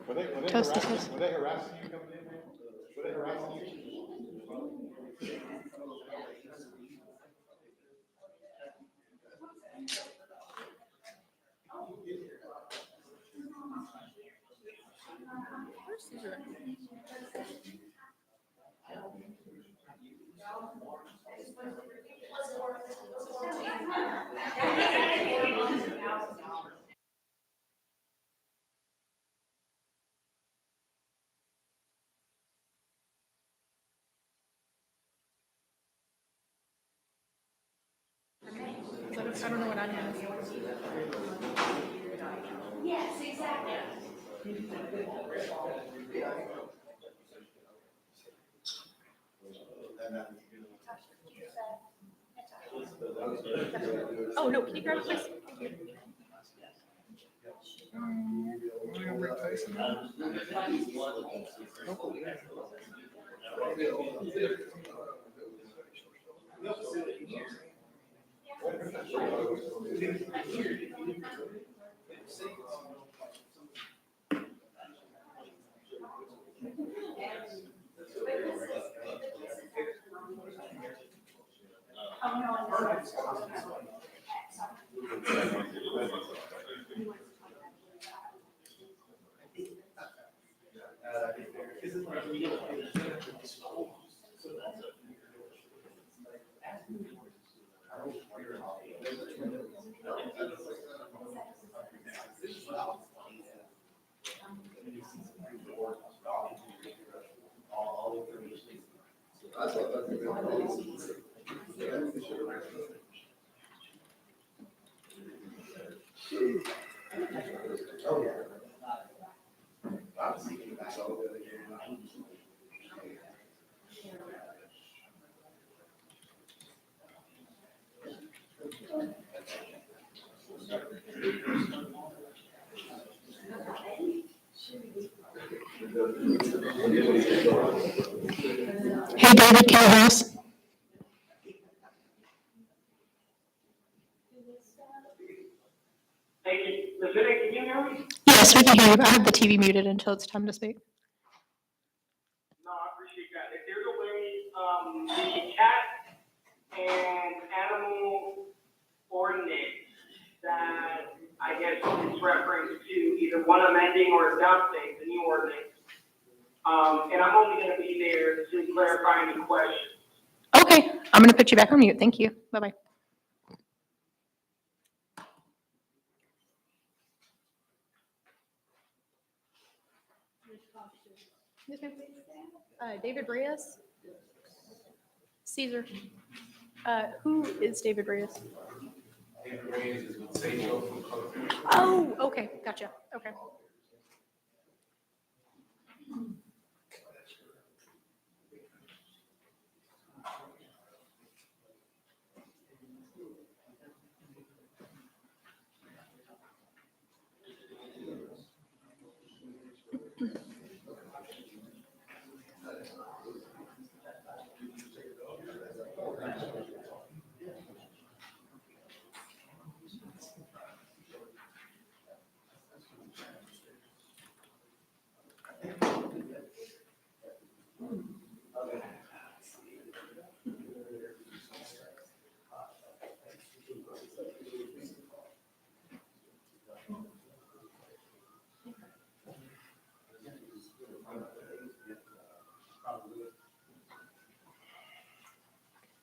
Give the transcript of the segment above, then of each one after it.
Were they harassing you coming in? Were they harassing you? I don't know what I have. Yes, exactly. Oh, no, can you grab it, please? Thank you. Hey, David, can you hear us? Hey, Lieutenant, can you hear me? Yes, we can hear you. I have the TV muted until it's time to speak. No, I appreciate that. If there's a way, the cat and animal ordinance that I guess is reference to either one amending or adopting the new ordinance. And I'm only gonna be there to clarify any questions. Okay, I'm going to put you back on mute. Thank you. Bye-bye. Yes, ma'am. David Reyes? Caesar. Who is David Reyes? Oh, okay, gotcha, okay.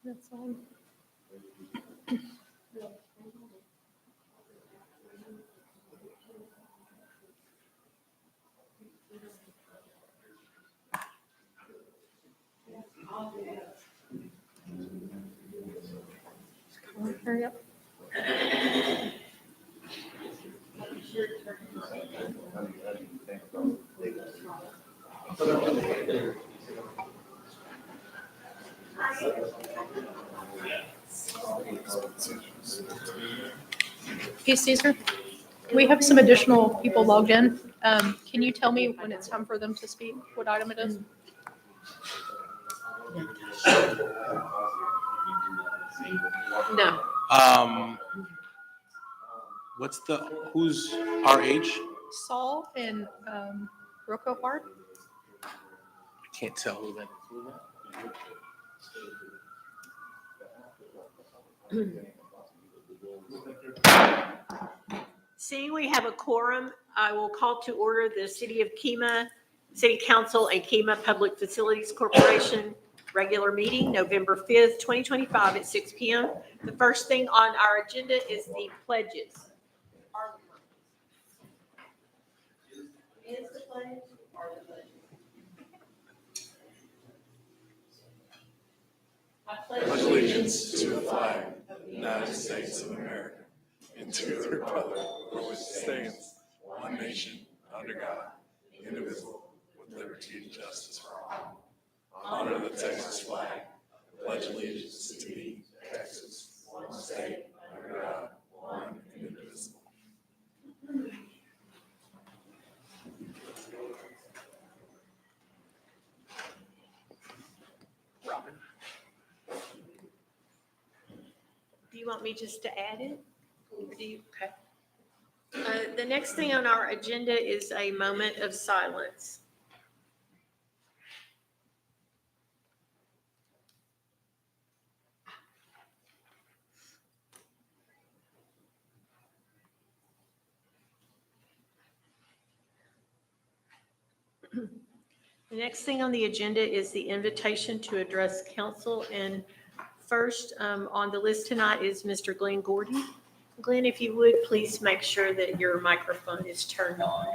That's fine. Hurry up. Hey, Caesar, we have some additional people logged in. Can you tell me when it's time for them to speak, what item it is? No. What's who's RH? Saul and Rocco Hart? I can't tell who that is. Seeing we have a quorum, I will call to order the City of Kemah, City Council and Kemah Public Facilities Corporation regular meeting, November 5th, 2025 at 6 p.m. The first thing on our agenda is the pledges. Is the pledge or the pledge? I pledge allegiance to the flag of the United States of America and to the republic for which it stands, one nation, under God, indivisible, with liberty and justice for all. Honor the Texas flag. Pledge allegiance to thee, Texas, one state, under God, one and indivisible. Do you want me just to add it? Or do you, okay. The next thing on our agenda is a moment of silence. The next thing on the agenda is the invitation to address council. And first on the list tonight is Mr. Glenn Gordon. Glenn, if you would, please make sure that your microphone is turned on.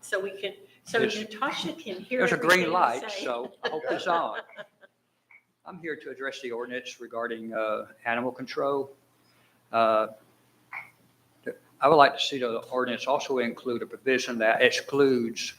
So we can, so Yes. Natasha can hear There's a everything green you light, say. so I hope it's on. I'm here to address the ordinance regarding animal control. I would like to see the ordinance also include a provision that excludes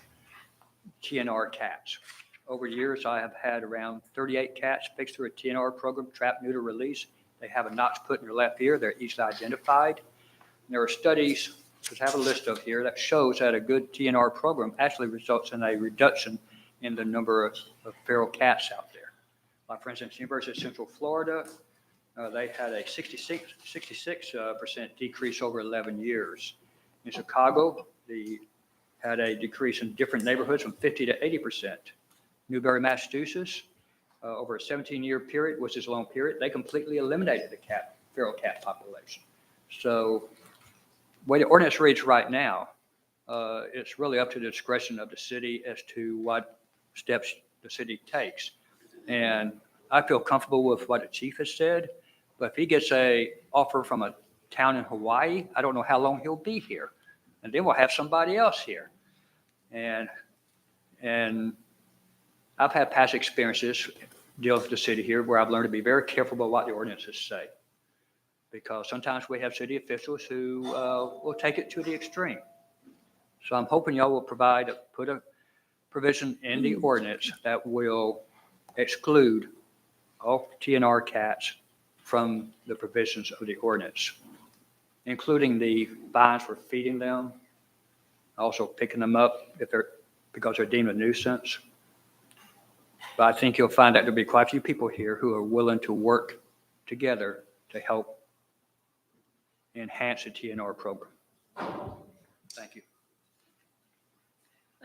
TNR cats. Over the years, I have had around 38 cats fixed through a TNR program, trap, neuter, release. They have a notch put in their left ear. They're easily identified. And there are studies, which I have a list of here, that shows that a good TNR program actually results in a reduction in the number of feral cats out there. Like, for instance, University of Central Florida, they had a 66% decrease over 11 years. In Chicago, they had a decrease in different neighborhoods from 50 to 80%. Newbury, Massachusetts, over a 17-year period, which is a long period, they completely eliminated the feral cat population. So the way the ordinance reads right now, it's really up to the discretion of the city as to what steps the city takes. And I feel comfortable with what the chief has said, but if he gets a offer from a town in Hawaii, I don't know how long he'll be here. And then we'll have somebody else here. And I've had past experiences dealing with the city here where I've learned to be very careful about what the ordinances say. Because sometimes we have city officials who will take it to the extreme. So I'm hoping y'all will put a provision in the ordinance that will exclude all TNR cats from the provisions of the ordinance, including the fines for feeding them, also picking them up because they're deemed a nuisance. But I think you'll find that there'll be quite a few people here who are willing to work together to help enhance the TNR program. Thank you.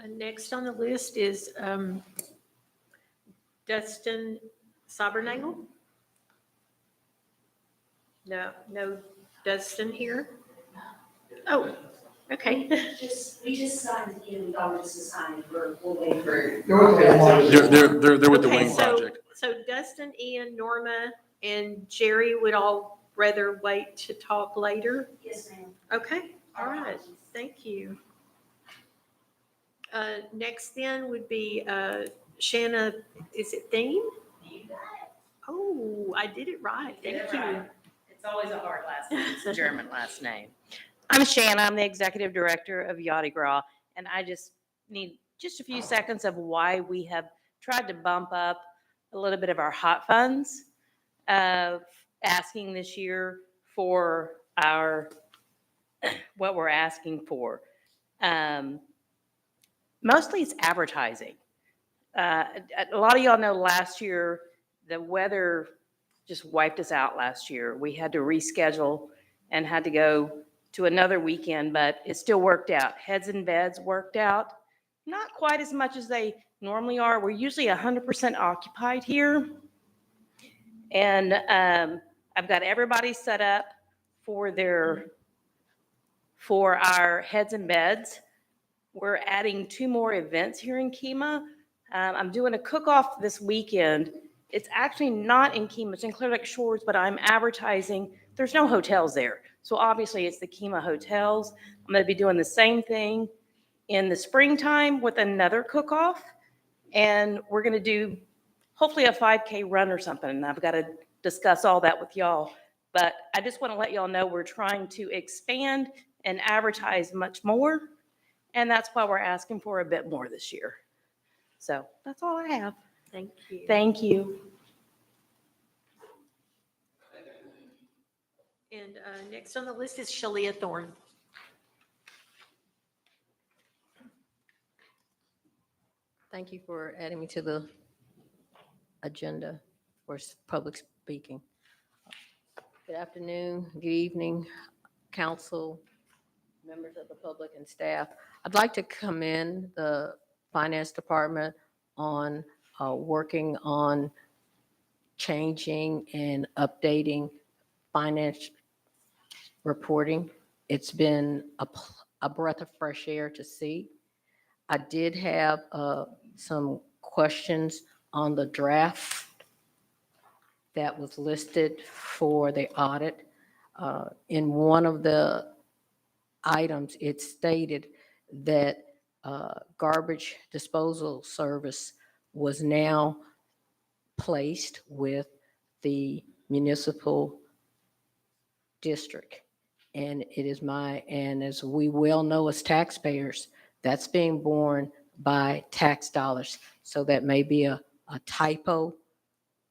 Next on the list is Dustin Sabernagel. No Dustin here. Oh, okay. We just signed, we thought we just signed, we'll wait for. They're with the Okay, Wing so Project. So Dustin, Ian, Norma, and Jerry would all rather wait to talk later? Yes, ma'am. Okay, all right, thank you. Next then would be Shanna, is it Theme? You got it. Oh, I did it right, You did thank it you. right. It's always a hard last name. It's a German last name. I'm Shanna. I'm the executive director of Yachty Gras, and I just need just a few seconds of why we have tried to bump up a little bit of our hot funds, asking this year for our what we're asking for. Mostly it's advertising. A lot of y'all know last year the weather just wiped us out last year. We had to reschedule and had to go to another weekend, but it still worked out. Heads and Beds worked out. Not quite as much as they normally are. We're usually 100% occupied here. And I've got everybody set up for our Heads and Beds. We're adding 2 more events here in Kemah. I'm doing a cook-off this weekend. It's actually not in Kemah, it's in Clear Lake Shores, but I'm advertising. There's no hotels there. So obviously it's the Kemah hotels. I'm gonna be doing the same thing in the springtime with another cook-off. And we're gonna do hopefully a 5K run or something. And I've got to discuss all that with y'all. But I just want to let y'all know we're trying to expand and advertise much more. And that's why we're asking for a bit more this year. So that's all I have. Thank you. Thank you. And next on the list is Shalia Thorne. Thank you for adding me to the agenda for public speaking. Good afternoon, good evening, council, members of the public and staff. I'd like to commend the finance department on working on changing and updating finance reporting. It's been a breath of fresh air to see. I did have some questions on the draft that was listed for the audit. In one of the items, it stated that garbage disposal service was now placed with the municipal district. And it is and as we well know as taxpayers, that's being borne by tax dollars. So that may be a typo,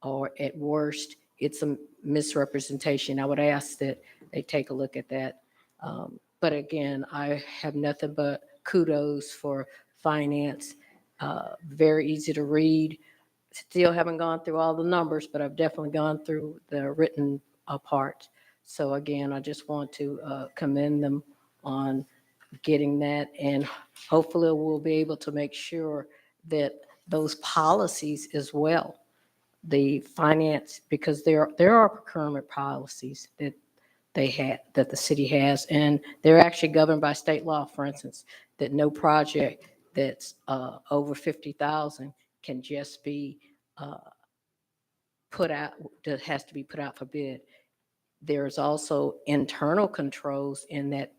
or at worst, it's a misrepresentation. I would ask that they take a look at that. But again, I have nothing but kudos for finance. Very easy to read. Still haven't gone through all the numbers, but I've definitely gone through the written part. So again, I just want to commend them on getting that, and hopefully we'll be able to make sure that those policies as well, the finance, because there are procurement policies that that the city has, and they're actually governed by state law. For instance, that no project that's over 50,000 can just be put out, that has to be put out for bid. There's also internal controls in that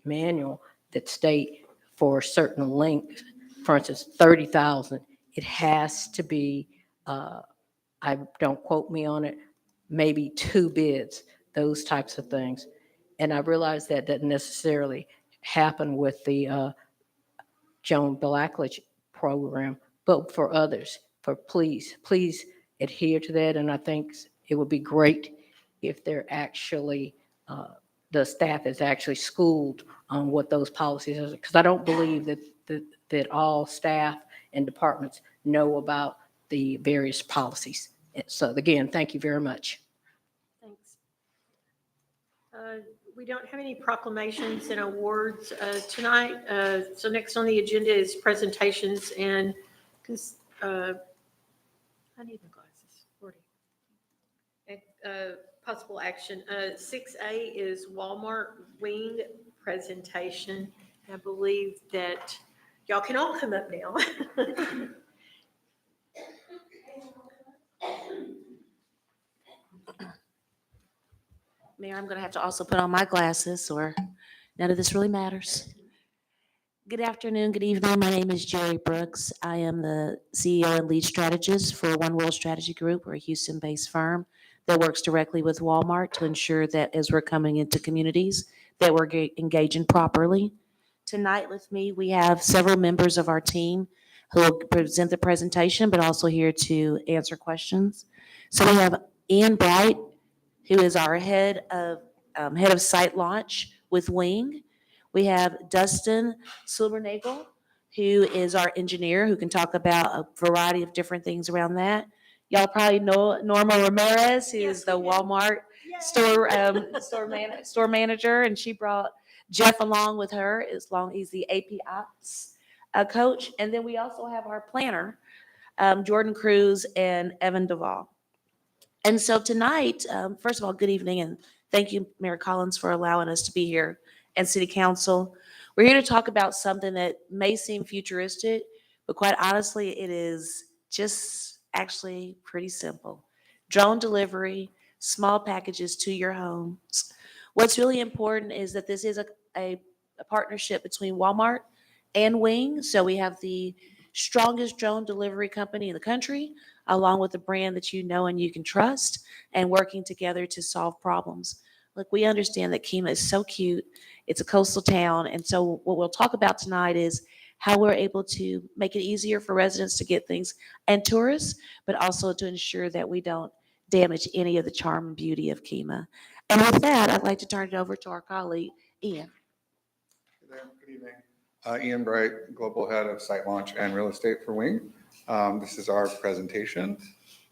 manual that state for a certain length, for instance, 30,000, it has to be, don't quote me on it, maybe 2 bids, those types of things. And I realize that doesn't necessarily happen with the Joan Blackledge program, but for others, please adhere to that. And I think it would be great if they're actually, the staff is actually schooled on what those policies are, because I don't believe that all staff and departments know about the various policies. So again, thank you very much. Thanks. We don't have any proclamations and awards tonight. So next on the agenda is presentations, and because I need my glasses. Where are they? Possible action. 6A is Walmart wing presentation. I believe that y'all can all come up now. Mayor, I'm going to have to also put on my glasses or none of this really matters. Good afternoon, good evening. My name is Jerry Brooks. I am the CEO and lead strategist for One World Strategy Group. We're a Houston-based firm that works directly with Walmart to ensure that as we're coming into communities, that we're engaging properly. Tonight with me, we have several members of our team who will present the presentation, but also here to answer questions. So we have Ian Bright, who is our head of site launch with Wing. We have Dustin Silbernagel, who is our engineer, who can talk about a variety of different things around that. Y'all probably know Norma Ramirez, who is the Walmart store manager, and she brought Jeff along with her, he's the AP Ops coach. And then we also have our planner, Jordan Cruz and Evan Duvall. And so tonight, first of all, good evening, and thank you, Mayor Collins, for allowing us to be here, and City Council. We're here to talk about something that may seem futuristic, but quite honestly, it is just actually pretty simple. Drone delivery, small packages to your homes. What's really important is that this is a partnership between Walmart and Wing. So we have the strongest drone delivery company in the country, along with a brand that you know and you can trust, and working together to solve problems. Look, we understand that Kemah is so cute. It's a coastal town. And so what we'll talk about tonight is how we're able to make it easier for residents to get things and tourists, but also to ensure that we don't damage any of the charm and beauty of Kemah. And with that, I'd like to turn it over to our colleague, Ian. Hey there, good evening. Ian Bright, Global Head of Site Launch and Real Estate for Wing. This is our presentation.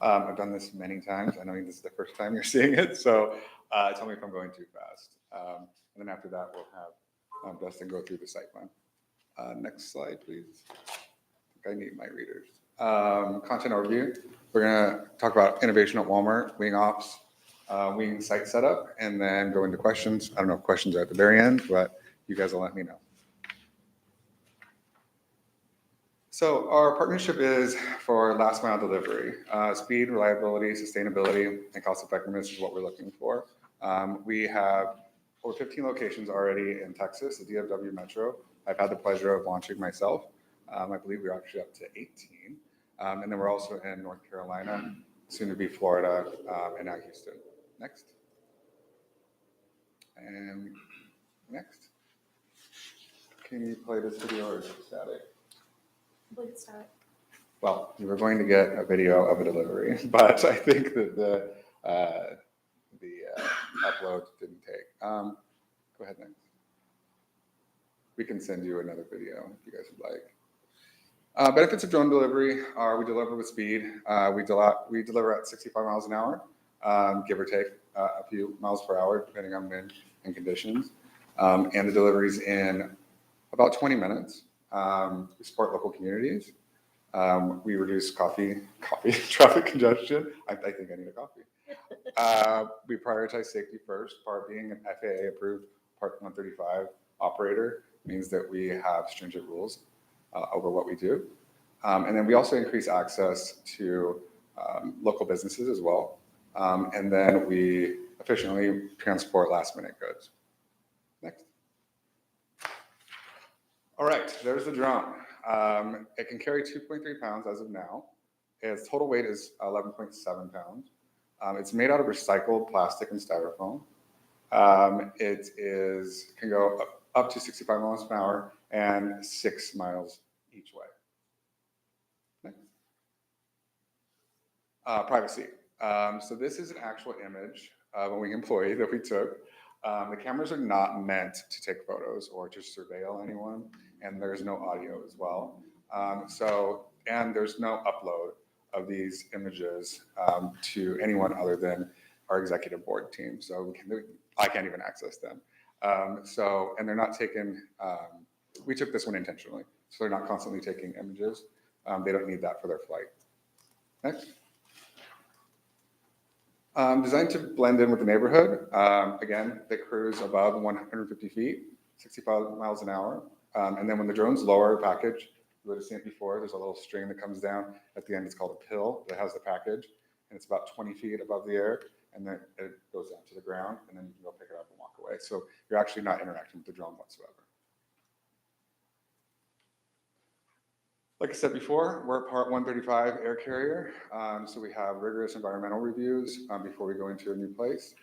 I've done this many times. I know this is the first time you're seeing it, so tell me if I'm going too fast. And then after that, we'll have Dustin go through the site plan. Next slide, please. I think I need my readers. Content overview. We're going to talk about innovation at Walmart, Wing Ops, Wing site setup, and then go into questions. I don't know if questions are at the very end, but you guys will let me know. So our partnership is for last mile delivery. Speed, reliability, sustainability, and cost effectiveness is what we're looking for. We have over 15 locations already in Texas, the DFW Metro. I've had the pleasure of launching myself. I believe we're actually up to 18. And then we're also in North Carolina, soon to be Florida, and now Houston. Next. And next. Can you play this video or is it static? Please start. Well, you were going to get a video of a delivery, but I think that the upload didn't take. Go ahead next. We can send you another video if you guys would like. Benefits of drone delivery are we deliver with speed. We deliver at 65 miles an hour, give or take a few miles per hour, depending on wind and conditions. And the delivery's in about 20 minutes. We support local communities. We reduce traffic congestion. I think I need a coffee. We prioritize safety first. Part being an FAA approved Part 135 operator means that we have stringent rules over what we do. And then we also increase access to local businesses as well. And then we efficiently transport last minute goods. Next. All right, there's the drone. It can carry 2.3 pounds as of now. Its total weight is 11.7 pounds. It's made out of recycled plastic and styrofoam. It can go up to 65 miles per hour and 6 miles each way. Next. Privacy. So this is an actual image of a Wing employee that we took. The cameras are not meant to take photos or to surveil anyone, and there's no audio as well. And there's no upload of these images to anyone other than our executive board team. So I can't even access them. And they're not taken, we took this one intentionally. So they're not constantly taking images. They don't need that for their flight. Next. Designed to blend in with the neighborhood. Again, they cruise above 150 feet, 65 miles an hour. And then when the drone's lower package, you would have seen it before, there's a little string that comes down at the end. It's called a pill that has the package, and it's about 20 feet above the air. and then it goes down to the ground, and then you can go pick it up and walk away. So you're actually not interacting with the drone whatsoever. Like I said before, we're a Part 135 air carrier, so we have rigorous environmental reviews before we go into a new place,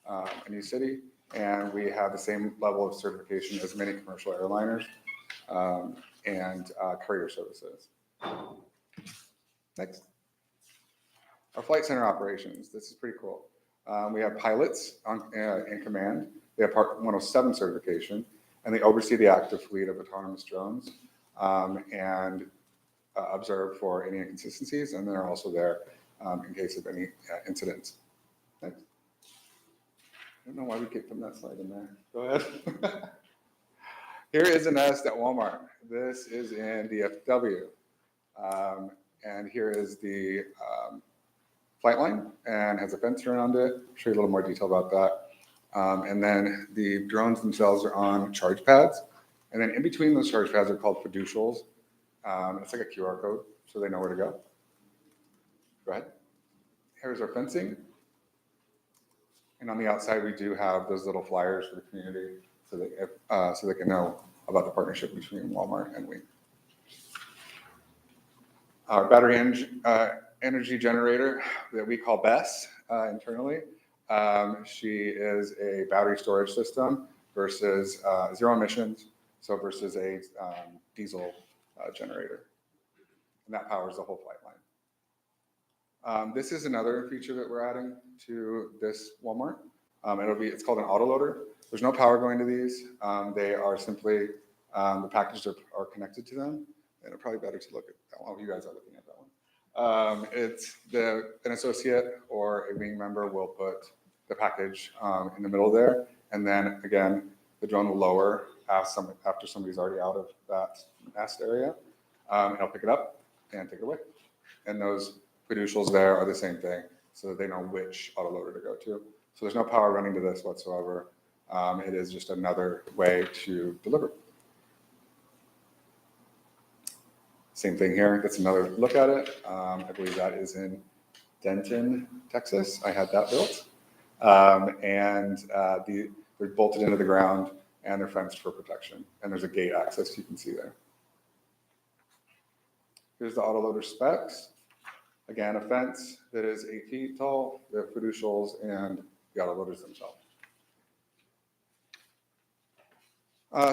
a new city, and we have the same level of certification as many commercial airliners and courier services. Next. Our flight center operations. This is pretty cool. We have pilots in command. They have Part 107 certification, and they oversee the active fleet of autonomous drones and observe for any inconsistencies, and they're also there in case of any incidents. Next. I don't know why we keep putting that slide in there. Go ahead. Here is a nest at Walmart. This is in DFW. And here is the flight line and has a fence around it. I'll show you a little more detail about that. And then the drones themselves are on charge pads. And then in between those charge pads are called fiducials. It's like a QR code, so they know where to go. Go ahead. Here's our fencing. And on the outside, we do have those little flyers for the community so they can know about the partnership between Walmart and we. Our battery energy generator that we call BESS internally. She is a battery storage system versus zero emissions, so versus a diesel generator. And that powers the whole flight line. This is another feature that we're adding to this Walmart. It's called an autoloader. There's no power going to these. They are simply, the packages are connected to them. And it's probably better to look at that one. You guys are looking at that one. An associate or a wing member will put the package in the middle there. And then again, the drone will lower after somebody's already out of that nest area. And I'll pick it up and take it away. And those fiducials there are the same thing, so that they know which autoloader to go to. So there's no power running to this whatsoever. It is just another way to deliver. Same thing here. That's another look at it. I believe that is in Denton, Texas. I had that built. They're bolted into the ground and they're fenced for protection. And there's a gate access you can see there. Here's the autoloader specs. Again, a fence that is 8 feet tall, the fiducials and the autoloaders themselves.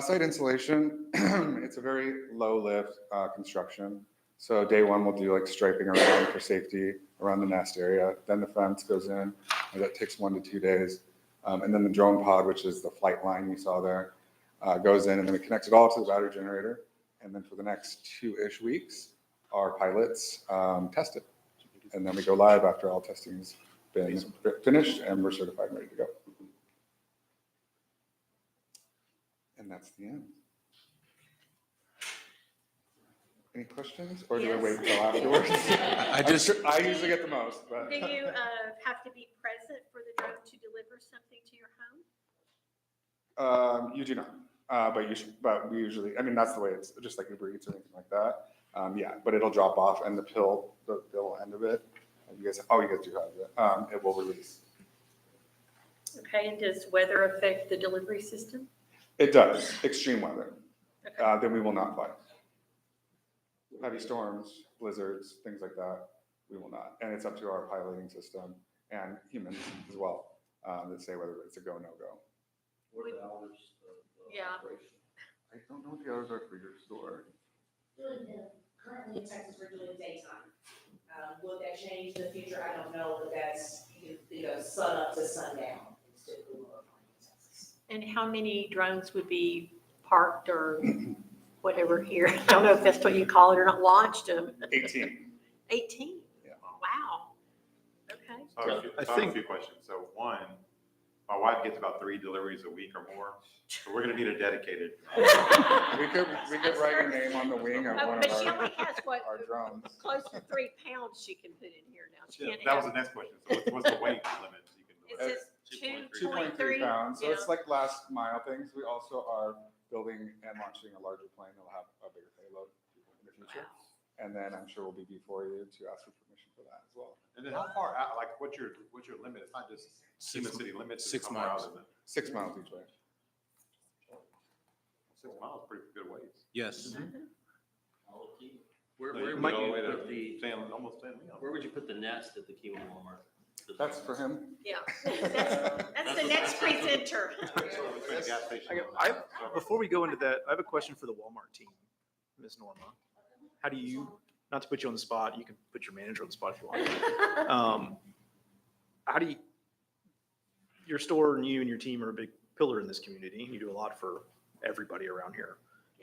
Site installation, it's a very low lift construction. So day one, we'll do like striping around for safety around the nest area. Then the fence goes in, and that takes 1 to 2 days. And then the drone pod, which is the flight line you saw there, goes in, and then we connect it all to the battery generator. And then for the next 2-ish weeks, our pilots test it. And then we go live after all testing's been finished and we're certified and ready to go. And that's the end. Any questions, or do I wait until afterwards? I usually get the most, but. Do you have to be present for the drone to deliver something to your home? You do not, but we usually, I mean, that's the way it's just like Uber Eats or anything like that. Yeah, but it'll drop off and the pill end of it, you guys do have it, it will release. Okay, and does weather affect the delivery system? It does, extreme weather. Okay. Then we will not fly. Heavy storms, blizzards, things like that, we will not. And it's up to our piloting system and humans as well that say whether it's a go, no go. What are the hours of operation? I don't know what the hours are for your store. Currently in Texas, we're doing daytime. Will that change in the future? I don't know, but that's, sun up to sundown. It's typically what we're finding in Texas. And how many drones would be parked or whatever here? I don't know if that's what you call it or not, launched them. 18. 18? Yeah. Wow. Okay. I have a few questions. So one, my wife gets about 3 deliveries a week or more, so we're gonna need a dedicated. We could write your name on the wing of one But of she only has our drones. close to 3 pounds she can put in here now. She can't That was have- the next question. So what's the weight limit you can It deliver? says 2.3 2.3 pounds. So yeah. it's like last mile things. We also are building and launching a larger plane that'll have a bigger payload in the future. And then I'm sure we'll be before you to ask for permission for that as well. And then how far out, like, what's your limit? It's not just Kima city limits. it's 6 how far out miles. is it? 6 miles each way. 6 miles, pretty good ways. Yes. Where So you would can go all the you way to put the, almost San Leon. where would you put the nest at the Kima Walmart? That's for him. Yeah. That's the next presenter. Between the gas station. Before we go into that, I have a question for the Walmart team, Ms. Norma. How do you, not to put you on the spot, you can put your manager on the spot if you want. How do you, your store and you and your team are a big pillar in this community. You do a lot for everybody around here.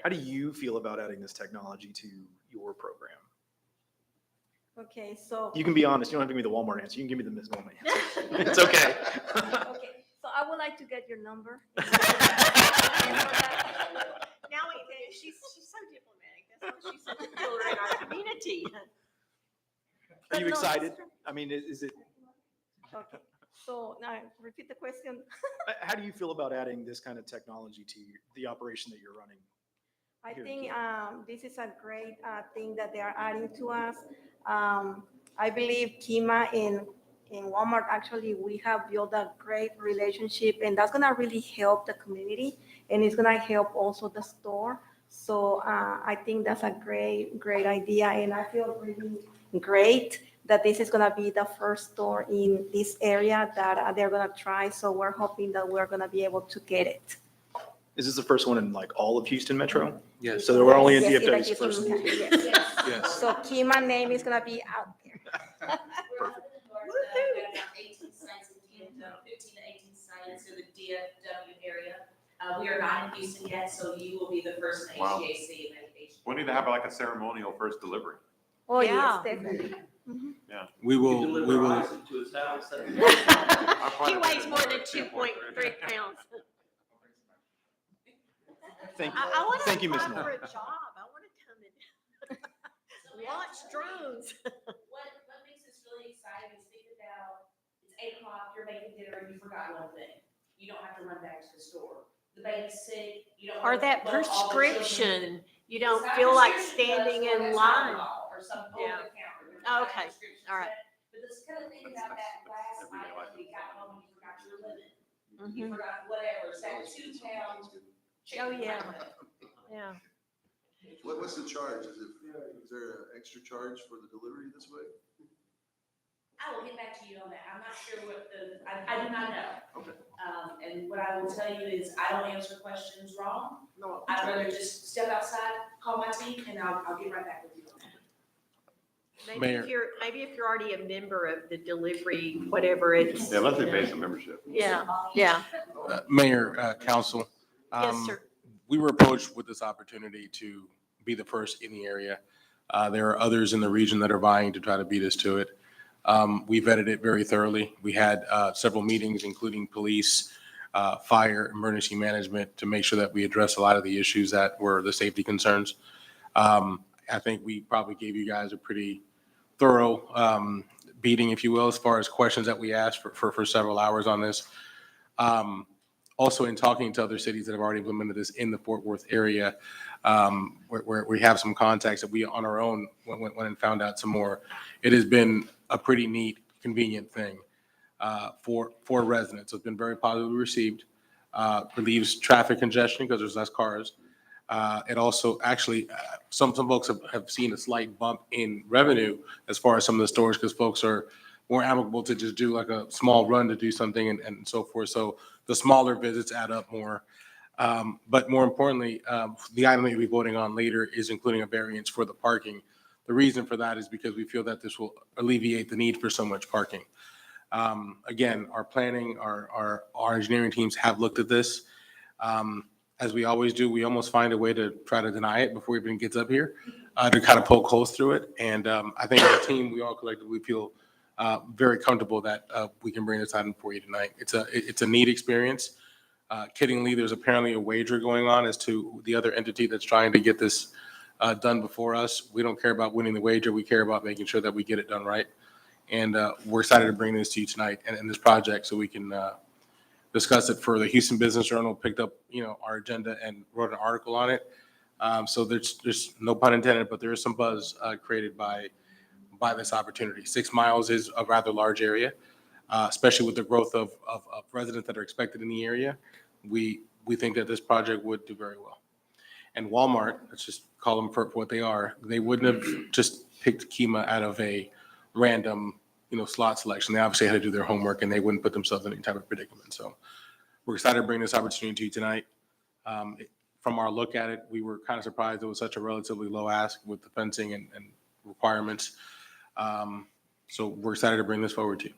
How do you feel about adding this technology to your program? Okay, so. You can be honest. You don't have to give me the Walmart answer. You can give me the Ms. Norma answer. It's okay. Okay, so I would like to get your number. Now, she's so diplomatic. That's why she's such a pillar in our community. Are you No, excited? I mean, is it, Okay, so now repeat the question. how do you feel about adding this kind of technology to the operation that you're running? I Here, think this is a great thing that they are adding to us. I believe Kima in Walmart, actually, we have built a great relationship, and that's gonna really help the community, and it's gonna help also the store. So I think that's a great idea, and I feel really great that this is gonna be the first store in this area that they're gonna try. So we're hoping that we're gonna be able to get it. Is this the first one in like all of Houston Metro? Yes. So we're only in Yes, DFW's the first. Houston County, yes. Yes. So Kima name is gonna be out there. We're open doors, we've got about 18 sites in Canada, 15 to 18 sites in the DFW area. We are not in Houston yet, so you will be the first in Wow. HGAC and HGAC. We need to have like a ceremonial first delivery. Oh, Yeah. yes, definitely. We will, Deliver we will, Isaac to his house. He weighs more than 2.3 pounds. Thank I you. want to Thank you, Ms. apply for Norma. a job. I want to come and launch drones. What makes this really exciting is think about, it's 8 o'clock, you're making dinner, and you forgot one thing. You don't have to run back to the store. The baby's sick, you don't. Or wanna that let all the children- prescription, you don't It's not feel like prescription standing drugs, in that's line. alcohol Or some Yeah. over the counter. There's not Okay, prescriptions. all right. But just kind of think about that last Everyday life. item, you got home, you forgot your lemon, Mhm. you forgot whatever, it's that 2 pound. Oh, yeah. Yeah. What's the charge? Is there an extra charge for the delivery this way? I will get back to you on that. I'm not sure what I do not know. Okay. And what I will tell you is I don't answer questions wrong. No. I'd rather just step outside, call my team, and I'll get right back with you on that. Maybe if you're already a member of the delivery, whatever it's. Yeah, let's say base of membership. Yeah, yeah. Mayor, Council. Yes, sir. We were approached with this opportunity to be the first in the area. There are others in the region that are vying to try to beat us to it. We vetted it very thoroughly. We had several meetings, including police, fire, emergency management, to make sure that we address a lot of the issues that were the safety concerns. I think we probably gave you guys a pretty thorough beating, if you will, as far as questions that we asked for several hours on this. Also, in talking to other cities that have already implemented this in the Fort Worth area, where we have some contacts that we on our own went and found out some more, it has been a pretty neat, convenient thing for residents. So it's been very positively received. Relieves traffic congestion because there's less cars. It also actually, some folks have seen a slight bump in revenue as far as some of the stores because folks are more amicable to just do like a small run to do something and so forth. So the smaller visits add up more. But more importantly, the item that you'll be voting on later is including a variance for the parking. The reason for that is because we feel that this will alleviate the need for so much parking. Again, our planning, our engineering teams have looked at this. As we always do, we almost find a way to try to deny it before it even gets up here, to kind of poke holes through it. And I think as a team, we all collectively feel very comfortable that we can bring this item for you tonight. It's a neat experience. Kiddingly, there's apparently a wager going on as to the other entity that's trying to get this done before us. We don't care about winning the wager. We care about making sure that we get it done right. And we're excited to bring this to you tonight and this project so we can discuss it further. Houston Business Journal picked up, our agenda and wrote an article on it. So there's no pun intended, but there is some buzz created by this opportunity. 6 miles is a rather large area, especially with the growth of residents that are expected in the area. We think that this project would do very well. And Walmart, let's just call them for what they are, they wouldn't have just picked Kemah out of a random, slot selection. They obviously had to do their homework, and they wouldn't put themselves in any type of predicament. So we're excited to bring this opportunity to you tonight. From our look at it, we were kind of surprised it was such a relatively low ask with the fencing and requirements. So we're excited to bring this forward to you.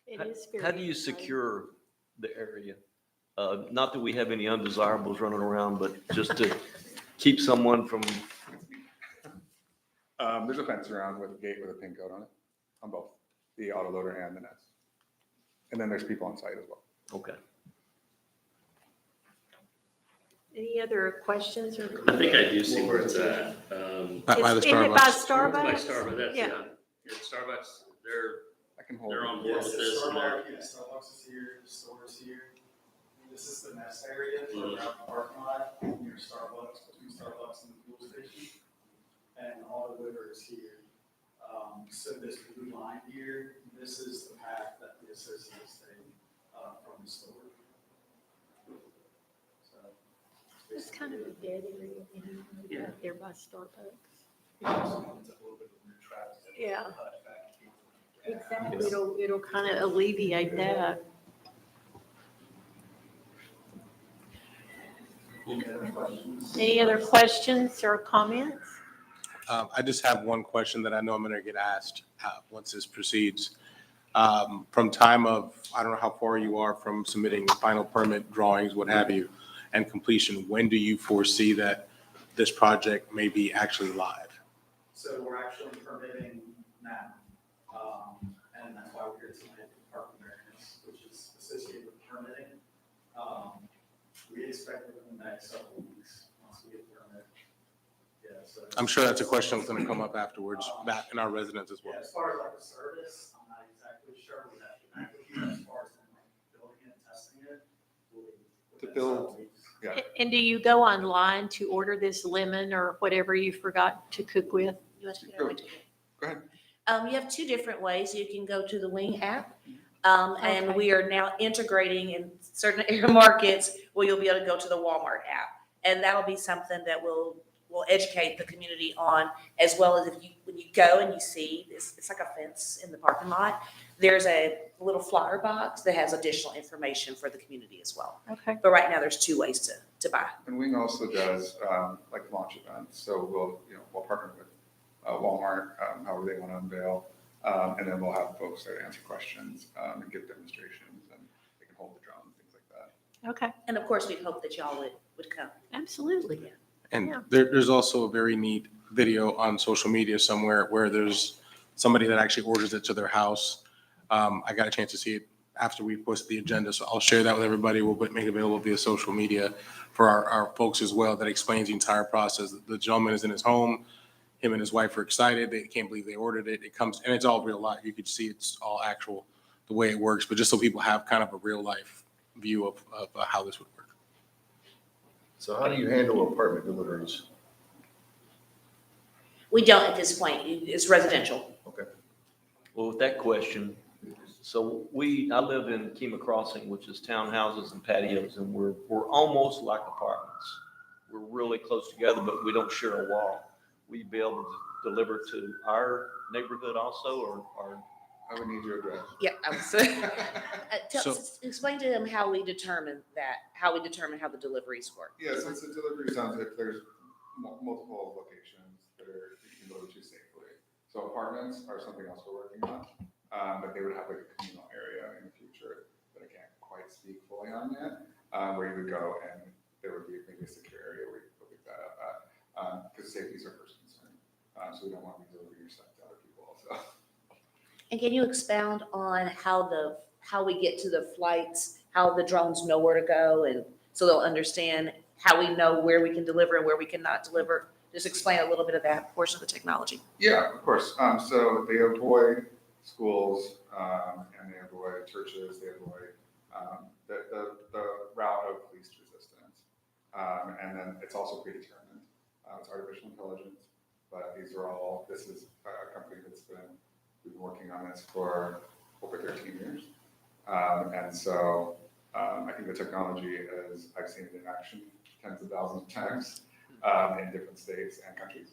It is very How do you secure the area? Not that we have any undesirables running around, but just to keep someone from, There's a fence around with a gate with a pin code on it, on both the autoloader and the nest. And then there's people on site as well. okay. Any other questions or? I think I do see where it's at. By the Isn't it by Starbucks. Starbucks? By Starbucks, that's, Yeah. yeah. Starbucks, I can hold they're it. on board with this and they're, Starbucks is here, the store is here. This is the nest area, Mhm. around the parking lot, near Starbucks, between Starbucks and the fuel station. And all the liver is here. So this blue line here, this is the path that the associates take, from the store. So. It's kind of a dead area, Yeah. out there by Starbucks. It's a little bit of new traffic. Yeah. Back and forth. Exactly. It'll kind of alleviate that. Any other questions or comments? I just have one question that I know I'm going to get asked once this proceeds. From time of, I don't know how far you are from submitting final permit drawings, what have you, and completion, when do you foresee that this project may be actually live? So we're actually permitting now. And that's why we're here tonight, parking variance, which is associated with permitting. We expect within the next several weeks, once we get the permit. Yeah, so. I'm sure that's a question that's going to come up afterwards, back in our residents as well. Yeah, as far as like the service, I'm not exactly sure. We have to back with you as far as like building it and testing it. To build, yeah. And do you go online to order this lemon or whatever you forgot to cook with? You want to go into it? Go ahead. You have two different ways. You can go to the Wing app. And Okay. we are now integrating in certain area markets where you'll be able to go to the Walmart app. And that'll be something that will educate the community on, as well as when you go and you see this, it's like a fence in the parking lot. There's a little flyer box that has additional information for the community as well. Okay. But right now, there's two ways to buy. And Wing also does like launch events. So we'll partner with Walmart, however they want to unveil. And then we'll have folks there to answer questions and give demonstrations, and they can hold the drone, things like that. Okay. And of course, we'd hope that y'all would come. Absolutely. And Yeah. there's also a very neat video on social media somewhere where there's somebody that actually orders it to their house. I got a chance to see it after we posted the agenda, so I'll share that with everybody. We'll make it available via social media for our folks as well. That explains the entire process. The gentleman is in his home. Him and his wife are excited. They can't believe they ordered it. It comes, and it's all real life. You could see it's all actual, the way it works, but just so people have kind of a real life view of how this would work. So how do you handle apartment deliveries? We don't at this point. It's residential. well, with that question, so I live in Kemah Crossing, which is townhouses and patios, and we're almost like apartments. We're really close together, but we don't share a wall. Will you be able to deliver to our neighborhood also, or? I would need your address. Yeah, I was, explain to them how we determine that, how we determine how the deliveries work. Yeah, since the delivery zones, if there's multiple locations that you can deliver to safely. So apartments are something else we're working on, but they would have like a communal area in the future that I can't quite speak fully on yet, where you would go and there would be maybe a secure area where you could pick that up at, because safety is our first concern. So we don't want to be delivering your stuff to other people also. And can you expound on how we get to the flights, how the drones know where to go, and so they'll understand how we know where we can deliver and where we cannot deliver? Just explain a little bit of that portion of the technology. Yeah, of course. So they avoid schools, and they avoid churches, they avoid the route of least resistance. And then it's also predetermined. It's artificial intelligence, but this is a company we've been working on this for over 13 years. And so I think the technology is, I've seen it in action tens of thousands of times in different states and countries.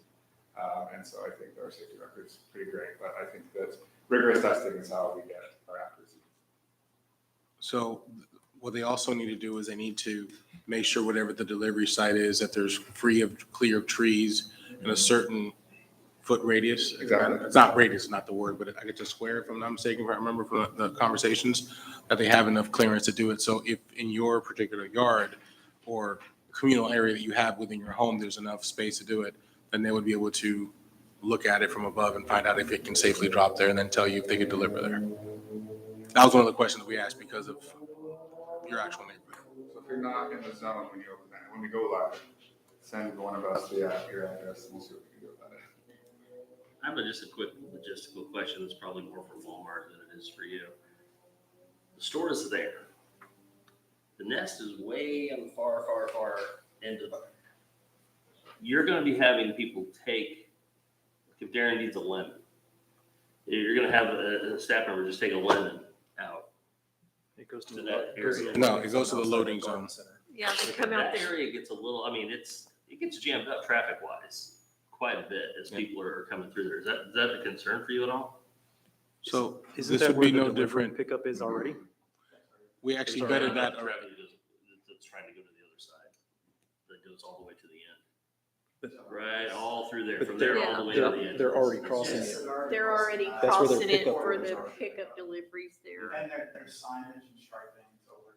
And so I think our safety record is pretty great, but I think that rigorous testing is how we get our accuracy. So what they also need to do is they need to make sure whatever the delivery site is, that there's clear of trees in a certain foot radius. Exactly. It's not radius, not the word, but I get to square, if I'm not mistaken, if I remember from the conversations, that they have enough clearance to do it. So if in your particular yard or communal area that you have within your home, there's enough space to do it, then they would be able to look at it from above and find out if it can safely drop there and then tell you if they could deliver there. That was one of the questions we asked because of your actual neighborhood. So if you're not in the zone when you open that, when we go live, send one of us your address and we'll see what we can do about it. I have just a quick logistical question that's probably more for Walmart than it is for you. The store is there. The nest is way on the far end of it. You're going to be having people take, if Darren needs a lemon, you're going to have a staff member just take a lemon out. It goes to that goes to area. the- No, it goes to the loading zone. Yeah, they come out That there. area gets a little, I mean, it gets jammed up traffic wise quite a bit as people are coming through there. Is that a concern for you at all? So Isn't this that would where be the no delivery different. pickup is already? We actually Sorry, vetted I'm that not already. traffic that's trying to go to the other side. That goes all the way to the end. Right, all through there, But from there all the way to the end. They're already crossing it. They're already That's where their crossing it pickup for orders the are. pickup deliveries there. And there's signage and striping over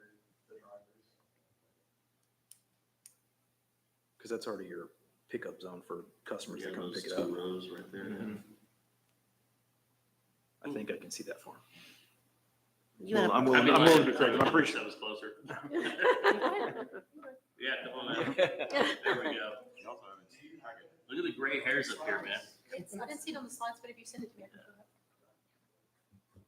the drivers. Because that's already your pickup zone for customers Yeah, that come those pick it two up. rows right there. Mhm. I think I can see that far. You have- I'm willing to correct it. I'm pretty sure. That was closer. Yeah, come on out. There we go. Look at the gray hairs up here, man. I didn't see it on the slides, but if you send it to me, I can do it.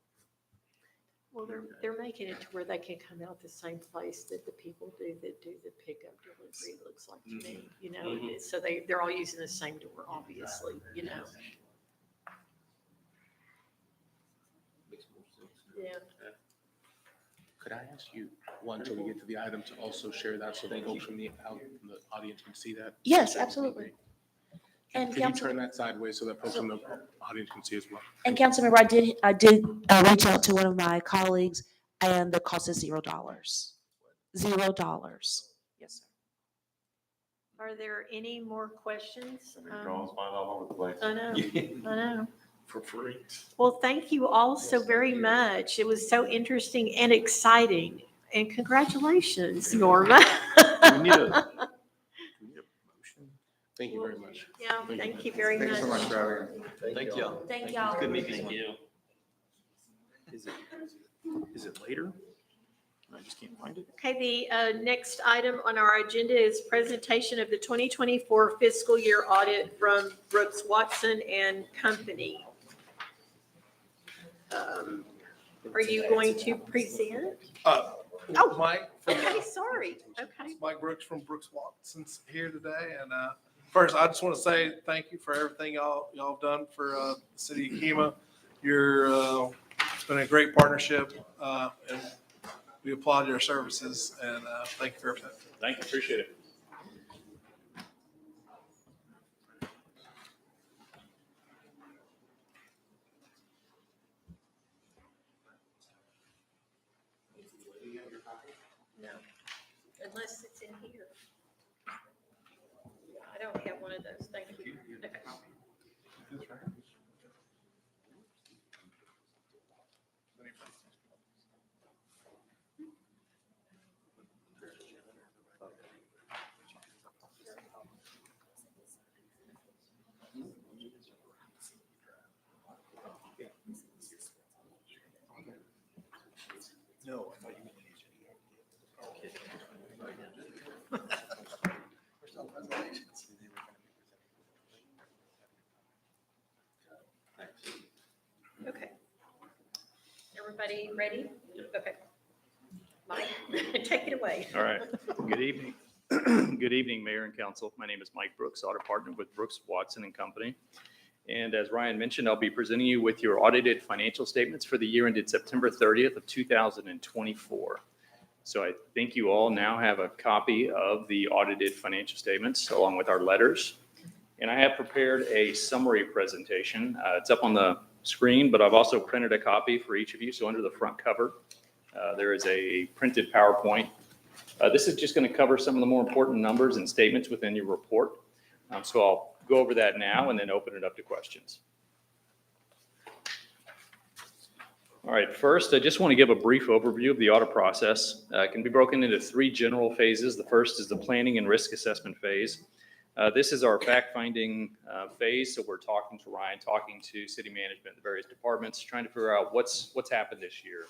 Well, they're making it to where they can come out the same place that the people do that do the pickup delivery, it looks like to me, you know? Mhm. So they're all using the same door, obviously, you know? Makes more sense. Yeah. Could I ask you, one, until we get to the item, to also share that so that folks from the audience can see that? Yes, absolutely. And Could you Council- turn that sideways so that folks from the audience can see as well? And Councilmember, I did reach out to one of my colleagues, and the cost is $0. $0. Yes, sir. Are there any more questions? Drawings flying all over the place. I know, I know. For free. Well, thank you all so very much. It was so interesting and exciting. And congratulations, Norma. We need a motion. Thank you very much. Yeah, thank you very Thank much. you so much for having me. Thank y'all. Thank y'all. Good meeting Thank you. you. Is it later? I just can't find it. Okay, the next item on our agenda is presentation of the 2024 fiscal year audit from Brooks Watson and Company. Are you going to present? Oh. Mike. From, Okay, sorry. Okay. Mike Brooks from Brooks Watson's here today. And first, I just want to say thank you for everything y'all have done for the city of Kemah. It's been a great partnership, and we applaud your services, and thank you for everything. Thank you, appreciate it. No, unless it's in here. I don't have one of those. Thank you. Okay. No, I thought you meant Okay. Everybody ready? Okay. Mike, take it away. All right. Good evening. Good evening, Mayor and Council. My name is Mike Brooks, audit partner with Brooks, Watson and Company. And as Ryan mentioned, I'll be presenting you with your audited financial statements for the year ended September 30th of 2024. So I think you all now have a copy of the audited financial statements along with our letters. And I have prepared a summary presentation. It's up on the screen, but I've also printed a copy for each of you. So under the front cover, there is a printed PowerPoint. This is just going to cover some of the more important numbers and statements within your report. So I'll go over that now and then open it up to questions. All right, first, I just want to give a brief overview of the audit process. It can be broken into three general phases. The first is the planning and risk assessment phase. This is our fact-finding phase. So we're talking to Ryan, talking to city management, the various departments, trying to figure out what's happened this year.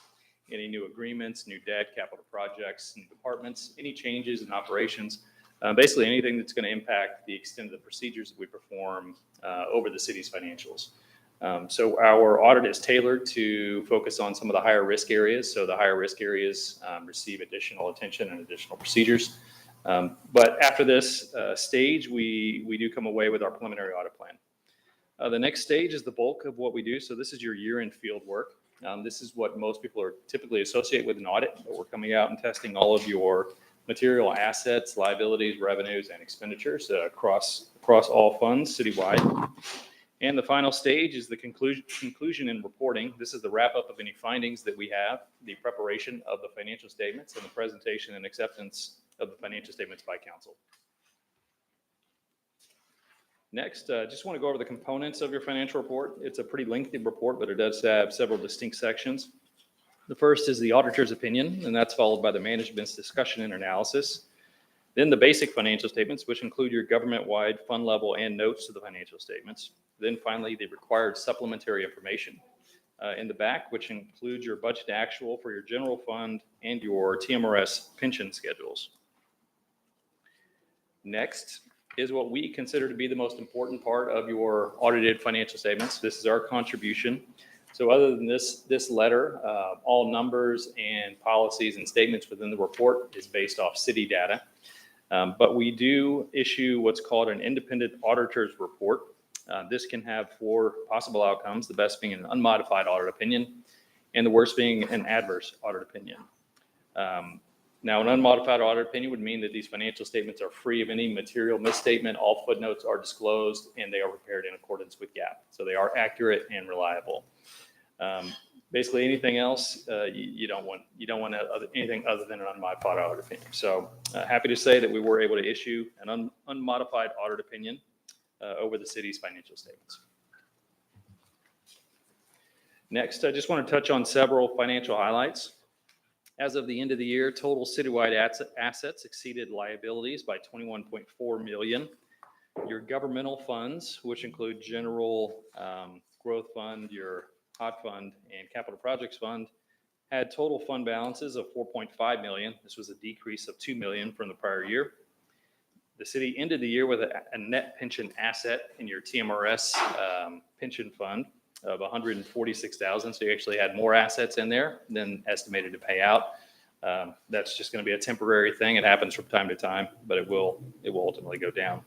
Any new agreements, new debt, capital projects, new departments, any changes in operations, basically anything that's going to impact the extent of the procedures that we perform over the city's financials. So our audit is tailored to focus on some of the higher risk areas. So the higher risk areas receive additional attention and additional procedures. But after this stage, we do come away with our preliminary audit plan. The next stage is the bulk of what we do. So this is your year-end field work. This is what most people are typically associate with an audit, but we're coming out and testing all of your material assets, liabilities, revenues, and expenditures across all funds citywide. And the final stage is the conclusion and reporting. This is the wrap-up of any findings that we have, the preparation of the financial statements, and the presentation and acceptance of the financial statements by council. Next, just want to go over the components of your financial report. It's a pretty lengthy report, but it does have several distinct sections. The first is the auditor's opinion, and that's followed by the management's discussion and analysis. Then the basic financial statements, which include your government-wide fund level and notes to the financial statements. Then finally, the required supplementary information in the back, which includes your budget actual for your general fund and your TMRS pension schedules. Next is what we consider to be the most important part of your audited financial statements. This is our contribution. So other than this letter, all numbers and policies and statements within the report is based off city data. But we do issue what's called an independent auditor's report. This can have four possible outcomes, the best being an unmodified audit opinion, and the worst being an adverse audit opinion. Now, an unmodified audit opinion would mean that these financial statements are free of any material misstatement, all footnotes are disclosed, and they are prepared in accordance with GAAP. So they are accurate and reliable. Basically, anything else, you don't want anything other than an unmodified audit opinion. So happy to say that we were able to issue an unmodified audit opinion over the city's financial statements. Next, I just want to touch on several financial highlights. As of the end of the year, total citywide assets exceeded liabilities by $21.4 million. Your governmental funds, which include general growth fund, your hot fund, and capital projects fund, had total fund balances of $4.5 million. This was a decrease of $2 million from the prior year. The city ended the year with a net pension asset in your TMRS pension fund of $146,000. So you actually had more assets in there than estimated to pay out. That's just going to be a temporary thing. It happens from time to time, but it will ultimately go down.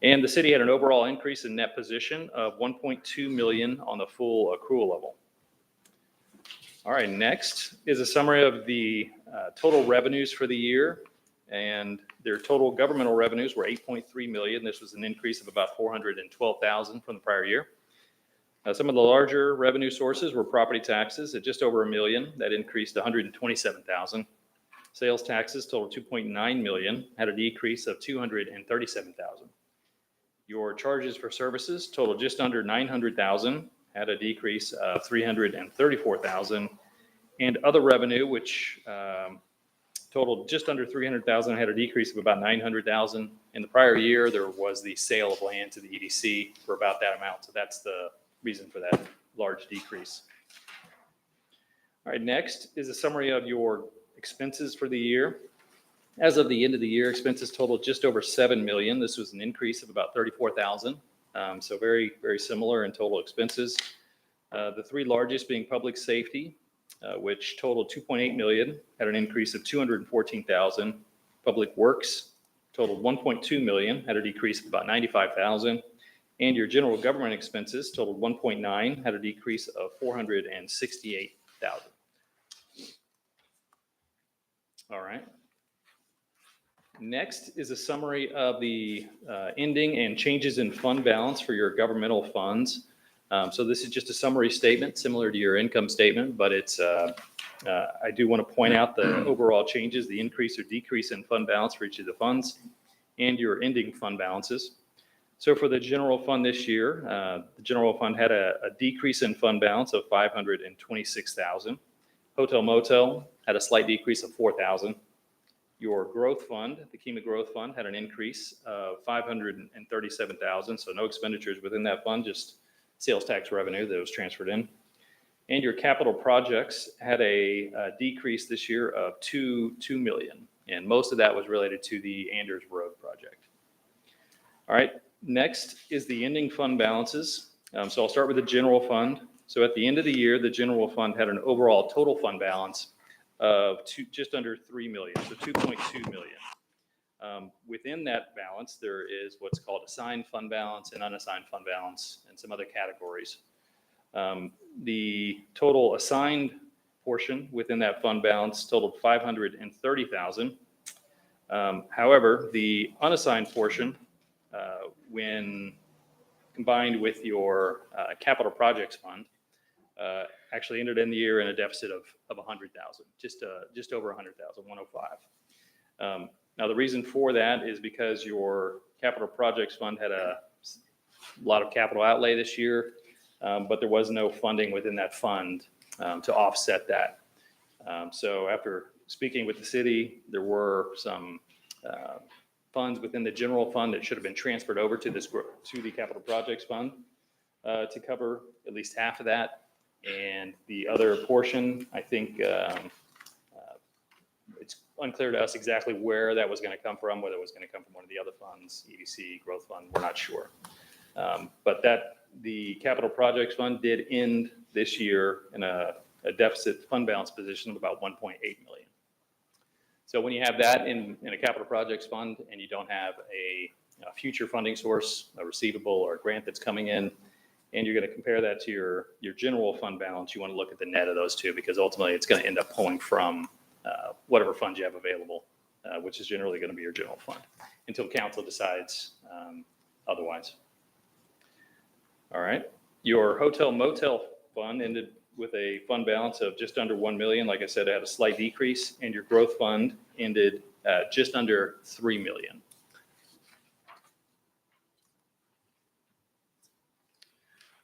And the city had an overall increase in net position of $1.2 million on the full accrual level. All right, next is a summary of the total revenues for the year. And their total governmental revenues were $8.3 million. This was an increase of about $412,000 from the prior year. Some of the larger revenue sources were property taxes at just over $1 million. That increased to $127,000. Sales taxes totaled $2.9 million, had a decrease of $237,000. Your charges for services totaled just under $900,000, had a decrease of $334,000. And other revenue, which totaled just under $300,000, had a decrease of about $900,000. In the prior year, there was the sale of land to the EDC for about that amount. So that's the reason for that large decrease. All right, next is a summary of your expenses for the year. As of the end of the year, expenses totaled just over $7 million. This was an increase of about $34,000. So very, very similar in total expenses. The three largest being public safety, which totaled $2.8 million, had an increase of $214,000. Public works totaled 1.2 million, had a decrease of about 95,000. And your general government expenses totaled 1.9, had a decrease of 468,000. All right. Next is a summary of the ending and changes in fund balance for your governmental funds. So this is just a summary statement similar to your income statement, but it's I do want to point out the overall changes, the increase or decrease in fund balance for each of the funds and your ending fund balances. So for the general fund this year, the general fund had a decrease in fund balance of 526,000. Hotel Motel had a slight decrease of 4,000. Your growth fund, the Kima Growth Fund, had an increase of 537,000. So no expenditures within that fund, just sales tax revenue that was transferred in. And your capital projects had a decrease this year of 2 million. And most of that was related to the Anders Road project. All right, next is the ending fund balances. So I'll start with the general fund. So at the end of the year, the general fund had an overall total fund balance of just under 3 million, so 2.2 million. Within that balance, there is what's called assigned fund balance and unassigned fund balance and some other categories. The total assigned portion within that fund balance totaled 530,000. However, the unassigned portion, when combined with your capital projects fund, actually ended in the year in a deficit of 100,000, just over 100,000, 105. Now, the reason for that is because your capital projects fund had a lot of capital outlay this year, but there was no funding within that fund to offset that. So after speaking with the city, there were some funds within the general fund that should have been transferred over to the capital projects fund to cover at least half of that. And the other portion, I think it's unclear to us exactly where that was going to come from, whether it was going to come from one of the other funds, EDC, Growth Fund, we're not sure. But the capital projects fund did end this year in a deficit fund balance position of about 1.8 million. So when you have that in a capital projects fund and you don't have a future funding source, a receivable or a grant that's coming in, and you're going to compare that to your general fund balance, you want to look at the net of those two, because ultimately it's going to end up pulling from whatever funds you have available, which is generally going to be your general fund, until council decides otherwise. All right. Your hotel motel fund ended with a fund balance of just under 1 million. Like I said, it had a slight decrease, and your growth fund ended at just under 3 million.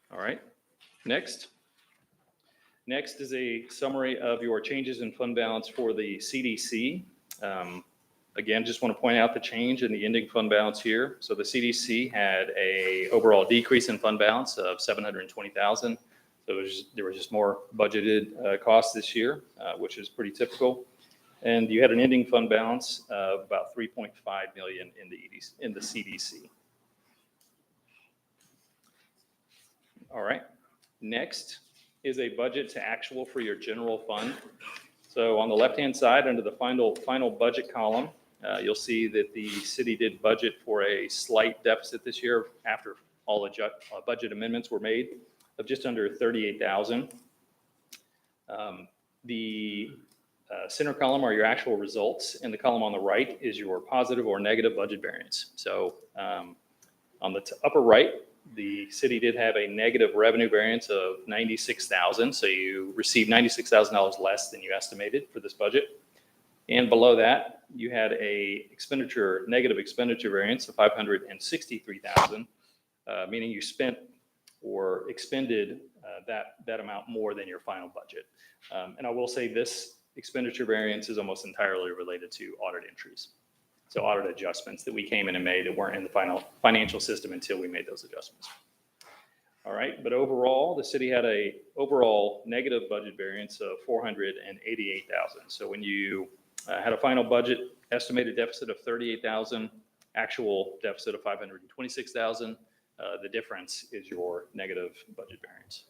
All right, next is a summary of your changes in fund balance for the CDC. Again, just want to point out the change in the ending fund balance here. So the CDC had a overall decrease in fund balance of 720,000. So there was just more budgeted costs this year, which is pretty typical. And you had an ending fund balance of about 3.5 million in the CDC. All right, next is a budget to actual for your general fund. So on the left-hand side, under the final budget column, you'll see that the city did budget for a slight deficit this year after all the budget amendments were made of just under 38,000. The center column are your actual results, and the column on the right is your positive or negative budget variance. So on the upper right, the city did have a negative revenue variance of 96,000. So you received $96,000 less than you estimated for this budget. And below that, you had a negative expenditure variance of 563,000, meaning you spent or expended that amount more than your final budget. And I will say this expenditure variance is almost entirely related to audit entries. So audit adjustments that we came in and made that weren't in the final financial system until we made those adjustments. All right, but overall, the city had a overall negative budget variance of 488,000. So when you had a final budget estimated deficit of 38,000, actual deficit of 526,000, the difference is your negative budget variance.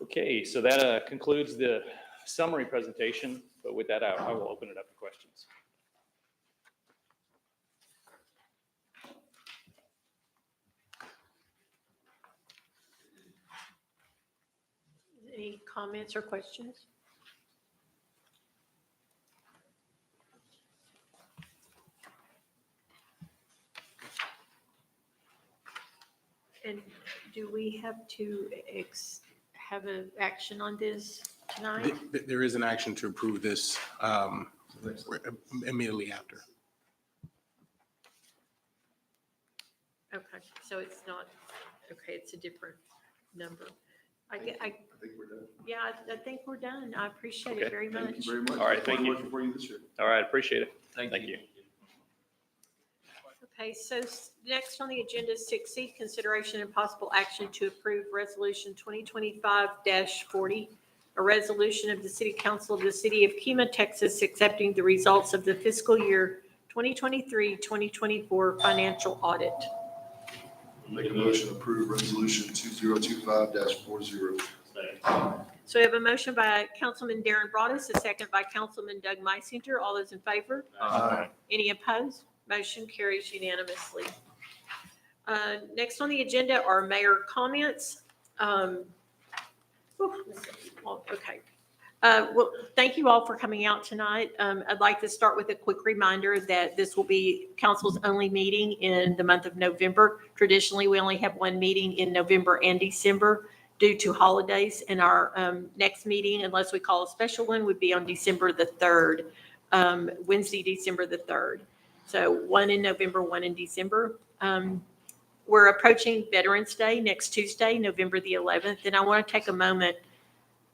Okay, so that concludes the summary presentation But with that, I will open it up to questions. Any comments or questions? And do we have to have an action on this tonight? There is an action to approve this immediately after. Okay, so it's not, okay, it's a different number. I think we're done. yeah, I think we're done. I appreciate Okay. it very much. Thank you very much. All right, thank you. Working for you this year. All right, appreciate it. Thank Thank you. Okay, so next on the agenda is 6C, consideration and possible action to approve Resolution 2025-40, a resolution of the City Council of the City of Kima, Texas, accepting the results of the fiscal year 2023-2024 financial audit. Make a motion to approve resolution 2025-40. So we have a motion by Councilman Darren Broadus, a second by Councilman Doug Meisinger. All those in favor? Aye. Any opposed? Motion carries unanimously. Next on the agenda are mayor comments. Okay. Well, thank you all for coming out tonight. I'd like to start with a quick reminder that this will be council's only meeting in the month of November. Traditionally, we only have one meeting in November and December due to holidays. And our next meeting, unless we call a special one, would be on December the 3rd, Wednesday, December the 3rd. So one in November, one in December. We're approaching Veterans Day next Tuesday, November the 11th. And I want to take a moment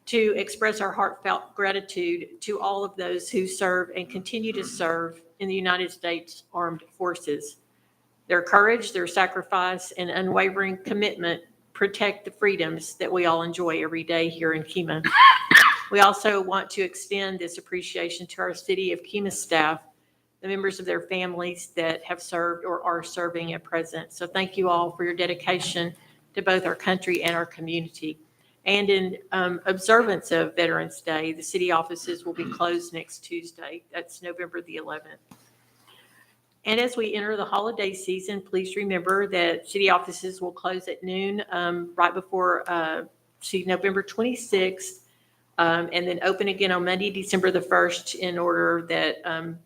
to express our heartfelt gratitude to all of those who serve and continue to serve in the United States Armed Forces. Their courage, their sacrifice, and unwavering commitment protect the freedoms that we all enjoy every day here in Kima. We also want to extend this appreciation to our City of Kima staff, the members of their families that have served or are serving at present. So thank you all for your dedication to both our country and our community. And in observance of Veterans Day, the city offices will be closed next Tuesday. That's November the 11th. And as we enter the holiday season, please remember that city offices will close at noon right before November 26th, and then open again on Monday, December the 1st, in order that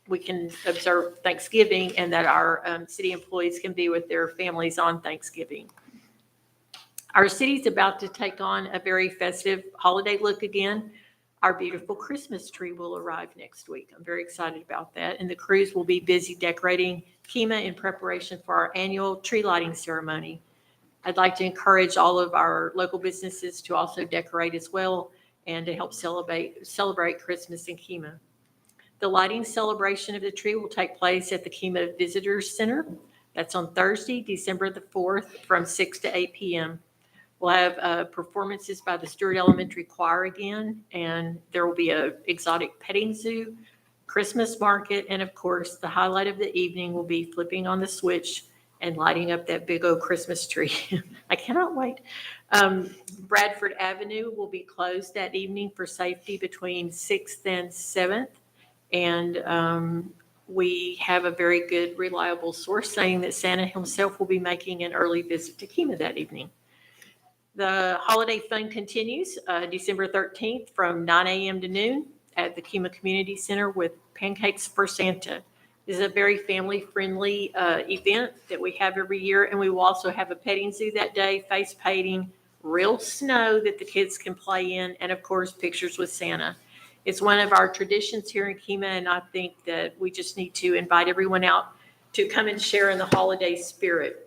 we can observe Thanksgiving and that our city employees can be with their families on Thanksgiving. Our city's about to take on a very festive holiday look again. Our beautiful Christmas tree will arrive next week. I'm very excited about that. And the crews will be busy decorating Kima in preparation for our annual tree lighting ceremony. I'd like to encourage all of our local businesses to also decorate as well and to help celebrate Christmas in Kima. The lighting celebration of the tree will take place at the Kima Visitors Center. That's on Thursday, December the 4th from 6 to 8 p.m. We'll have performances by the Stewart Elementary Choir again, and there will be an exotic petting zoo, Christmas market, and of course, the highlight of the evening will be flipping on the switch and lighting up that big old Christmas tree. I cannot wait. Bradford Avenue will be closed that evening for safety between 6th and 7th. And we have a very good, reliable source saying that Santa himself will be making an early visit to Kima that evening. The holiday fun continues December 13th from 9 a.m. to noon at the Kima Community Center with Pancakes for Santa. This is a very family-friendly event that we have every year, and we will also have a petting zoo that day, face painting, real snow that the kids can play in, and of course, pictures with Santa. It's one of our traditions here in Kima, and I think that we just need to invite everyone out to come and share in the holiday spirit.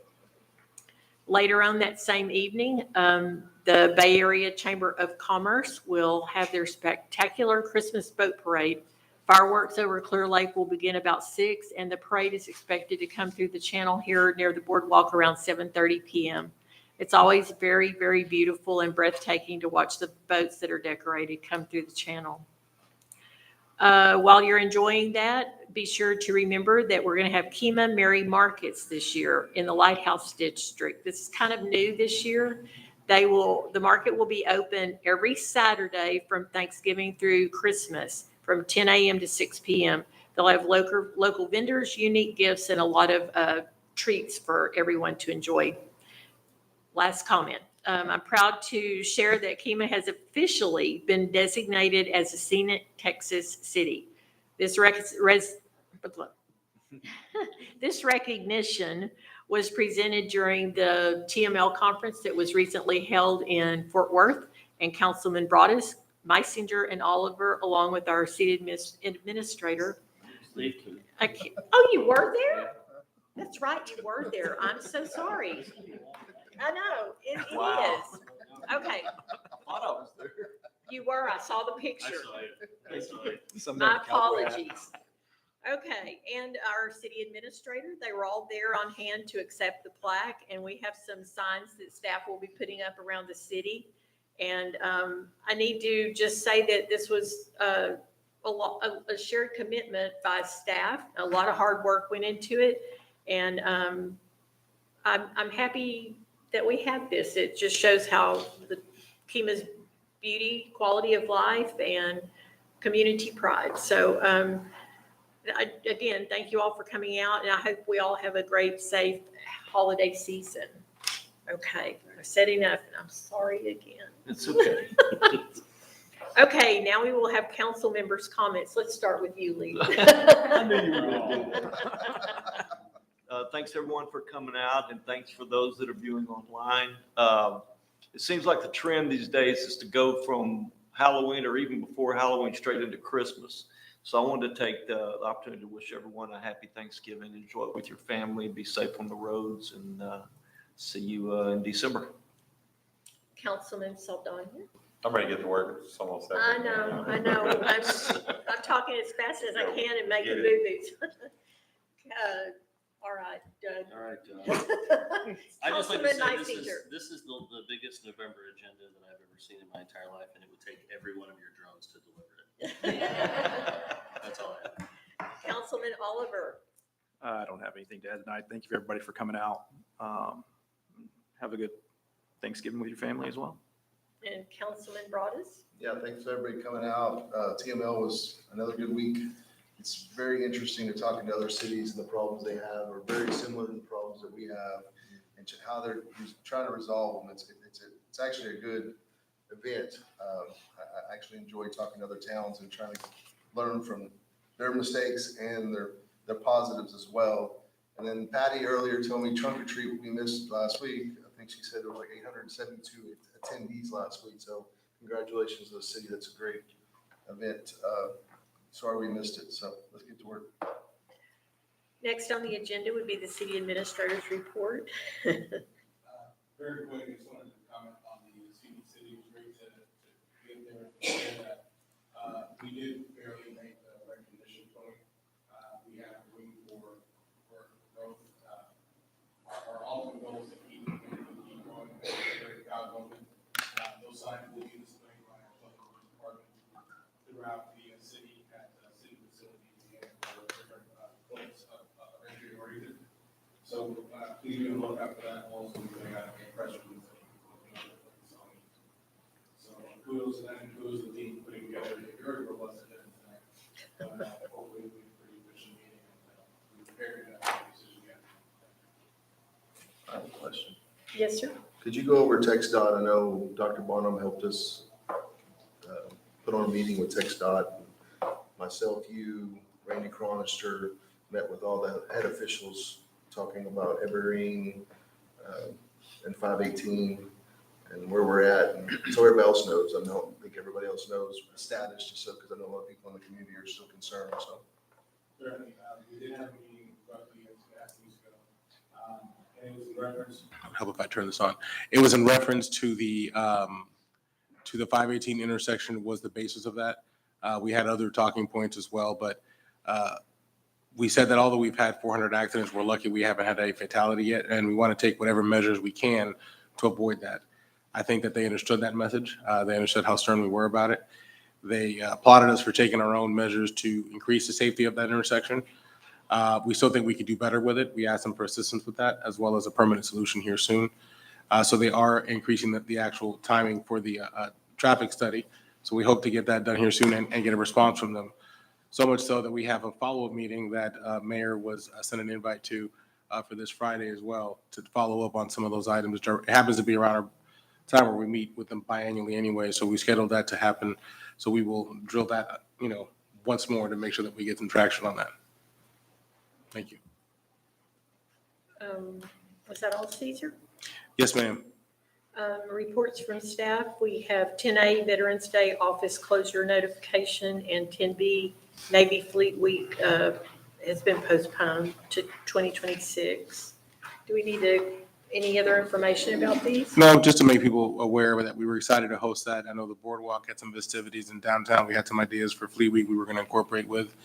Later on that same evening, the Bay Area Chamber of Commerce will have their spectacular Christmas boat parade. Fireworks over Clear Lake will begin about 6, and the parade is expected to come through the channel here near the boardwalk around 7:30 p.m. It's always very, very beautiful and breathtaking to watch the boats that are decorated come through the channel. While you're enjoying that, be sure to remember that we're going to have Kima Merry Markets this year in the Lighthouse District. This is kind of new this year. The market will be open every Saturday from Thanksgiving through Christmas from 10 a.m. to 6 p.m. They'll have local vendors, unique gifts, and a lot of treats for everyone to enjoy. Last comment. I'm proud to share that Kemah has officially been designated as a scenic Texas city. This recognition was presented during the TML conference that was recently held in Fort Worth, and Councilman Broadus, Meisinger, and Oliver, along with our city administrator. Oh, you were there? That's right, you were there. I'm so sorry. I know, it Wow. is. Okay. Thought I was there. You were, I saw the picture. I saw it. My apologies. Okay, and our city administrator, they were all there on hand to accept the plaque, and we have some signs that staff will be putting up around the city. And I need to just say that this was a shared commitment by staff. A lot of hard work went into it, and I'm happy that we have this. It just shows how the Kemah's beauty, quality of life, and community pride. So again, thank you all for coming out, and I hope we all have a great, safe holiday season. Okay, I said enough, and I'm sorry again. It's okay. Okay, now we will have council members' comments. Let's start with you, Lee. I knew you were going to do that. Thanks everyone for coming out, and thanks for those that are viewing online. It seems like the trend these days is to go from Halloween or even before Halloween straight into Christmas. So I wanted to take the opportunity to wish everyone a happy Thanksgiving. Enjoy it with your family, be safe on the roads, and see you in December. Councilman Saldana. I'm ready to get to work. It's almost I know. I'm talking as fast as I can and making Get boo-boos. All right, Doug. All right, I just like to say Councilman this is the biggest November agenda that I've ever seen in my entire life, and it would take every one of your drones to deliver it. That's all I have. Councilman Oliver. I don't have anything to add tonight. Thank you, everybody, for coming out. Have a good Thanksgiving with your family as well. And Councilman Broadus. Yeah, thanks for everybody coming out. TML was another good week. It's very interesting to talking to other cities and the problems they have are very similar to the problems that we have and how they're trying to resolve them. It's actually a good event. I actually enjoy talking to other towns and trying to learn from their mistakes and their positives as well. And then Patty earlier told me trunk or treat we missed last week. I think she said there was like 872 attendees last week. So congratulations to the city. That's a great event. Sorry we missed it. So let's get to work. Next on the agenda would be the city administrator's report. Very quick, I just wanted to comment on the City. It was great to get there and say that we did barely make the recognition point. We have room for growth. Our ultimate goal is to keep going, God willing. Those signs will be displayed by our public works department throughout the city at city facilities and for different points of entry or exit. So please be on the lookout for that. Also, we're going to have a press release. So kudos to that, and kudos to the team putting together a very robust agenda tonight. Hopefully, we pretty efficient meeting and we prepared to have a decision yet. I have a question. Yes, sir. Could you go over TxDOT? I know Dr. Bonham helped us put on a meeting with TxDOT. Myself, you, Randy Chronister, met with all the head officials talking about Evergreen and 518 and where we're at. And so everybody else knows. I don't think everybody else knows the status, just so because I know a lot of people in the community are still concerned. So Certainly, we did have a meeting roughly 2 weeks ago. And it was in reference. I'll help if I turn this on. It was in reference to the 518 intersection was the basis of that. We had other talking points as well, but we said that although we've had 400 accidents, we're lucky we haven't had a fatality yet, and we want to take whatever measures we can to avoid that. I think that they understood that message. They understood how stern we were about it. They applauded us for taking our own measures to increase the safety of that intersection. We still think we could do better with it. We asked them for assistance with that, as well as a permanent solution here soon. So they are increasing the actual timing for the traffic study. So we hope to get that done here soon and get a response from them. So much so that we have a follow-up meeting that Mayor was sent an invite to for this Friday as well, to follow up on some of those items. It happens to be around our time where we meet with them biannually anyway, so we scheduled that to happen. So we will drill that, once more to make sure that we get some traction on that. Thank you. Was that all, Caesar? Yes, ma'am. Reports from staff. We have 10A Veterans Day office closure notification, and 10B Navy Fleet Week has been postponed to 2026. Do we need any other information about these? No, just to make people aware that we were excited to host that. I know the Boardwalk had some festivities in downtown. We had some ideas for Fleet Week we were going to incorporate with.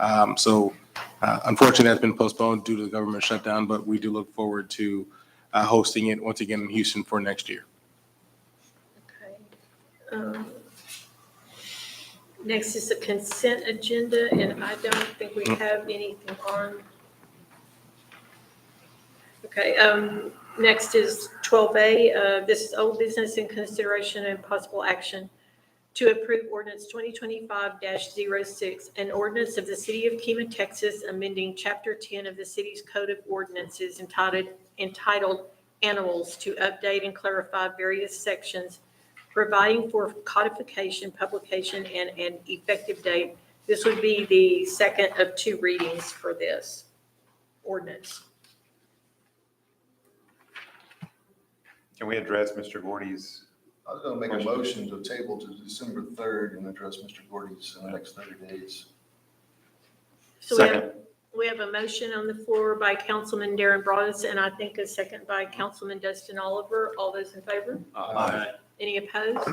Unfortunately, that's been postponed due to the government shutdown, but we do look forward to hosting it once again in Houston for next year. Next is the consent agenda, and I don't think we have anything on. Okay, next is 12A. This is old business in consideration and possible action to approve ordinance 2025-06, an ordinance of the City of Kima, Texas, amending Chapter 10 of the city's Code of Ordinances entitled Animals to update and clarify various sections, providing for codification, publication, and an effective date. This would be the second of two readings for this ordinance. Can we address Mr. Gordy's? I was gonna make a motion to table to December 3rd and address Mr. Gordy's in the next 30 days. So we have a motion on the floor by Councilman Darren Broadus, and I think a second by Councilman Dustin Oliver. All those in favor? Aye. Any opposed?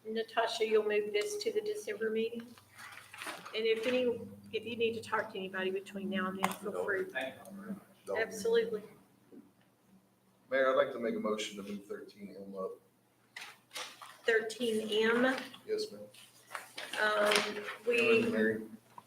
Natasha, you'll move this to the December meeting? And if you need to talk to anybody between now and then, feel free. Absolutely. Mayor, I'd like to make a motion to move 13M up. 13M. Yes, ma'am.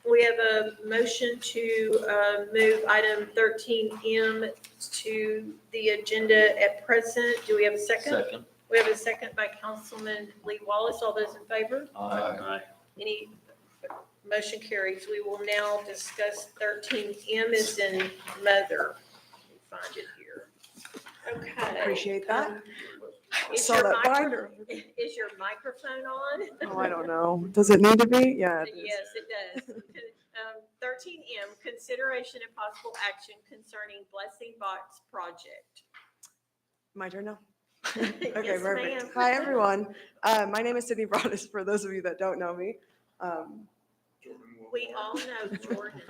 We have a motion to move item 13M to the agenda at present. Do we have a second? Second. We have a second by Councilman Lee Wallace. All those in favor? Aye. Any motion carries. We will now discuss 13M as in mother. Let me find it here. Okay. Appreciate that. Is Saw your that binder. Is your microphone on? Oh, I don't know. Does it need to be? Yeah. It is. Yes, it does. 13M, consideration and possible action concerning Blessing Box project. My turn now? Okay, Yes, perfect. ma'am. Hi, everyone. My name is Sydney Broadus, for those of you that don't know me. We all know Jordan.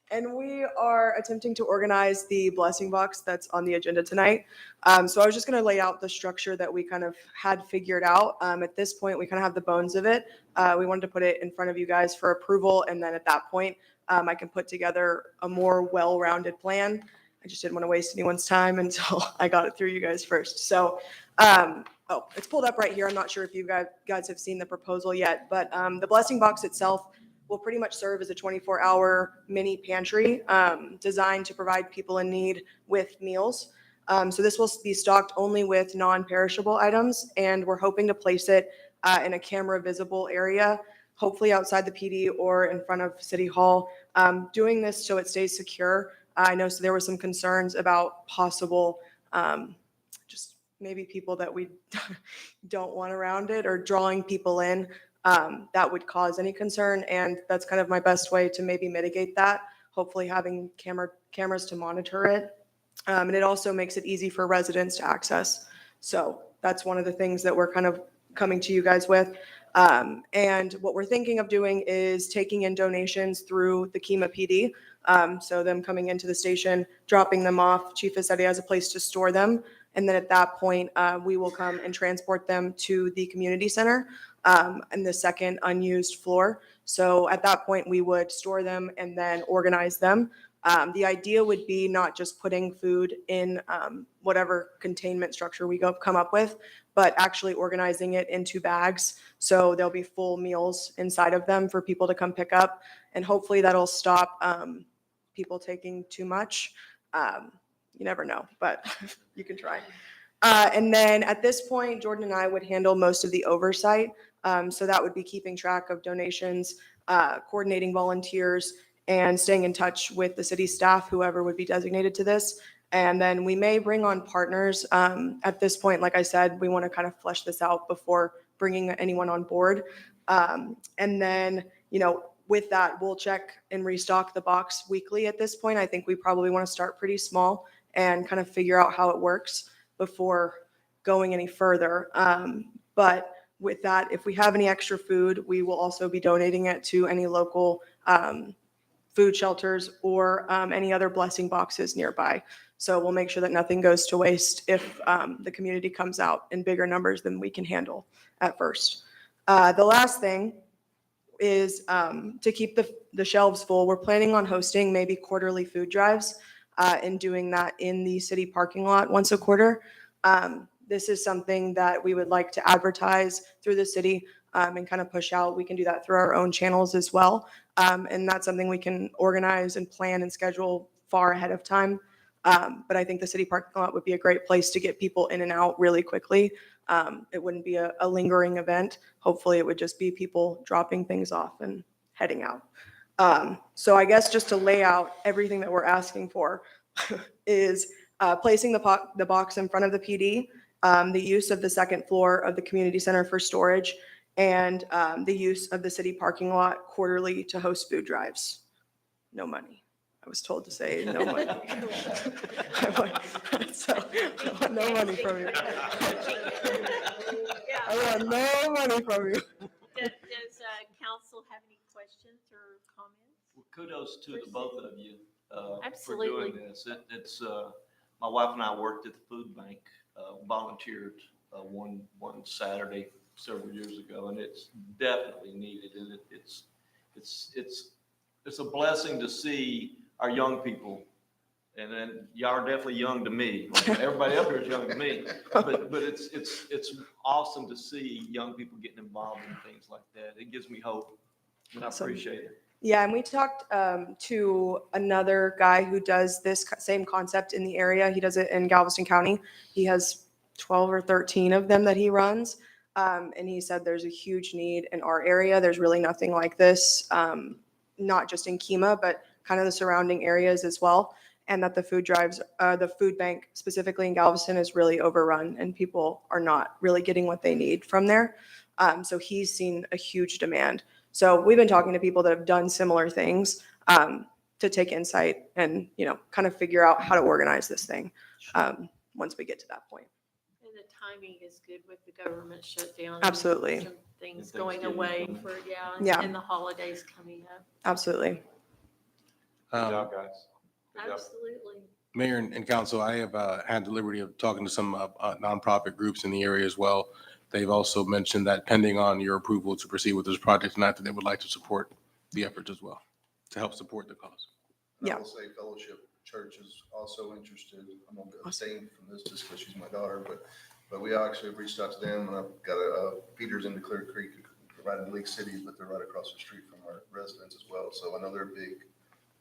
And we are attempting to organize the blessing box that's on the agenda tonight. So I was just going to lay out the structure that we kind of had figured out. At this point, we kind of have the bones of it. We wanted to put it in front of you guys for approval. And then at that point, I can put together a more well-rounded plan. I just didn't want to waste anyone's time until I got it through you guys first. So, it's pulled up right here. I'm not sure if you guys have seen the proposal yet, but the blessing box itself will pretty much serve as a 24-hour mini pantry designed to provide people in need with meals. So this will be stocked only with non-perishable items, and we're hoping to place it in a camera visible area, hopefully outside the PD or in front of City Hall. Doing this so it stays secure. I know so there were some concerns about possible just maybe people that we don't want around it or drawing people in. That would cause any concern, and that's kind of my best way to maybe mitigate that, hopefully having cameras to monitor it. And it also makes it easy for residents to access. So that's one of the things that we're kind of coming to you guys with. And what we're thinking of doing is taking in donations through the Kima PD. So them coming into the station, dropping them off. Chief has said he has a place to store them. And then at that point, we will come and transport them to the community center in the second unused floor. So at that point, we would store them and then organize them. The idea would be not just putting food in whatever containment structure we come up with, but actually organizing it into bags. So there'll be full meals inside of them for people to come pick up. And hopefully that'll stop people taking too much. You never know, but you can try. And then at this point, Jordan and I would handle most of the oversight. So that would be keeping track of donations, coordinating volunteers, and staying in touch with the city staff, whoever would be designated to this. And then we may bring on partners. At this point, like I said, we want to kind of flesh this out before bringing anyone on board. And then, with that, we'll check and restock the box weekly at this point. I think we probably want to start pretty small and kind of figure out how it works before going any further. But with that, if we have any extra food, we will also be donating it to any local food shelters or any other blessing boxes nearby. So we'll make sure that nothing goes to waste if the community comes out in bigger numbers than we can handle at first. The last thing is to keep the shelves full. We're planning on hosting maybe quarterly food drives and doing that in the city parking lot once a quarter. This is something that we would like to advertise through the city and kind of push out. We can do that through our own channels as well. And that's something we can organize and plan and schedule far ahead of time. But I think the city parking lot would be a great place to get people in and out really quickly. It wouldn't be a lingering event. Hopefully it would just be people dropping things off and heading out. So I guess just to lay out everything that we're asking for is placing the box in front of the PD, the use of the second floor of the community center for storage, and the use of the city parking lot quarterly to host food drives. No money. I was told to say no money. So, I want no money from you. I want no money from you. Does council have any questions or comments? Well, kudos to the both of you for Absolutely. doing this. It's my wife and I worked at the food bank, volunteered one Saturday several years ago, and it's definitely needed. And it's a blessing to see our young people. And then y'all are definitely young to me. Everybody up here is young to me. But it's awesome to see young people getting involved in things like that. It gives me hope, and I Awesome. appreciate it. Yeah, and we talked to another guy who does this same concept in the area. He does it in Galveston County. He has 12 or 13 of them that he runs. And he said there's a huge need in our area. There's really nothing like this, not just in Kemah, but kind of the surrounding areas as well. And that the food drives, the food bank specifically in Galveston is really overrun and people are not really getting what they need from there. So he's seen a huge demand. So we've been talking to people that have done similar things to take insight and, kind of figure out how to organize this thing once we get to that point. And the timing is good with the government shutdown. Absolutely. Some things going away for, Yeah. and the holidays coming up. Absolutely. Good job, guys. Good job. Absolutely. Mayor and council, I have had the liberty of talking to some nonprofit groups in the area as well. They've also mentioned that pending on your approval to proceed with this project tonight, that they would like to support the efforts as well, to help support the cause. I will say Fellowship Church is also interested. I'm going to abstain from this just because she's my daughter, but we actually have reached out to them, and I've got a Peters into Clear Creek, right in Lake City, but they're right across the street from our residents as well. So I know they're big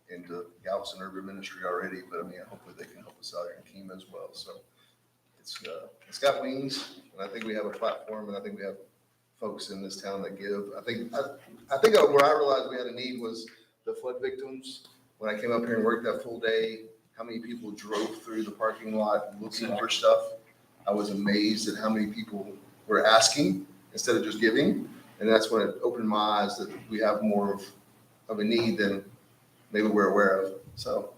into Galveston urban ministry already, but I mean, hopefully they can help us out here in Kemah as well. So it's got wings, and I think we have a platform, and I think we have folks in this town that give. I think where I realized we had a need was the flood victims. When I came up here and worked that full day, how many people drove through the parking lot looking for stuff. I was amazed at how many people were asking instead of just giving. And that's when it opened my eyes that we have more of a need than maybe we're aware of. So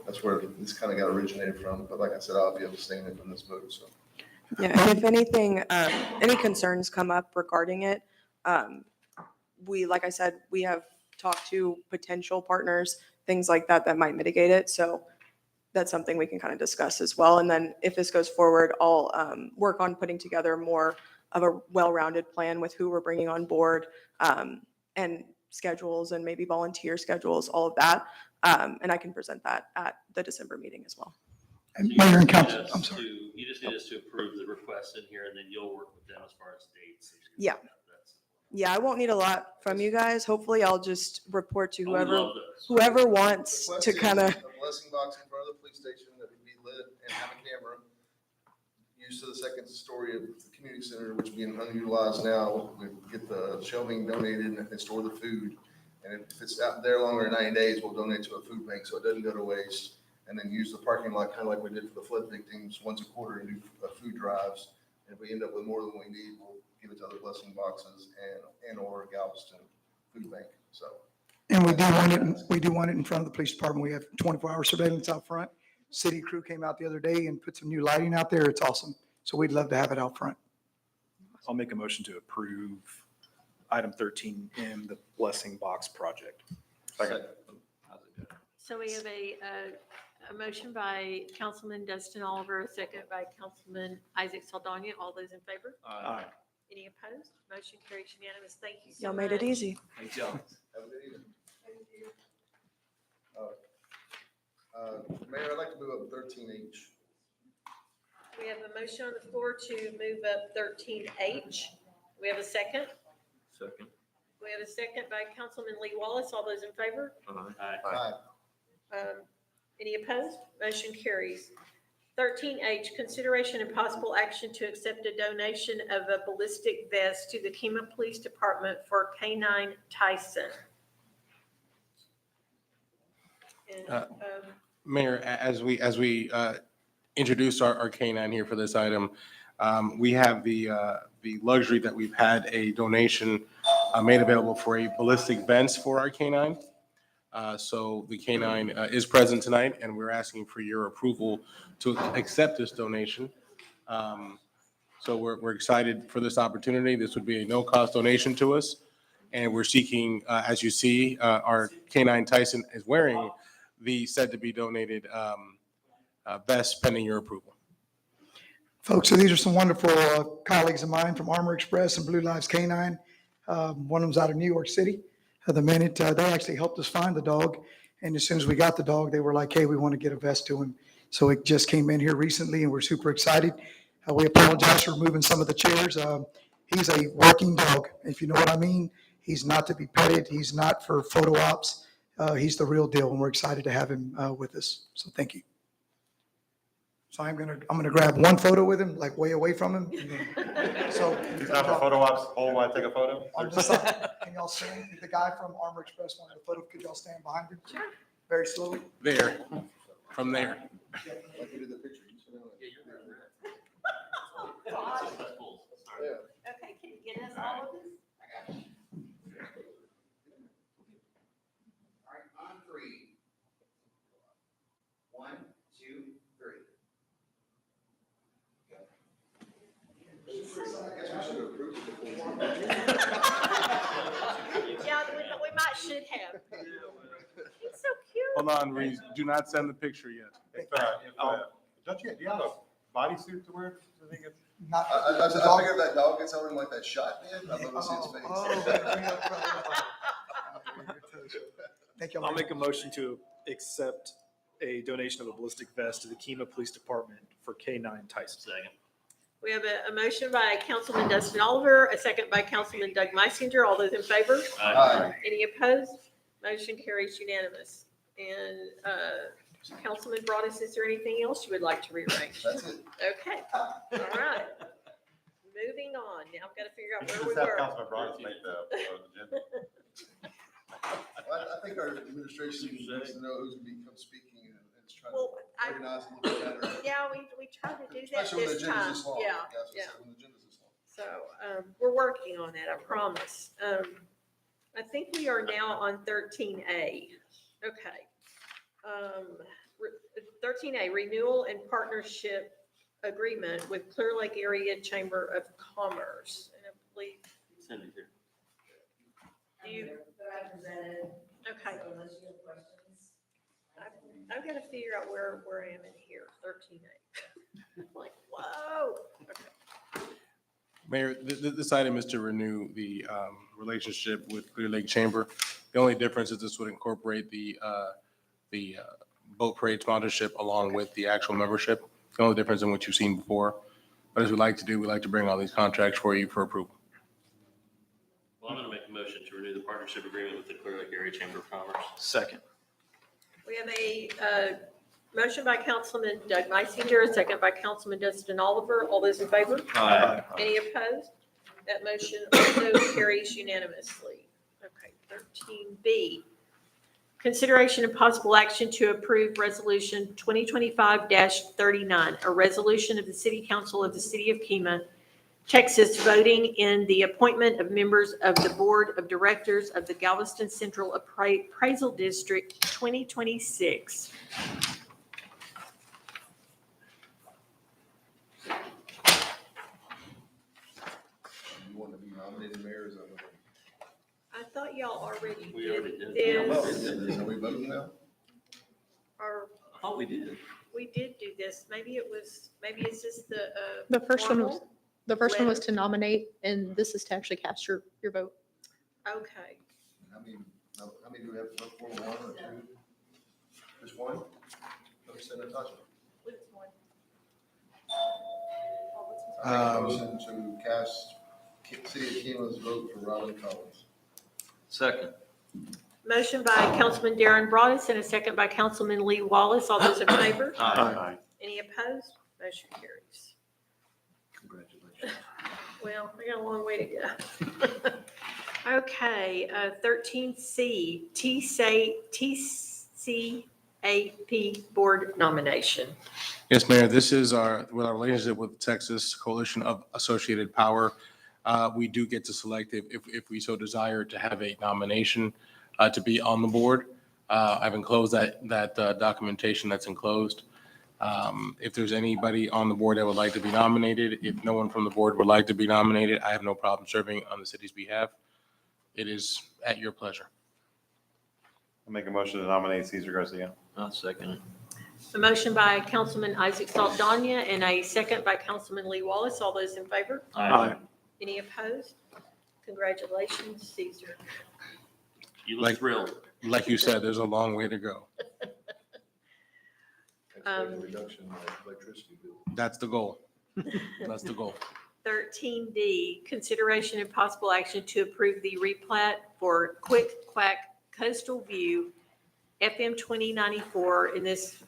that's where this kind of got originated from. But like I said, I'll be abstaining from this vote, so. Yeah, and if anything, any concerns come up regarding it, like I said, we have talked to potential partners, things like that might mitigate it. So that's something we can kind of discuss as well. And then if this goes forward, I'll work on putting together more of a well-rounded plan with who we're bringing on board and schedules and maybe volunteer schedules, all of that. And I can present that at the December meeting as well. So you Mayor and just need council, us I'm sorry. You just need us to approve the request in here, and then you'll work with them as far as dates. Yeah. Yeah, I won't need a lot from you guys. Hopefully I'll just report to Oh, we whoever, love those. whoever wants to Requesting kind of, A blessing box in front of the police station that would be lit and have a camera. Used to the second story of the community center, which is being unutilized now. We get the shelving donated and store the food. And if it's out there longer than 90 days, we'll donate to a food bank so it doesn't go to waste. And then use the parking lot kind of like we did for the flood victims once a quarter and do food drives. And if we end up with more than we need, we'll give it to other blessing boxes and or Galveston Food Bank. So. And we do want it in front of the police department. We have 24-hour surveillance out front. City crew came out the other day and put some new lighting out there. It's awesome. So we'd love to have it out front. I'll make a motion to approve item 13M, the blessing box project. Second. So we have a motion by Councilman Dustin Oliver, a second by Councilman Isaac Saldana. All those in favor? Aye. Any opposed? Motion carries unanimous. Thank you so y'all much. made it easy. Thanks, y'all. Have a good evening. Mayor, I'd like to move up 13H. We have a motion on the floor to move up 13H. We have a second. Second. We have a second by Councilman Lee Wallace. All those in favor? Aye. Any opposed? Motion carries. 13H, consideration and possible action to accept a donation of a ballistic vest to the Kemah Police Department for K-9 Tyson. And, Mayor, as we introduce our K-9 here for this item, we have the luxury that we've had a donation made available for a ballistic vest for our K-9. So the K-9 is present tonight, and we're asking for your approval to accept this donation. So we're excited for this opportunity. This would be a no-cost donation to us. And we're seeking, as you see, our K-9 Tyson is wearing the said to be donated vest pending your approval. Folks, so these are some wonderful colleagues of mine from Armor Express and Blue Lives Canine. One of them's out of New York City. The minute they actually helped us find the dog, and as soon as we got the dog, they were like, hey, we want to get a vest to him. So it just came in here recently, and we're super excited. We apologize for moving some of the chairs. He's a working dog, if you know what I mean. He's not to be petted. He's not for photo ops. He's the real deal, and we're excited to have him with us. So thank you. So I'm gonna grab one photo with him, like way away from him. So He's not for photo ops. Hold while I take a photo. I'm just, can y'all stand? The guy from Armor Express wanted a photo. Could y'all stand behind him? Sure. Very slowly. There, from there. Like we did the picture. Okay, can you get us all of this? All right, on three. 1, 2, 3. I guess we should have approved it before. Yeah, we might should have. He's so cute. Hold on, Reese, do not send the picture yet. Don't you have a bodysuit to wear? I think it's. I figured that dog gets out him like that shot did. I'd love to see his face. Thank you. I'll make a motion to accept a donation of a ballistic vest to the Kemah Police Department for K-9 Tyson. Second. We have a motion by Councilman Dustin Oliver, a second by Councilman Doug Meisinger. All those in favor? Aye. Any opposed? Motion carries unanimous. And Councilman Broadus, is there anything else you would like to rearrange? That's it. Okay, all right. Moving on. Now I've got to figure You out should where we just have were. Councilman Brown make the agenda. Well, I think our administration needs to know who's going to become speaking and try Well, to organize a little bit better. Yeah, we tried to do that Especially when the this agenda's time. this long. Yeah, That's what I yeah. said, when the agenda's this long. So we're working on that, I promise. I think we are now on 13A. Okay. 13A, renewal and partnership agreement with Clear Lake Area Chamber of Commerce. And I believe, Send it here. do you, okay. I've got to figure out where I am in here, 13A. Like, whoa. Okay. Mayor, this item is to renew the relationship with Clear Lake Chamber. The only difference is this would incorporate the boat parade sponsorship along with the actual membership. The only difference in what you've seen before. But as we like to do, we like to bring all these contracts for you for approval. Well, motion to renew the partnership agreement with the Clear Lake Area Chamber of Commerce. Second. We have a motion by Councilman Doug Meisinger, a second by Councilman Dustin Oliver. All those in favor? Aye. Any opposed? That motion also carries unanimously. Okay, 13B. Consideration and possible action to approve Resolution 2025-39, a resolution of the City Council of the City of Kemah, Texas, voting in the appointment of members of the Board of Directors of the Galveston Central Appraisal District 2026. You want to be nominated mayor, is that what? I thought y'all already We already did did. this. Are we voting now? Or I thought we did. we did do this. Maybe it's just the. The first one was, formal? the first one was letter. to nominate, and this is to actually cast your vote. Okay. How many do we have to vote for, one or two? Just one? Let me send Natasha. I make a motion to cast City of Kemah's vote for Robin Collins. Second. Motion by Councilman Darren Broadus and a second by Councilman Lee Wallace. All those in favor? Aye. Any opposed? Motion carries. Congratulations. Well, we got a long way to go. Okay, 13C, TCAP Board nomination. Yes, Mayor, this is with our relationship with Texas Coalition of Associated Power. We do get to select, if we so desire, to have a nomination to be on the board. I've enclosed that documentation that's enclosed. If there's anybody on the board that would like to be nominated, if no one from the board would like to be nominated, I have no problem serving on the city's behalf. It is at your pleasure. I'll make a motion to nominate Cesar Garcia. I'll second it. A motion by Councilman Isaac Saldana and a second by Councilman Lee Wallace. All those in favor? Aye. Any opposed? Congratulations, Caesar. You look thrilled. Like you said, there's a long way to go. Expect a reduction in electricity bill. That's the goal. That's the goal. 13D, consideration and possible action to approve the replat for Quick Quack Coastal View FM 2094, and this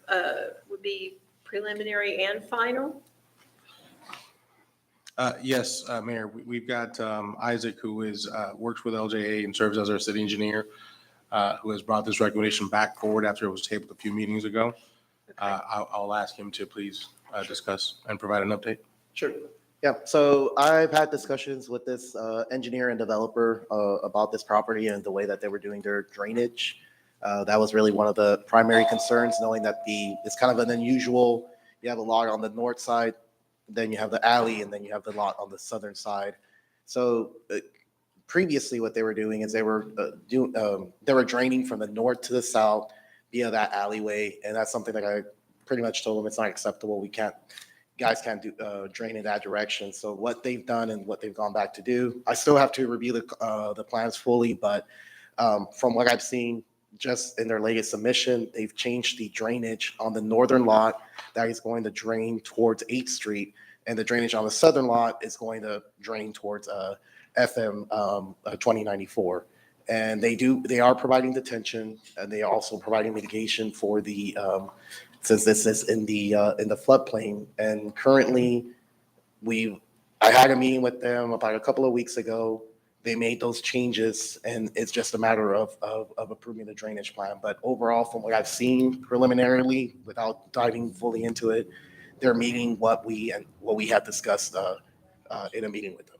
would be preliminary and final. Yes, Mayor, we've got Isaac, who works with LJA and serves as our city engineer, who has brought this recommendation back forward after it was tabled a few meetings ago. I'll ask him to please discuss and provide an update. Sure. Yeah, so I've had discussions with this engineer and developer about this property and the way that they were doing their drainage. That was really one of the primary concerns, knowing that it's kind of an unusual, you have a lot on the north side, then you have the alley, and then you have the lot on the southern side. So previously what they were doing is they were draining from the north to the south via that alleyway, and that's something that I pretty much told them it's not acceptable. Guys can't drain in that direction. So what they've done and what they've gone back to do, I still have to review the plans fully, but from what I've seen, just in their latest submission, they've changed the drainage on the northern lot that is going to drain towards 8th Street, and the drainage on the southern lot is going to drain towards FM 2094. And they are providing detention, and they are also providing mitigation for the since this is in the floodplain. And currently, I had a meeting with them about a couple of weeks ago. They made those changes, and it's just a matter of approving the drainage plan. But overall, from what I've seen preliminarily, without diving fully into it, they're meeting what we had discussed in a meeting with them.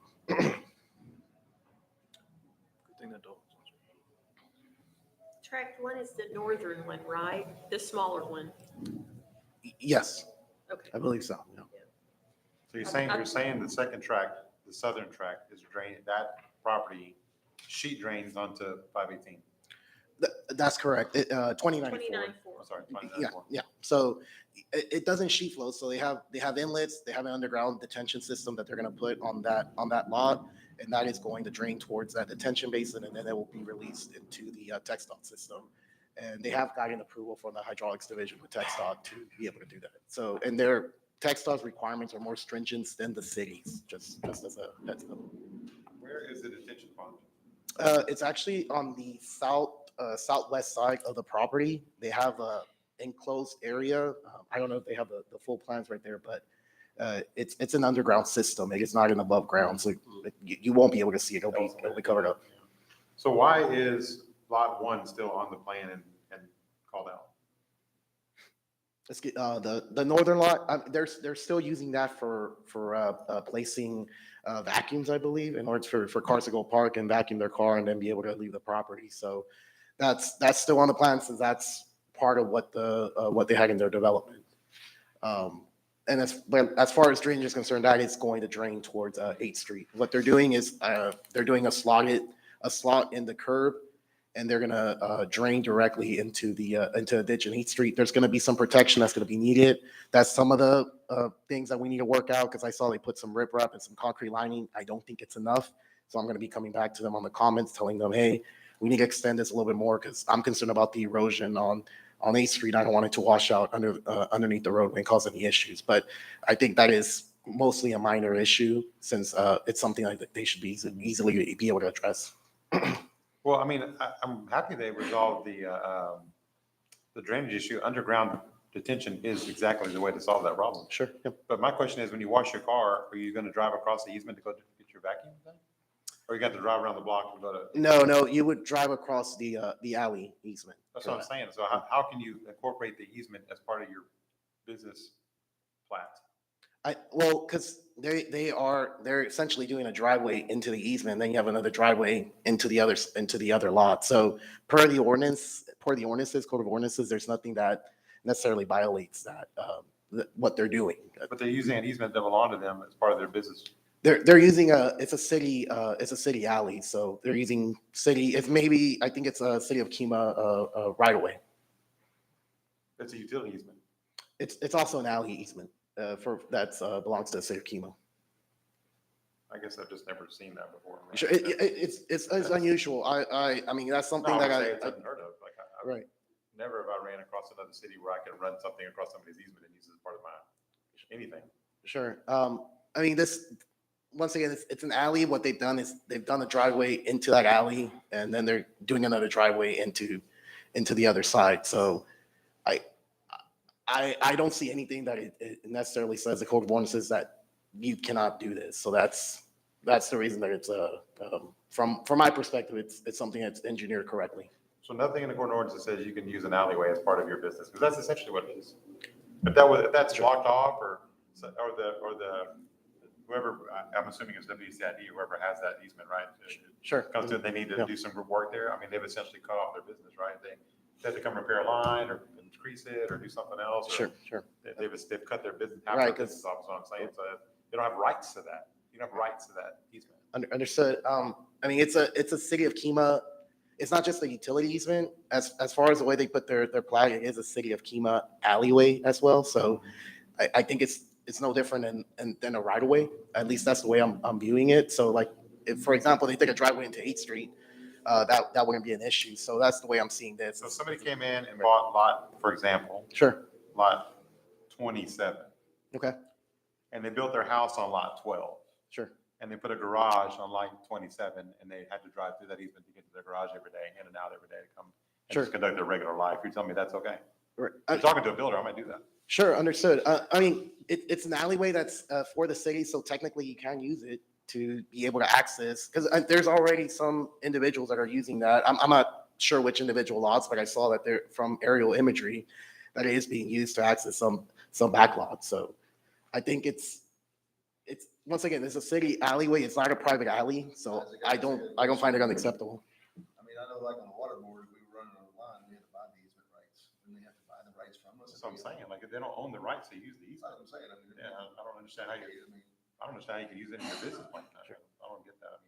Track 1 is the northern one, right? The smaller one. Yes, Okay. I believe so. Yeah. So you're saying the second track, the southern track is draining, that property sheet drains onto 518. That's correct. 2094. 2094. I'm sorry, Yeah, 2094. yeah. So it doesn't sheet flow. So they have inlets. They have an underground detention system that they're going to put on that lot, and that is going to drain towards that detention basin, and then it will be released into the TxDOT system. And they have gotten approval from the hydraulics division with TxDOT to be able to do that. So, and their TxDOT's requirements are more stringent than the cities. Just as a heads up. Where is the detention pond? It's actually on the southwest side of the property. They have a enclosed area. I don't know if they have the full plans right there, but it's an underground system. It is not an above ground, so you won't be able to see it. It'll be covered up. So why is lot 1 still on the plan and called out? Let's get the northern lot. They're still using that for placing vacuums, I believe, in order for cars to go park and vacuum their car and then be able to leave the property. So that's still on the plan, since that's part of what they had in their development. And as far as drainage is concerned, that is going to drain towards 8th Street. What they're doing is they're doing a slot in the curb, and they're gonna drain directly into a ditch in 8th Street. There's gonna be some protection that's gonna be needed. That's some of the things that we need to work out, because I saw they put some riprap and some concrete lining. I don't think it's enough. So I'm gonna be coming back to them on the comments, telling them, hey, we need to extend this a little bit more, because I'm concerned about the erosion on 8th Street. I don't want it to wash out underneath the roadway and cause any issues. But I think that is mostly a minor issue, since it's something that they should be easily be able to address. Well, I mean, I'm happy they resolved the drainage issue. Underground detention is exactly the way to solve that problem. Sure. Yep. But my question is, when you wash your car, are you going to drive across the easement to go get your vacuum done? Or you got to drive around the block to go to? No, you would drive across the alley easement. That's what I'm saying. So how can you incorporate the easement as part of your business plat? Well, because they're essentially doing a driveway into the easement, then you have another driveway into the other lot. So per the ordinances, code of ordinances, there's nothing that necessarily violates that, what they're doing. But they're using an easement that belong to them as part of their business. They're using it's a city alley, so they're using I think it's a city of Kima right away. It's a utility easement. It's also an alley easement that belongs to the city of Kima. I guess I've just never seen that before. Sure, it's unusual. I mean, that's something that it's unheard of. Like right. Never have I ran across another city where I could run something across somebody's easement and use it as part of my anything. Sure. I mean, once again, it's an alley. What they've done is they've done a driveway into that alley, and then they're doing another driveway into the other side. So I don't see anything that it necessarily says the code of ordinances that you cannot do this. So that's the reason that it's from my perspective, it's something that's engineered correctly. So nothing in the code of ordinance that says you can use an alleyway as part of your business, because that's essentially what it is. If that's blocked off or the whoever, I'm assuming it's WCID, whoever has that easement, right? Sure. Comes to it, they need to do some work there. I mean, they've essentially cut off their business, right? They have to come repair a line or increase it or do something else. Or Sure. They've cut their business, half Right, their business off, is what I'm saying. So they don't have rights to that. You don't have rights to that easement. Understood. I mean, it's a city of Kima. It's not just a utility easement. As far as the way they put their flag, it is a city of Kima alleyway as well. So I think it's no different than a right of way. At least that's the way I'm viewing it. So like, if, for example, they take a driveway into 8th Street, that wouldn't be an issue. So that's the way I'm seeing this. So somebody came in and bought lot, for example. Sure. Lot 27. Okay. And they built their house on lot 12. Sure. And they put a garage on lot 27, and they had to drive through that easement to get to their garage every day, in and out every day to come and Sure. just conduct their regular life. You're telling me that's okay? Right. I'm talking to a builder, I might do that. Sure, understood. I mean, it's an alleyway that's for the city, so technically you can use it to be able to access, because there's already some individuals that are using that. I'm not sure which individual lots, but I saw that they're from aerial imagery that it is being used to access some back lots. So I think it's once again, it's a city alleyway. It's not a private alley, so I don't find it unacceptable. I mean, I know like on the water board, we were running on the line, we had to buy the easement rights, and we have to buy the rights from us. That's what I'm saying, like, if they don't own the rights to use the easement. That's what I'm saying. I mean, Yeah, I don't understand how you can use it in your business plan. I don't get that.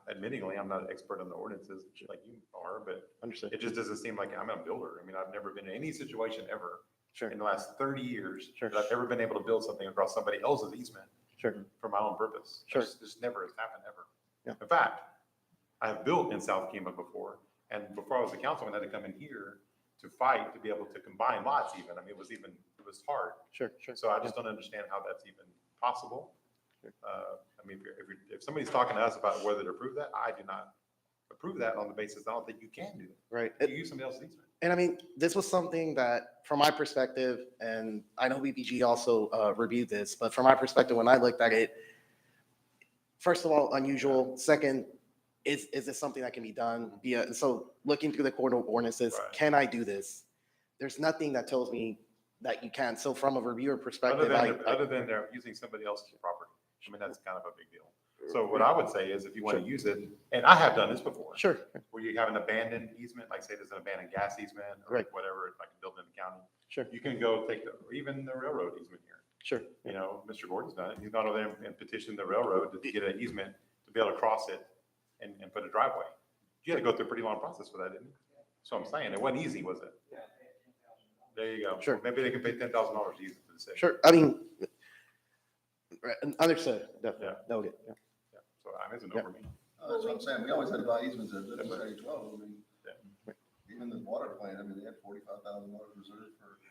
Admittingly, I'm not an expert on the ordinances like you are, but Understood. it just doesn't seem like I'm a builder. I mean, I've never been in any situation ever Sure. in the last 30 years Sure. that I've ever been able to build something across somebody else's easement Sure. for my own purpose. Sure. This never has happened ever. Yeah. In fact, I have built in South Kima before, and before I was a councilman, I had to come in here to fight to be able to combine lots even. I mean, it was hard. Sure. So I just don't understand how that's even possible. I mean, if somebody's talking to us about whether to approve that, I do not approve that on the basis, I don't think you can do it. Right. You use somebody else's easement. And I mean, this was something that, from my perspective, and I know BPG also reviewed this, but from my perspective, when I looked at it, first of all, unusual. Second, is this something that can be done via, so looking through the code of ordinances, can I do this? There's nothing that tells me that you can. So from a reviewer perspective, Other than they're using somebody else's property. I mean, that's kind of a big deal. So what I would say is if you want to use it, and I have done this before. Sure. Where you have an abandoned easement, like say there's an abandoned gas easement or Right. whatever, like a building in the county. Sure. You can go take or even the railroad easement here. Sure. You know, Mr. Gordon's done it. He's gone over there and petitioned the railroad to get an easement to be able to cross it and put a driveway. You had to go through a pretty long process for that, didn't you? So I'm saying, it wasn't easy, was it? There you go. Sure. Maybe they can pay $10,000 to use it for the city. Sure, I mean, understood, definitely, noted, yeah. So I mean, it's a no for me. That's what I'm saying. We always had to buy easements at WSA 12. I mean, even the water plant, I mean, they had $45,000 reserved for. I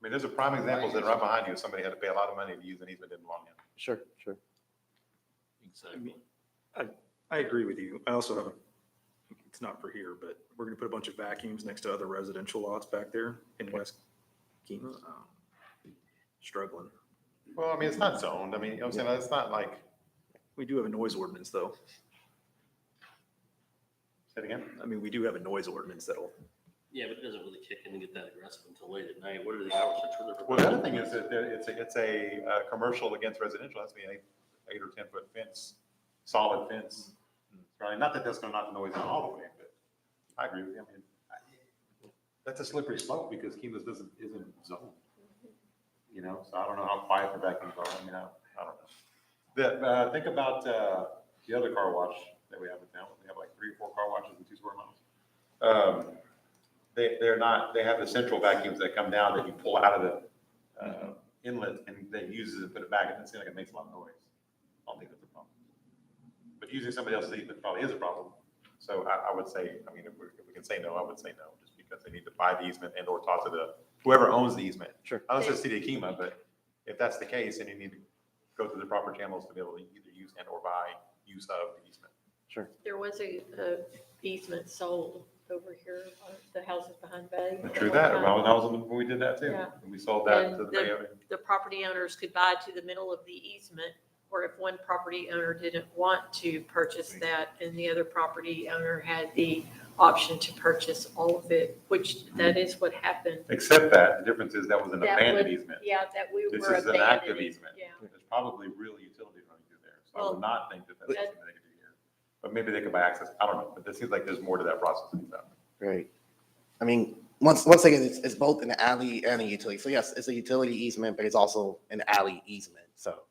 mean, there's a prime example sitting right behind you. Somebody had to pay a lot of money to use an easement that didn't belong to them. Sure, sure. I mean, I agree with you. I also have, it's not for here, but we're gonna put a bunch of vacuums next to other residential lots back there in West Kima. Struggling. Well, I mean, it's not zoned. I mean, you know what I'm saying? It's not like. We do have a noise ordinance, though. Say it again? I mean, we do have a noise ordinance that'll. Yeah, but it doesn't really kick in and get that aggressive until late at night. What are the hours that you're? Well, the other thing is that it's a commercial against residential. That's be an 8 or 10 foot fence, solid fence. Right? Not that that's gonna knock the noise out all the way, but I agree with you. I mean, that's a slippery slope because Kima's isn't zoned. You know, so I don't know how quiet the vacuums are. I mean, I don't know. Think about the other car wash that we have in town. We have like 3 or 4 car washes in 2 square miles. They're not, they have the central vacuums that come down that you pull out of the inlet and then use it and put it back, and it seems like it makes a lot of noise. I don't think that's a problem. But using somebody else's easement probably is a problem. So I would say, I mean, if we can say no, I would say no, just because they need to buy the easement and or talk to whoever owns the easement. Sure. I don't say City of Kima, but if that's the case, then you need to go through the proper channels to be able to either use and or buy use of the easement. Sure. There was a easement sold over here on the houses behind Bay. True that. Well, that was when we did that too. Yeah. And we sold that And to the Bay Area. the property owners could buy to the middle of the easement, or if one property owner didn't want to purchase that and the other property owner had the option to purchase all of it, which that is what happened. Except that, the difference is that was an That abandoned would- easement. Yeah, that we This were is an active abandoning. easement. Yeah. There's probably real utilities running through there. So I Well, would not think that that's that- something they could do here. But maybe they could buy access. I don't know, but it seems like there's more to that process than that. Right. I mean, once again, it's both an alley and a utility. So yes, it's a utility easement, but it's also an alley easement, so.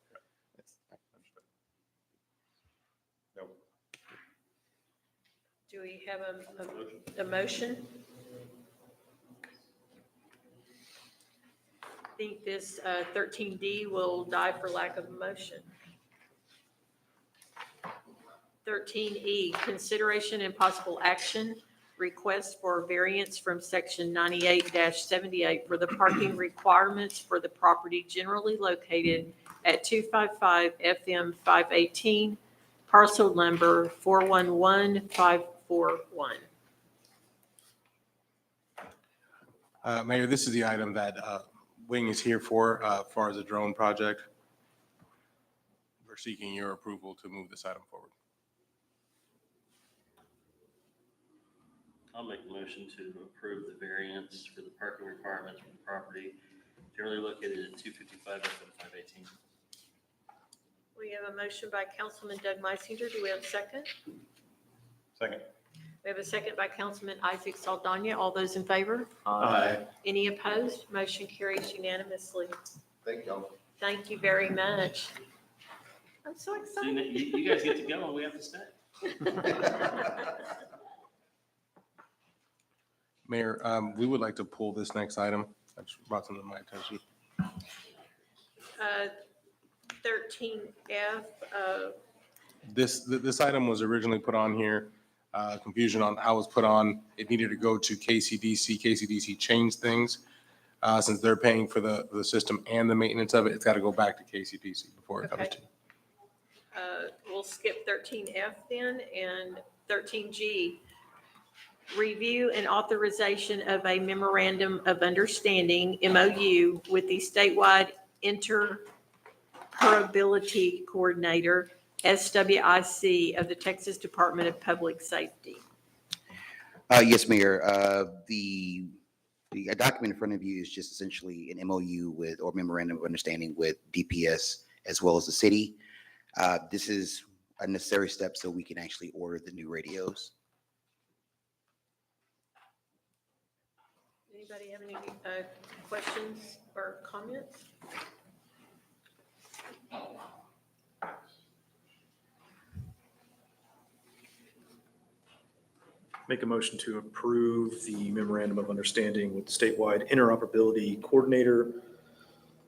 Do we have a motion? I think this 13D will die for lack of a motion. 13E, consideration and possible action, request for variance from section 98-78 for the parking requirements for the property generally located at 255 FM 518, parcel number 411541. Mayor, this is the item that Wing is here for, as far as the drone project. We're seeking your approval to move this item forward. I'll make a motion to approve the variance for the parking requirements for the property generally located at 255 FM 518. We have a motion by Councilman Doug Meisinger. Do we have a second? Second. We have a second by Councilman Isaac Saldana. All those in favor? Aye. Any opposed? Motion carries unanimously. Thank y'all. Thank you very much. I'm so So you excited. you guys get to go and we have to stay. Mayor, we would like to pull this next item. That's brought something to my attention. 13F, This item was originally put on here, confusion on how it was put on. It needed to go to KCDC. KCDC changed things. Since they're paying for the system and the maintenance of it, it's got to go back to KCDC before it comes Okay. to. We'll skip 13F then, and 13G. Review and authorization of a memorandum of understanding, MOU, with the statewide interoperability coordinator, SWIC, of the Texas Department of Public Safety. Yes, Mayor. The document in front of you is just essentially an MOU with, or memorandum of understanding with DPS as well as the city. This is a necessary step so we can actually order the new radios. Anybody have any questions or comments? Make a motion to approve the memorandum of understanding with statewide interoperability coordinator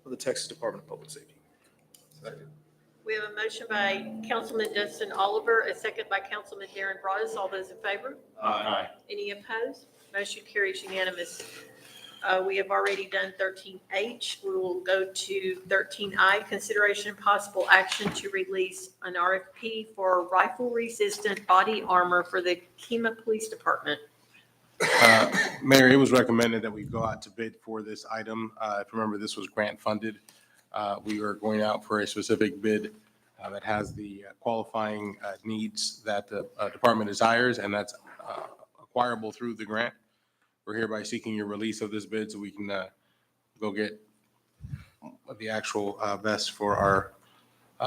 of the Texas Department of Public Safety. Second. We have a motion by Councilman Dustin Oliver, a second by Councilman Darren Broadus. All those in favor? Aye. Any opposed? Motion carries unanimous. We have already done 13H. We will go to 13I, consideration and possible action to release an RFP for rifle-resistant body armor for the Kemah Police Department. Mayor, it was recommended that we go out to bid for this item. If you remember, this was grant funded. We are going out for a specific bid that has the qualifying needs that the department desires, and that's acquirable through the grant. We're hereby seeking your release of this bid so we can go get the actual vest for our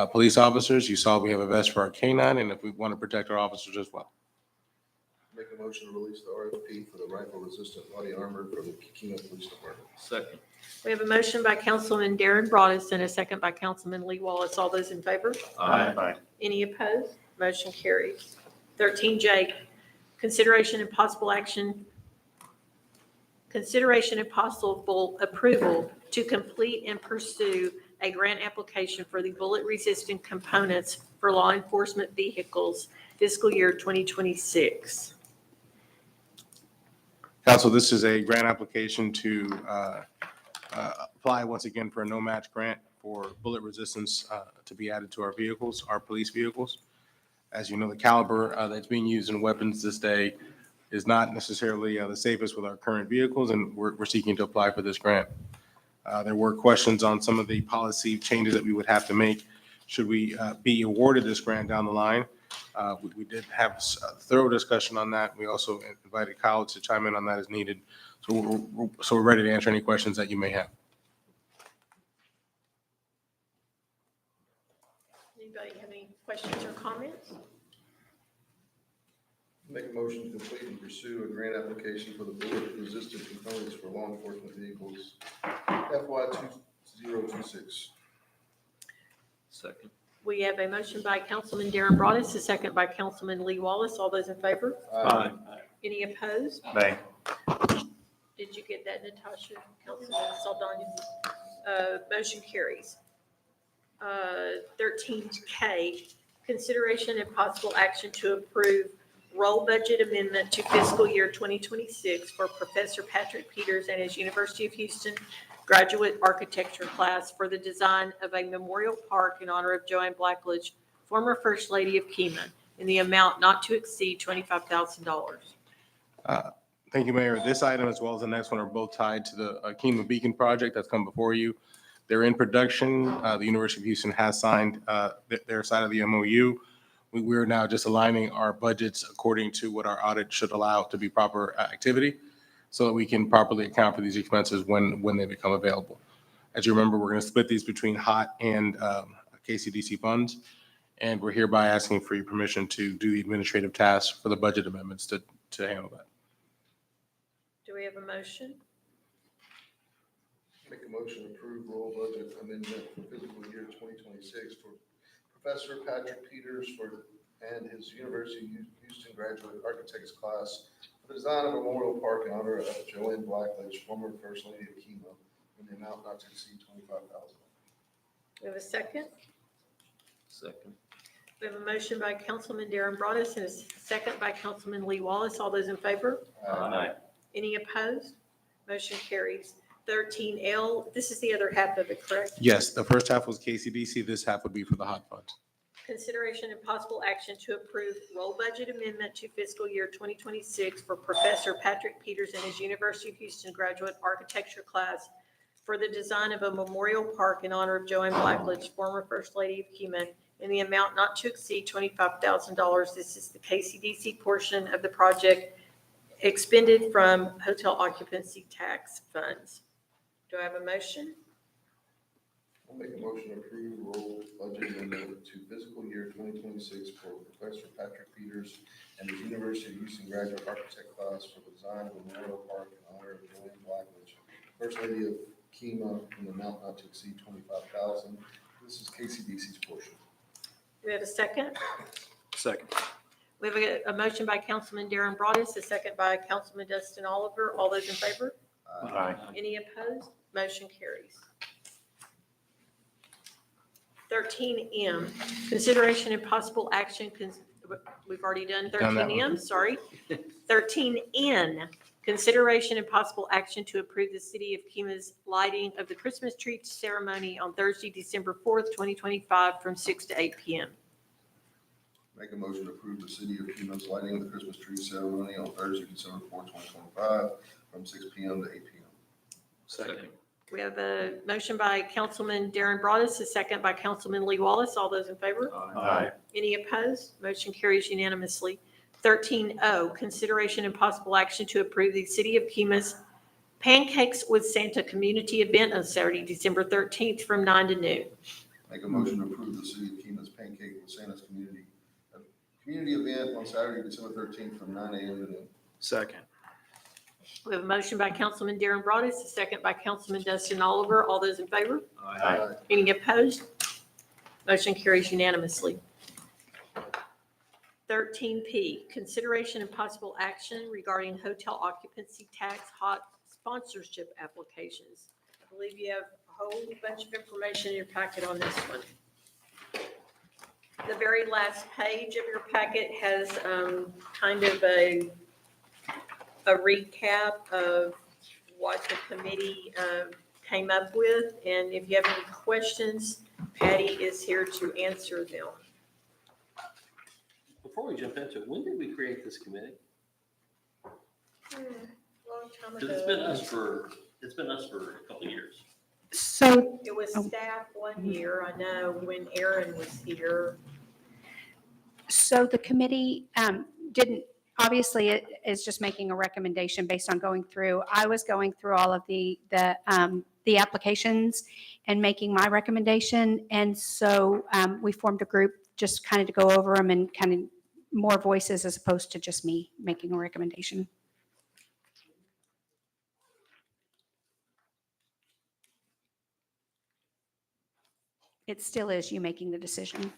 police officers. You saw we have a vest for our K-9, and if we want to protect our officers as well. Make a motion to release the RFP for the rifle-resistant body armor for the Kemah Police Department. Second. We have a motion by Councilman Darren Broadus and a second by Councilman Lee Wallace. All those in favor? Aye. Any opposed? Motion carries. 13J, consideration and possible approval to complete and pursue a grant application for the bullet-resistant components for law enforcement vehicles fiscal year 2026. Council, this is a grant application to apply once again for a no-match grant for bullet resistance to be added to our vehicles, our police vehicles. As you know, the caliber that's being used in weapons this day is not necessarily the safest with our current vehicles, and we're seeking to apply for this grant. There were questions on some of the policy changes that we would have to make should we be awarded this grant down the line. We did have a thorough discussion on that. We also invited Kyle to chime in on that as needed. So we're ready to answer any questions that you may have. Anybody have any questions or comments? Make a motion to complete and pursue a grant application for the bullet-resistant components for law enforcement vehicles, FY 2026. Second. We have a motion by Councilman Darren Broadus, a second by Councilman Lee Wallace. All those in favor? Aye. Any opposed? Nay. Did you get that, Natasha? Councilman Saldana? Motion carries. 13K, consideration and possible action to approve roll budget amendment to fiscal year 2026 for Professor Patrick Peters and his University of Houston graduate architecture class for the design of a memorial park in honor of Joanne Blackledge, former First Lady of Kemah, in the amount not to exceed $25,000. Thank you, Mayor. This item as well as the next one are both tied to the Kemah Beacon project that's come before you. They're in production. The University of Houston has signed their side of the MOU. We're now just aligning our budgets according to what our audit should allow to be proper activity so that we can properly account for these expenses when they become available. As you remember, we're going to split these between HOT and KCDC funds, and we're hereby asking for your permission to do the administrative tasks for the budget amendments to handle that. Do we have a motion? Make a motion to approve roll budget amendment for fiscal year 2026 for Professor Patrick Peters and his University of Houston graduate architects class for the design of a memorial park in honor of Joanne Blackledge, former First Lady of Kemah, in the amount not to exceed $25,000. We have a second? Second. We have a motion by Councilman Darren Broadus and a second by Councilman Lee Wallace. All those in favor? Aye. Any opposed? Motion carries. 13L, this is the other half of it, correct? Yes, the first half was KCDC. This half would be for the HOT funds. Consideration and possible action to approve roll budget amendment to fiscal year 2026 for Professor Patrick Peters and his University of Houston graduate architecture class for the design of a memorial park in honor of Joanne Blackledge, former First Lady of Kima, in the amount not to exceed $25,000. This is the KCDC portion of the project expended from hotel occupancy tax funds. Do I have a motion? I'll make a motion to approve roll budget amendment to fiscal year 2026 for Professor Patrick Peters and the University of Houston graduate architect class for the design of a memorial park in honor of Joanne Blackledge, First Lady of Kima, in the amount not to exceed $25,000. This is KCDC's portion. Do we have a second? Second. We have a motion by Councilman Darren Broadus, a second by Councilman Dustin Oliver. All those in favor? Aye. Any opposed? Motion carries. 13M, consideration and possible action, we've already done Done that 13M, sorry. 13N, consideration and possible action to approve the City of Kima's lighting of the Christmas tree ceremony on Thursday, December 4th, 2025, from 6 to 8 p.m. Make a motion to approve the City of Kima's lighting of the Christmas tree ceremony on Thursday, December 4th, 2025, from 6 p.m. to 8 p.m. Second. We have a motion by Councilman Darren Broadus, a second by Councilman Lee Wallace. All those in favor? Aye. Any opposed? Motion carries unanimously. 13O, consideration and possible action to approve the City of Kima's Pancakes with Santa community event on Saturday, December 13th from 9 to noon. Make a motion to approve the City of Kima's Pancake with Santa's community event on Saturday, December 13th, from 9 a.m. to noon. Second. We have a motion by Councilman Darren Broadus, a second by Councilman Dustin Oliver. All those in favor? Aye. Any opposed? Motion carries unanimously. 13P, consideration and possible action regarding hotel occupancy tax hot sponsorship applications. I believe you have a whole bunch of information in your packet on this one. The very last page of your packet has kind of a recap of what the committee came up with. And if you have any questions, Patty is here to answer them. Before we jump into it, when did we create this committee? Long time Because it's been us for a couple of years. So It was staff 1 year, I know, when Aaron was here. So the committee didn't, obviously it is just making a recommendation based on going through. I was going through all of the applications and making my recommendation. And so we formed a group just kind of to go over them and kind of more voices as opposed to just me making a recommendation. It still is you making the decision.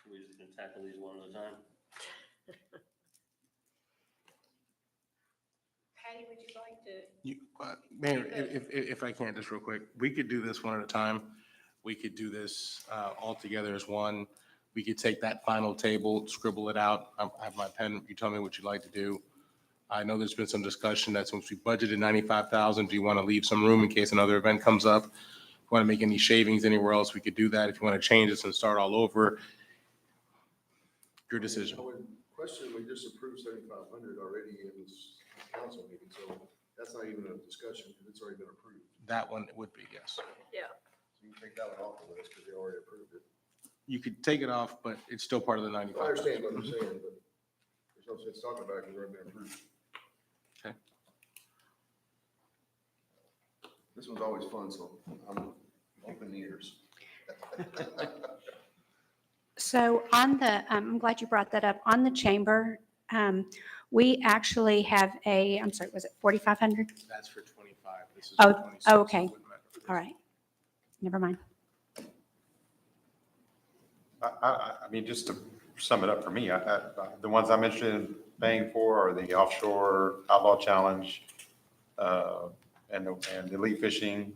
We're just gonna tackle these one at a time. Patty, would you like to? Mayor, if I can, just real quick, we could do this one at a time. We could do this all together as one. We could take that final table, scribble it out. I have my pen. You tell me what you'd like to do. I know there's been some discussion that since we budgeted 95,000, do you want to leave some room in case another event comes up? If you want to make any shavings anywhere else, we could do that. If you want to change this and start all over, your decision. I would question, we just approved 7,500 already in this council meeting, so that's not even a discussion, because it's already been approved. That one would be, yes. Yeah. So you can take that one off the list, because they already approved it. You could take it off, but it's still part of the 95. I understand what you're saying, but there's no sense talking about it, because it's already been approved. Okay. This one's always fun, so I'm open ears. So on the, I'm glad you brought that up. On the chamber, we actually have I'm sorry, was it 4,500? That's for 25. This is Oh, for 26. oh, okay. All right. Never mind. I mean, just to sum it up for me, the ones I'm interested in paying for are the offshore outlaw challenge, and elite fishing.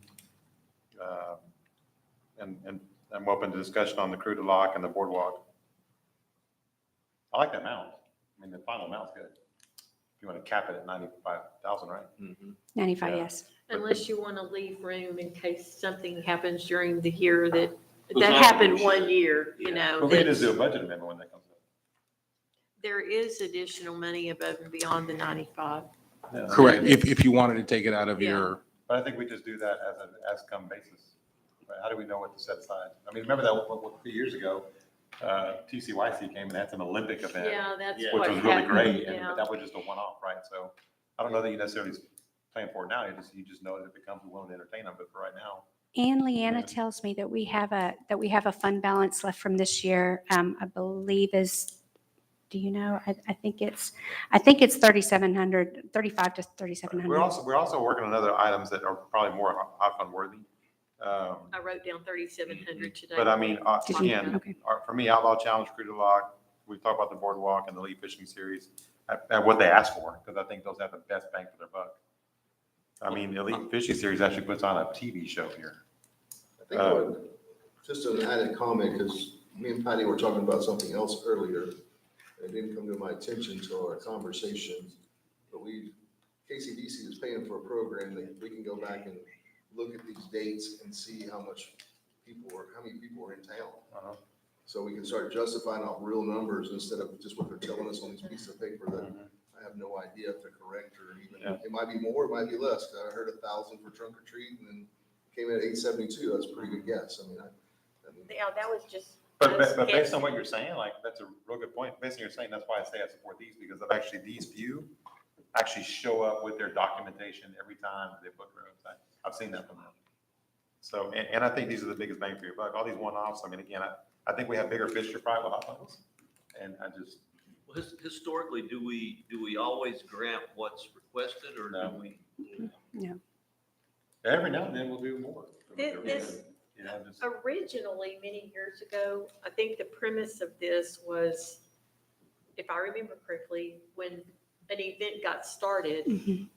And I'm open to discussion on the crew to lock and the boardwalk. I like that amount. I mean, the final amount's good. If you want to cap it at 95,000, right? 95, Yeah. yes. Unless you want to leave room in case something happens during the year that Well, it's not happened like we one should. year, you know. But we can that's- just do a budget amendment when that comes up. There is additional money above and beyond the 95. Correct, if you wanted to take it out of Yeah. your, But I think we just do that as an as-come basis. Right? How do we know what to set aside? I mean, remember that a few years ago, TCYC came and had an Olympic event. Yeah, that's Which what was really happened, great, and yeah. that was just a one-off, right? So I don't know that you necessarily plan for it now, you just know that it becomes willing to entertain them, but for right now. And Leanna tells me that we have a fund balance left from this year, I believe is, do you know? I think it's 3,700, 35 to 3,700. We're also working on other items that are probably more hot worthy. I wrote down 3,700 today. But I mean, Did you? again, Okay. for me, Outlaw Challenge, Cruise to Lock, we talk about the boardwalk and the Lead Fishing Series, and what they ask for, because I think those have the best bang for their buck. I mean, the Elite Fishing Series actually puts on a TV show here. I think just an added comment, because me and Patty were talking about something else earlier. It didn't come to my attention till our conversation, but KCDC is paying for a program that we can go back and look at these dates and see how many people are in town. So we can start justifying off real numbers instead of just what they're telling us on these pieces of paper that I have no idea if they're correct or even, it might be more, it might be less. 'Cause I heard 1,000 for trunk or treat and then came in at 872. That's a pretty good guess. I mean, Yeah, that was just. But based guessing. on what you're saying, like, that's a real good point. Based on what you're saying, that's why I say I support these, because of actually these few actually show up with their documentation every time they book roads. I've seen that from them. So, and I think these are the biggest bang for your buck. All these one-offs, I mean, again, I think we have bigger fish to fry with hot dogs. And I just, Well, historically, do we always grant what's requested, or do we? No. every now and then we'll do more. This, You know, just- originally, many years ago, I think the premise of this was, if I remember correctly, when an event got started,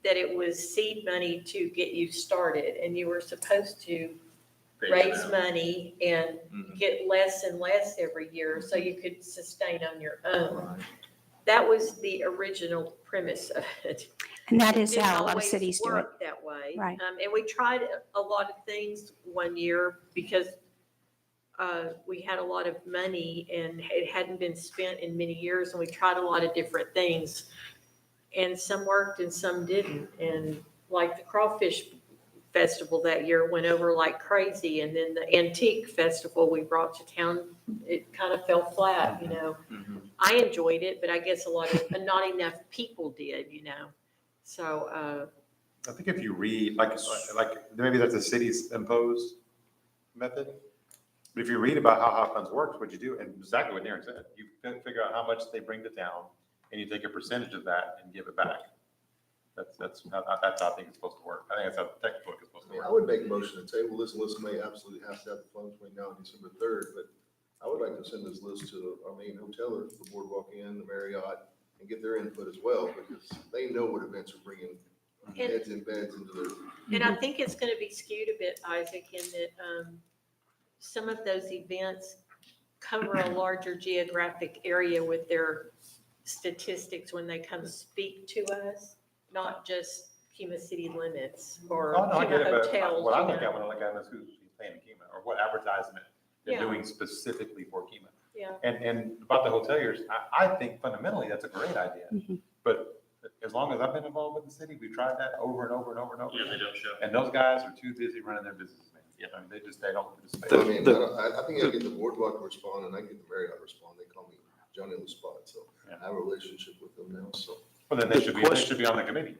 that it was seed money to get you started, and you were supposed to raise money and get less and less every year so you could sustain on your own. That was the original premise of it. And that It is didn't how a lot of always cities do it. work that way. Right. And we tried a lot of things one year because we had a lot of money and it hadn't been spent in many years, and we tried a lot of different things. And some worked and some didn't. And like the Crawfish Festival that year went over like crazy. And then the Antique Festival we brought to town, it kind of fell flat, you know. I enjoyed it, but I guess not enough people did, you know. So, I think if you read, like maybe that's a city's imposed method. But if you read about how hot funds works, what you do, and exactly what Darren said, you figure out how much they bring to town, and you take a percentage of that and give it back. That's how I think it's supposed to work. I think that's how the textbook is supposed to work. I would make a motion to table this list. May absolutely have to have the funds between now and December 3rd, but I would like to send this list to our main hotelers, the Boardwalk Inn, the Marriott, and get their input as well, because they know what events are bringing heads and beds into their. and I think it's going to be skewed a bit, Isaac, in that some of those events cover a larger geographic area with their statistics when they come speak to us, not just Kima city limits or Oh, no, I get Kima it, but hotels. what I you look know. at when I look at it is who's paying Kima, or what advertisement they're Yeah. doing specifically for Kima. Yeah. And about the hoteliers, I think fundamentally that's a great idea. But as long as I've been involved with the city, we've tried that over and over and over and over. Yeah, they don't show. And those guys are too busy running their business, man. I mean, they don't participate. I mean, I think I get the Boardwalk to respond and I get the Marriott to respond. They call me Johnny on the spot, so I have a relationship with them now, so. Well, then they should be on the committee.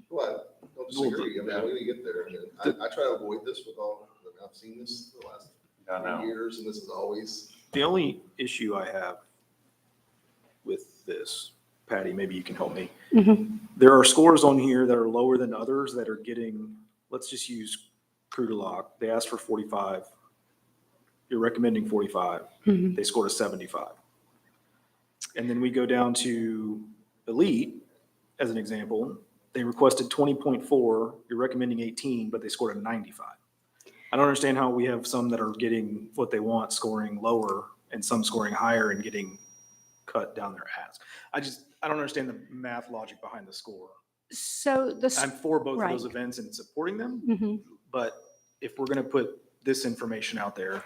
Well, I don't disagree. I mean, we need to get there. And I try to avoid this with all, I've seen this the last I know. 3 years, and this is always. The only issue I have with this, Patty, maybe you can help me. There are scores on here that are lower than others that are getting, let's just use Crew to Lock. They asked for 45. You're recommending 45. They scored a 75. And then we go down to Elite, as an example. They requested 20.4. You're recommending 18, but they scored a 95. I don't understand how we have some that are getting what they want, scoring lower, and some scoring higher and getting cut down their ask. I don't understand the math logic behind the score. So I'm for both of right. those events and supporting them, Mhm. but if we're gonna put this information out there,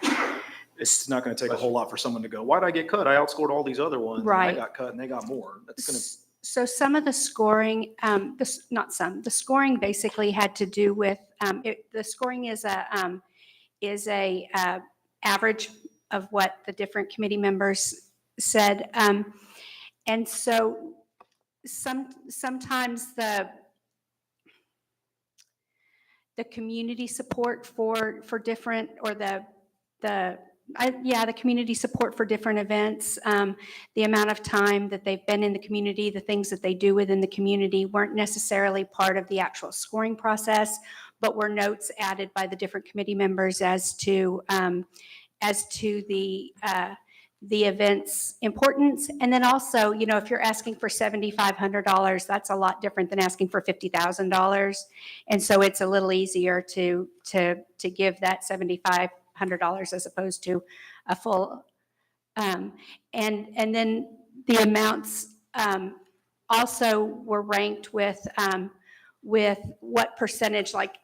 it's not gonna take a whole lot for someone to go, why'd I get cut? I outscored all these other ones. And I Right. got cut and they got more. That's gonna, So some of the scoring, the scoring basically had to do with, the scoring is a average of what the different committee members said. And so sometimes the community support for different, or the community support for different events, the amount of time that they've been in the community, the things that they do within the community weren't necessarily part of the actual scoring process, but were notes added by the different committee members as to the event's importance. And then also, if you're asking for $7,500, that's a lot different than asking for $50,000. And so it's a little easier to give that $7,500 as opposed to a full. And then the amounts also were ranked with what percentage, like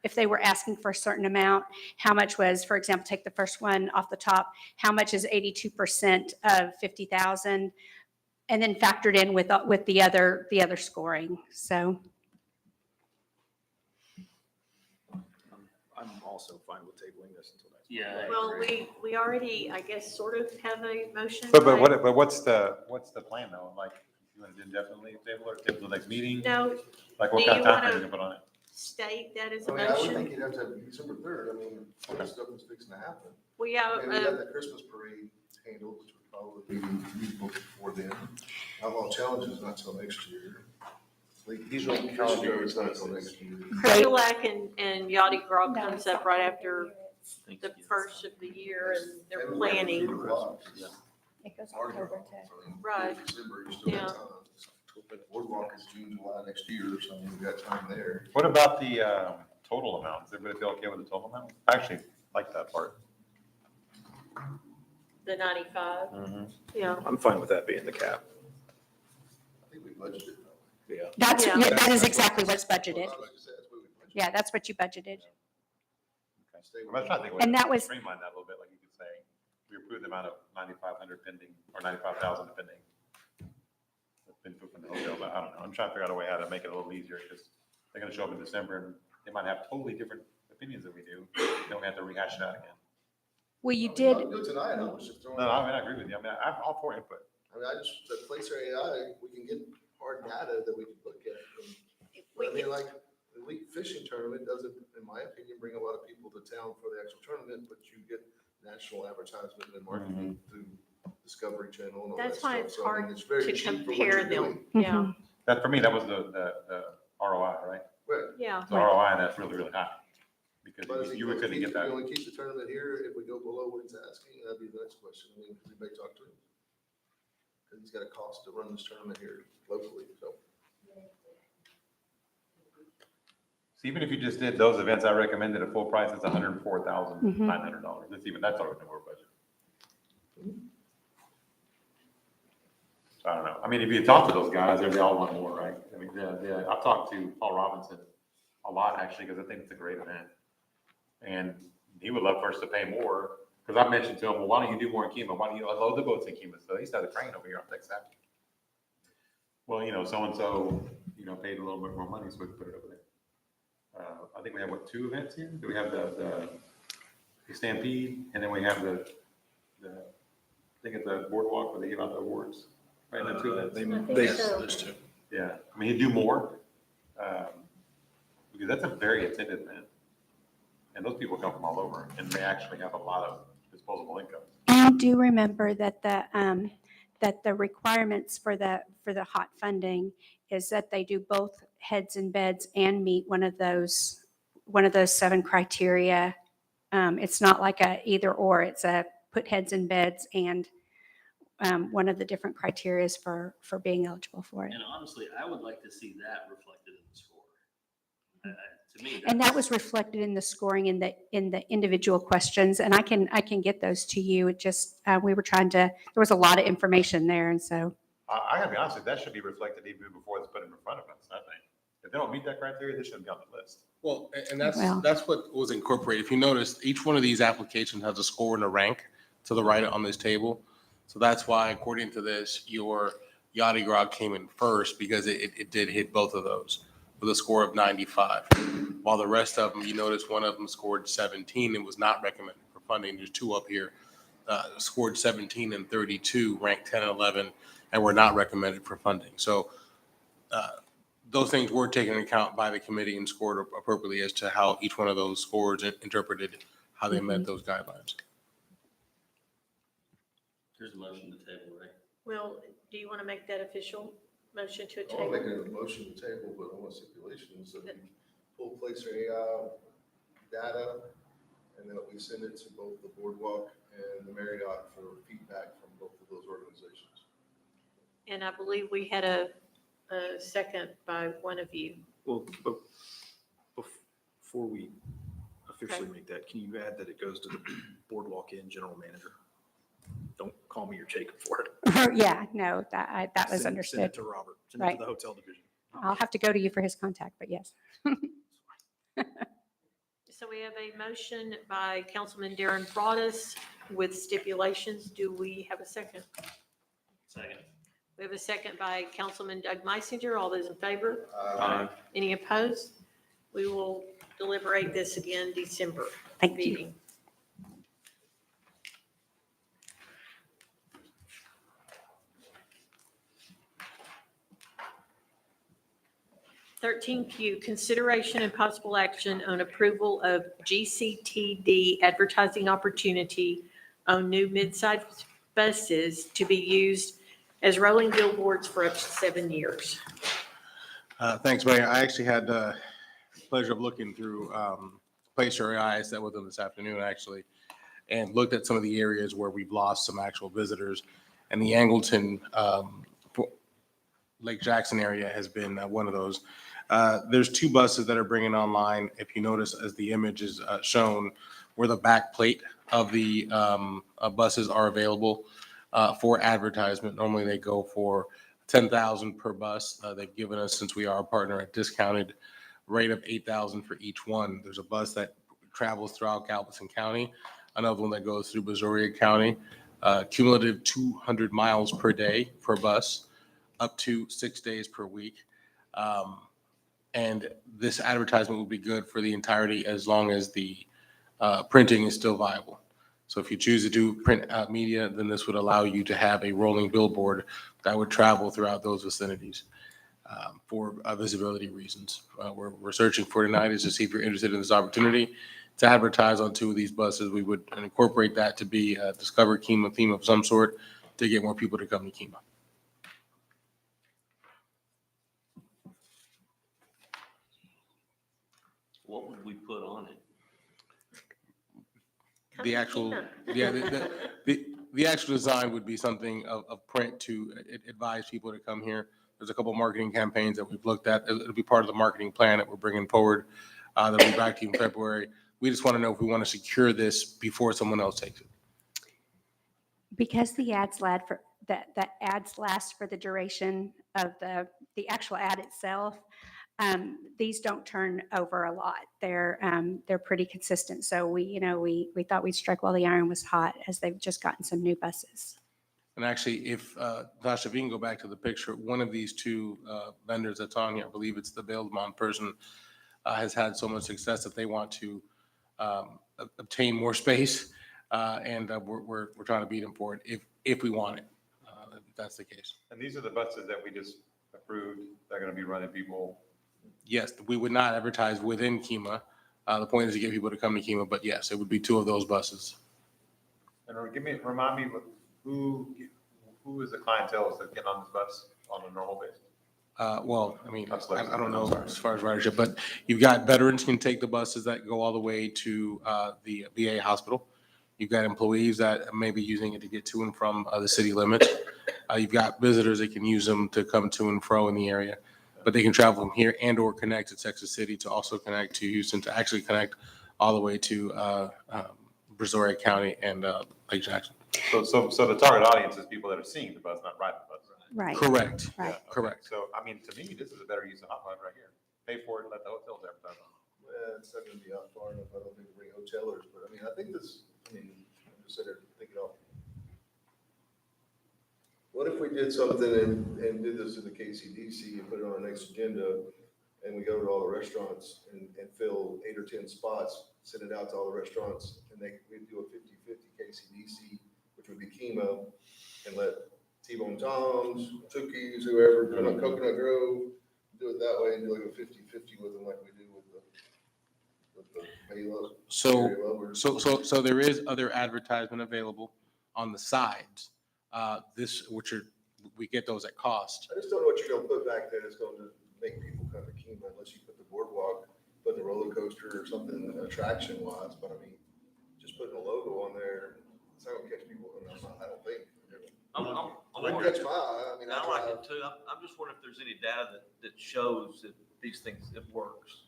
if they were asking for a certain amount, how much was, for example, take the first one off the top, how much is 82% of 50,000, and then factored in with the other scoring. So I'm also fine with tabling this until next. Yeah. Well, we already, I guess, sort of have a motion. But by- what's the plan though? Like, you want to indefinitely table or table the next meeting? No, Like what do kind you of time wanna- frame you put on it? state that as I a mean, I would motion. think you'd have to have December 3rd. I mean, all this stuff is fixing to happen. Well, yeah, I mean, we got the Christmas parade handled, which would probably be useful before then. Outlaw Challenge is not till next year. He's on the calendar. Show is not till next year. Kulak and Yachty Gras comes up right after the first of the year, and they're planning. it goes October to. Right. December, you still Yeah. have time. Boardwalk is June, July next year, so we've got time there. What about the total amount? Is everybody feel okay with the total amount? I actually like that part. The 95, yeah. I'm fine with that being the cap. I think we budgeted. Yeah. That's, Yeah. that is exactly what's budgeted. Like I said, that's what we budgeted. Yeah, that's what you budgeted. Stay with I'm trying to think. And what- that was- Streamline that a little bit, like you could say, we approved the amount of 9,500 pending, or 95,000 pending. That's been put in the hotel, but I don't know. I'm trying to figure out a way how to make it a little easier, because they're gonna show up in December and they might have totally different opinions than we do. Then we have to rehash it out again. Well, you I'll did, do it tonight, I was just throwing. No, I mean, I agree with you. I mean, I'm all for input. I mean, the Placer AI, we can get hard data that we can look at. But I mean, like, the elite fishing tournament doesn't, in my opinion, bring a lot of people to town for the actual tournament, but you get national advertisement and marketing through Discovery Channel and all that That's stuff. why it's So, I mean, hard it's very to cheap for what compare you're them, doing. yeah, That, for me, that was the ROI, right? Right. yeah. The ROI, and that's really, really high. But Because if you couldn't get that. You only keep the tournament here, if we go below what he's asking, that'd be the next question. I mean, we may talk to him. Because he's got a cost to run this tournament here locally, so. So even if you just did those events, I recommended a full price, it's $104,900. That's already in our budget. So I don't know. I mean, if you talk to those guys, they all want more, right? I mean, I've talked to Paul Robinson a lot, actually, because I think it's a great event. And he would love for us to pay more, because I mentioned to him, well, why don't you do more in Kima? Why don't you unload the boats in Kima? So he started a train over here on Texas Avenue. Well, so-and-so, paid a little bit more money, so we could put it over there. I think we have, what, 2 events here? Do we have the Stampede, and then we have the I think at the boardwalk where they give out the awards, right? The 2 events. Those two. Yeah, I mean, he'd do more, because that's a very attended event. And those people come from all over, and they actually have a lot of disposable income. and do remember that the requirements for the hot funding is that they do both heads and beds and meet one of those 7 criteria. It's not like a either or, it's a put heads and beds and one of the different criterias for being eligible for it. And honestly, I would like to see that reflected in the score. To me, And that was reflected in the scoring in the individual questions. And I can get those to you. It just, we were trying to, there was a lot of information there. And so, I gotta be honest with you, that should be reflected even before it's put in front of us, I think. If they don't meet that criteria, they shouldn't be on the list. Well, and Well- that's what was incorporated. If you notice, each one of these applications has a score and a rank to the right on this table. So that's why, according to this, your Yachty Grog came in first because it did hit both of those with a score of 95. While the rest of them, you notice one of them scored 17 and was not recommended for funding. There's two up here, scored 17 and 32, ranked 10 and 11, and were not recommended for funding. So those things were taken into account by the committee and scored appropriately as to how each one of those scores interpreted how they met those guidelines. there's a motion to table, right? Well, do you want to make that official motion to a I want to table? make a motion to table, but I want stipulations that we pull Placer AI data and that we send it to both the Boardwalk and the Marriott for feedback from both of those organizations. And I believe we had a second by one of you. Well, but before we officially make that, can you add that it goes to the Boardwalk Inn general manager? Don't call me or Jacob for it. yeah, no, that was Send understood. it to Robert, send it Right. to the hotel division. I'll have to go to you for his contact, but yes. So we have a motion by Councilman Darren Broadus with stipulations. Do we have a second? Second. We have a second by Councilman Doug Meisinger. All those in favor? Aye. Any opposed? We will deliberate this again December Thank you. meeting. Q, consideration and possible action on approval of GCTD advertising opportunity on new mid-size buses to be used as rolling billboards for up to 7 years. Thanks, Mayor. I actually had the pleasure of looking through Placer AI. I sat with them this afternoon, actually, and looked at some of the areas where we've lost some actual visitors. And the Angleton, Lake Jackson area has been one of those. There's two buses that are bringing online. If you notice, as the image is shown, where the back plate of the buses are available for advertisement. Normally, they go for $10,000 per bus. They've given us, since we are a partner, a discounted rate of $8,000 for each one. There's a bus that travels throughout Galveston County, another one that goes through Brazoria County, cumulative 200 miles per day per bus, up to 6 days per week. And this advertisement will be good for the entirety as long as the printing is still viable. So if you choose to do print media, then this would allow you to have a rolling billboard that would travel throughout those vicinities for visibility reasons. We're searching for tonight is to see if you're interested in this opportunity to advertise on two of these buses. We would incorporate that to be a Discover Kemah theme of some sort to get more people to come to Kemah. What would we put on it? The actual, yeah, the actual design would be something of print to advise people to come here. There's a couple marketing campaigns that we've looked at. It'll be part of the marketing plan that we're bringing forward. That'll be back to you in February. We just want to know if we want to secure this before someone else takes it. Because the ads last for the duration of the actual ad itself, these don't turn over a lot. They're pretty consistent. So we thought we'd strike while the iron was hot, as they've just gotten some new buses. And actually, if, Tasha, if you can go back to the picture, one of these two vendors that's on here, I believe it's the Bailmont person, has had so much success that they want to obtain more space. And we're trying to beat them for it if we want it, if that's the case. And these are the buses that we just approved. They're going to be running people. Yes, we would not advertise within Kemah. The point is to get people to come to Kemah, but yes, it would be two of those buses. And remind me who is the clientele that's getting on this bus on a normal basis? Well, I mean, I don't know as far as ridership, but you've got veterans can take the buses that go all the way to the VA hospital. You've got employees that may be using it to get to and from the city limits. You've got visitors that can use them to come to and fro in the area. but they can travel from here and or connect to Texas City to also connect to Houston, to actually connect all the way to Brazoria County and Lake Jackson. So the target audience is people that are seeing the bus, not riding the bus. Right. Correct. Yeah, okay. Correct. So, I mean, to me, this is a better use of Hot Live right here. Pay for it, let the hotels advertise on it. It's not gonna be out far enough, I don't think, to bring hotelers, but I mean, I think this, I mean, I'm just sitting there thinking, oh, what if we did something and did this in the KCDC and put it on our next agenda, and we go to all the restaurants and fill 8 or 10 spots, send it out to all the restaurants, and we do a 50-50 KCDC, which would be chemo, and let T-Bone Tom's, Tookies, whoever, Coconut Grove, do it that way and do like a 50-50 with them like we do with the Halo. So there is other advertisement available on the sides. We get those at cost. I just don't know what you're gonna put back there that's going to make people come to Kima unless you put the boardwalk, put the roller coaster or something attraction wise, but I mean, just putting a logo on there, it's not gonna catch people, I don't think. I'm Wouldn't wondering- catch my eye, I mean, I like it too. I'm just wondering if there's any data that shows that these things, it works.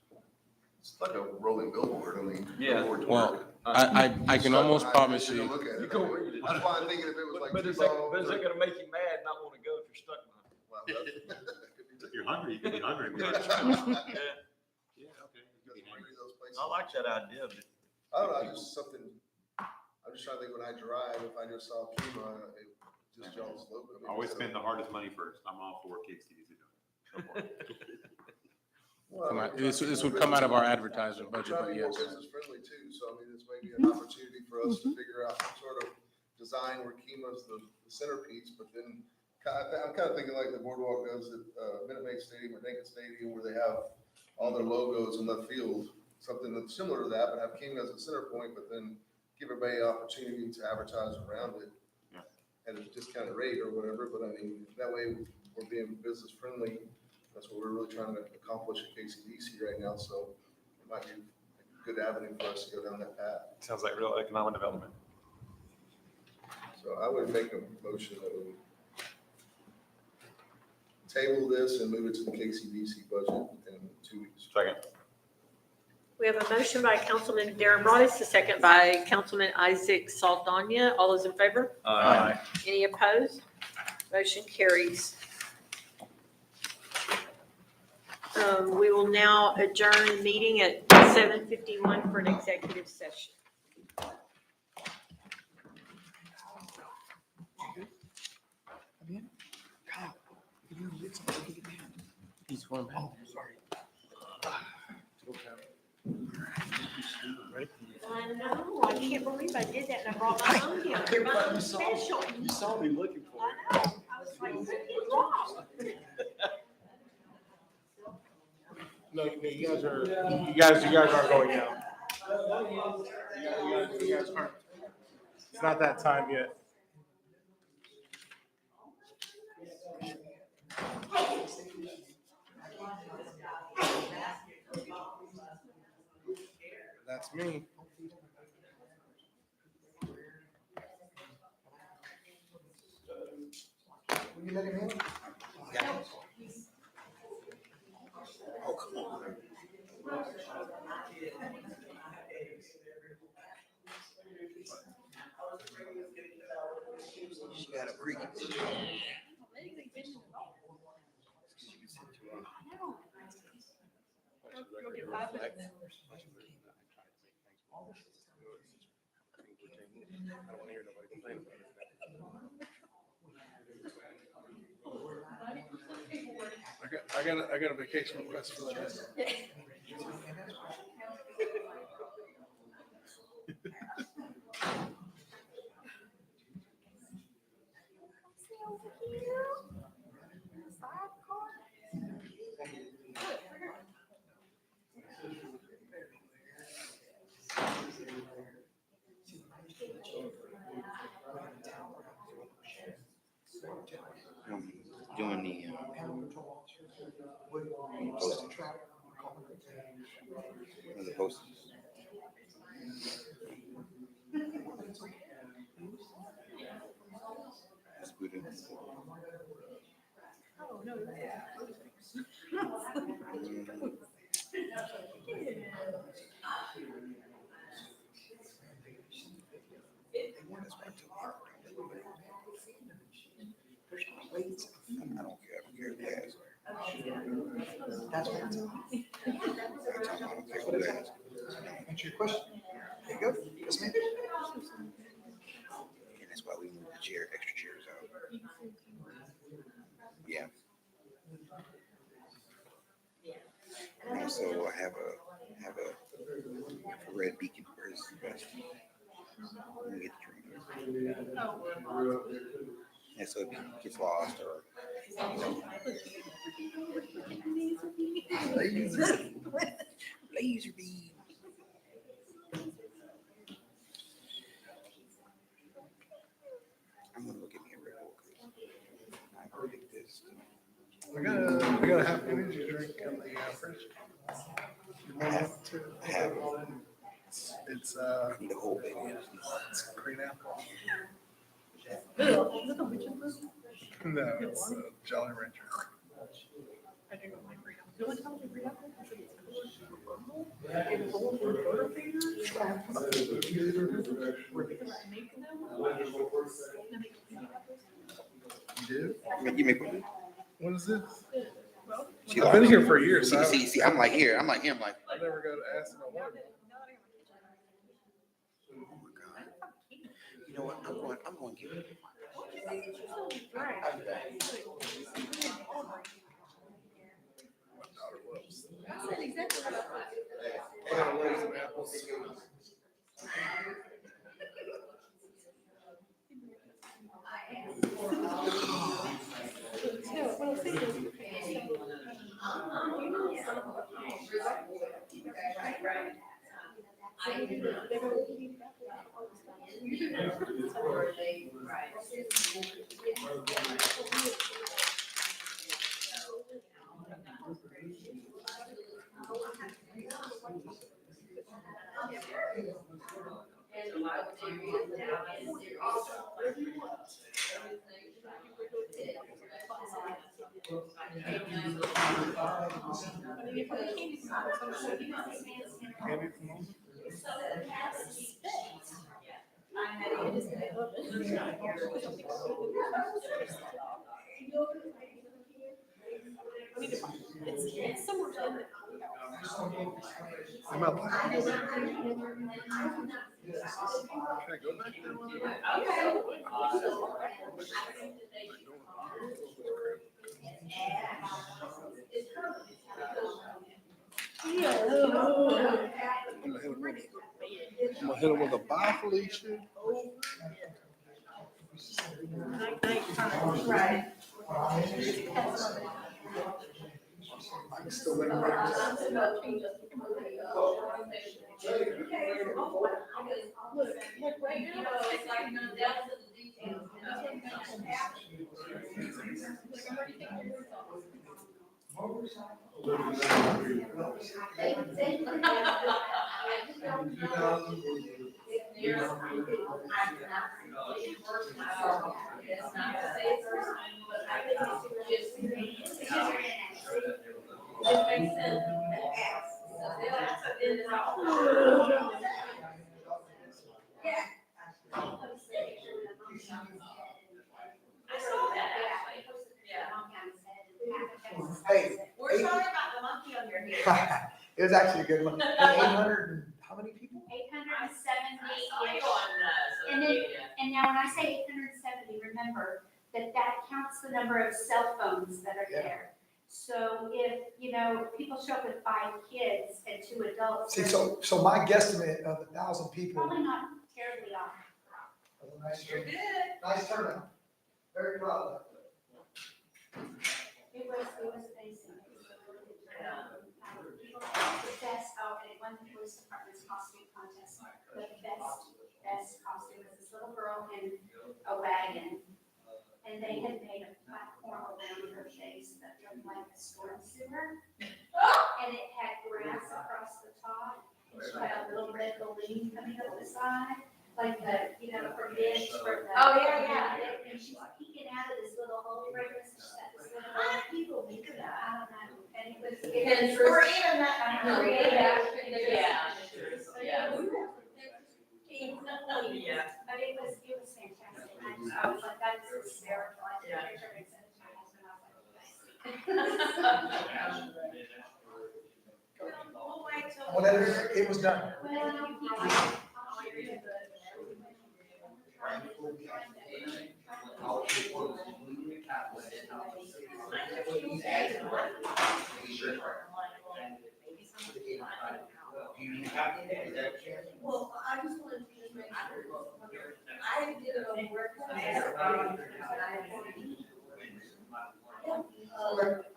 It's like a rolling billboard, I mean. Yeah. billboards Well, work. I can almost promise You you. look at it. You go read it. That's why I'm thinking if it was like. But is T-Bone that or- gonna make you mad, not wanna go if you're stuck behind? Well, that's- If you're hungry, you can be hungry. Yeah. Yeah, okay. I like that idea, but I don't know, just something, I'm just trying to think when I drive, if I just saw Puma, just y'all's logo. I mean, Always instead of- spend the hardest money first. I'm all for KCDC. Well, Come out- we're This trying to this be would more come out of our business- advertisement we're budget, trying to but be more yes. business friendly too, so I mean, this may be an opportunity for us to figure out some sort of design where Kima's the centerpiece, but then I'm kind of thinking like the boardwalk does at Minute Maid Stadium or Lincoln Stadium, where they have all their logos in left field, something that's similar to that, but have Kima as a center point, but then give everybody an opportunity to advertise around it at a discounted rate or whatever, but I mean, that way we're being business friendly. That's what we're really trying to accomplish at KCDC right now, so it might be a good avenue for us to go down that path. Sounds like real economic development. So I would make a motion that we table this and move it to the KCDC budget in 2 weeks. Second. We have a motion by Councilman Darren Broadus, a second by Councilman Isaac Saldana. All those in favor? Aye. Any opposed? Motion carries. We will now adjourn the meeting at 7:51 for an executive session. He's going back. I know, I can't believe I did that and I brought my own here. You're my own special. You saw me looking for I know, I was like, what is wrong? No, you guys aren't going now. You guys aren't. It's not that time yet. That's me. Will you let him in? Oh, come on. She got a freak. I got a vacation request for that. Doing the posting. The posting. That's good. Oh, no. I don't care. I don't care who asks. That's what it's. I don't care who asks. Answer your question. There you go. Yes, ma'am. And that's why we moved the chair, extra chairs out. Yeah. And also, I have a red beacon. Where's the best? Let me get the drink. And so it gets lost or. Laser beam. I'm gonna go get me a Red Bull. I already did this. We got a half energy drink in the fridge. You want it to- I have. It's, I need a whole baby. it's green apple. No, No, it's Jolly Rancher. You do? You make one. What is this? See, I've been here for years. See, so see, I'm like here. I'm like him. Like, I never go to ask him a what. oh my God. You know what? I'm going to give it. My daughter loves. My daughter loves an apple. It's somewhere in there. I'm up. Can I go back there? I'm gonna hit him with a bye, Felicia. Right. I can still make Hey. We're sorry about the monkey on your head. It was actually a good one. 800, how many people? 870-ish. And then, and now when I say 870, remember that that counts the number of cell phones that are Yeah. there. So if, people show up with 5 kids and 2 adults. See, so my guesstimate of 1,000 people. Probably not terribly off. You're good. Nice turnout. Very proud of that. It was amazing. People had the best outfit, one of the police department's costume contest, the best costume was this little girl in a wagon. And they had made a platform around her face that looked like a storm sewer. And it had grass across the top, and she had a little red balloon coming up the side, like the, for bitch, for the. Oh, yeah. And she's peeking out of this little hole right there, so she's got this little, people, I don't know, and Pinterest. Or even that, No, yeah. yeah. Yeah. Yeah. But it was fantastic. I was like, that is hysterical. I took a picture and sent it to my husband. I was like, Whatever, it was done. well, I just wanted to just make sure. I did it on work.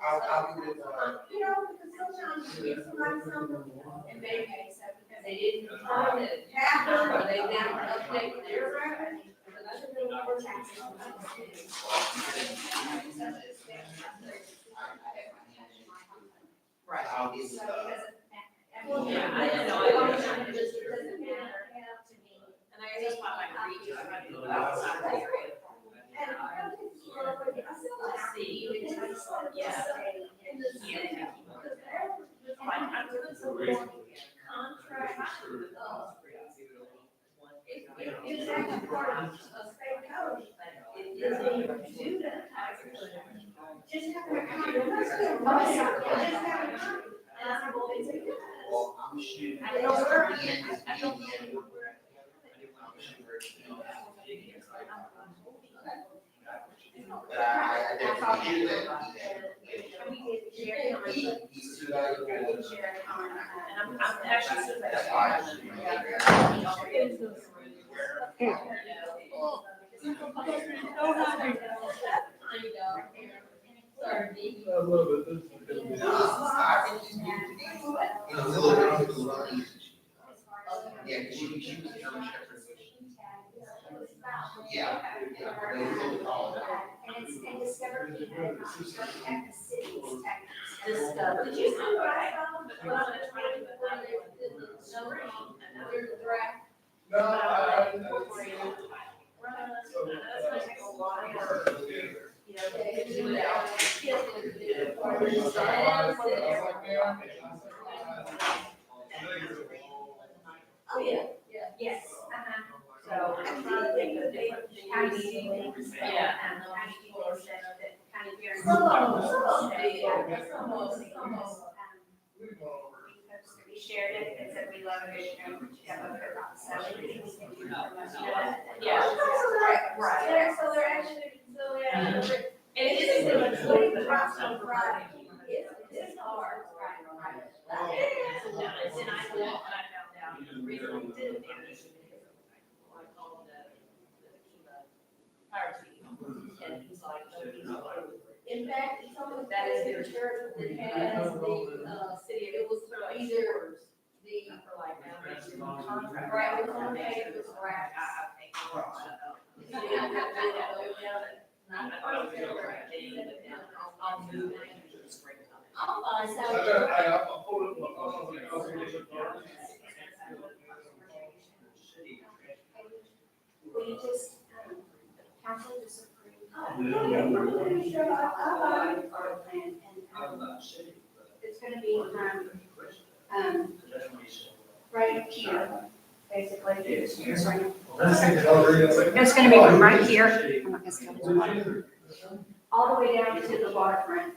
I'll give it, You know, because sometimes you give somebody something and they may say because they didn't find it happen or they didn't update their record. Right. Well, yeah, I know, I understand. It just doesn't matter to me. And I just want my reach, I do outside the area. It's actually part of a state code. It doesn't even do that. Just have a conversation. Just have a conversation. I don't know. Yeah, because she was yeah. And discover people at the city's tech. Did you see what I found? What I'm gonna try to do, but not There's a draft. No, that's gonna take a lot of work. You know, they can do that. Oh, yeah, yes. So I'm trying to think of different County things. meetings. Yeah. County meetings that county guarantees. Some. We shared it, and said we love it, and we have a good about Yeah. Right. So they're actually, And it isn't putting the drops on Friday. It's hard. Right. And I found out the reason we did it. I called the fire chief, and he's like, no, he's not. In fact, it's almost, that is their church that has the, city, it was either the. For like, contract. Right, it was on the page, it was right. I'll move it in the springtime. I'll find I out. pulled up my phone. We just, council just approved. It's gonna be, right here, basically. It's gonna be from right here, all the way down to the waterfront.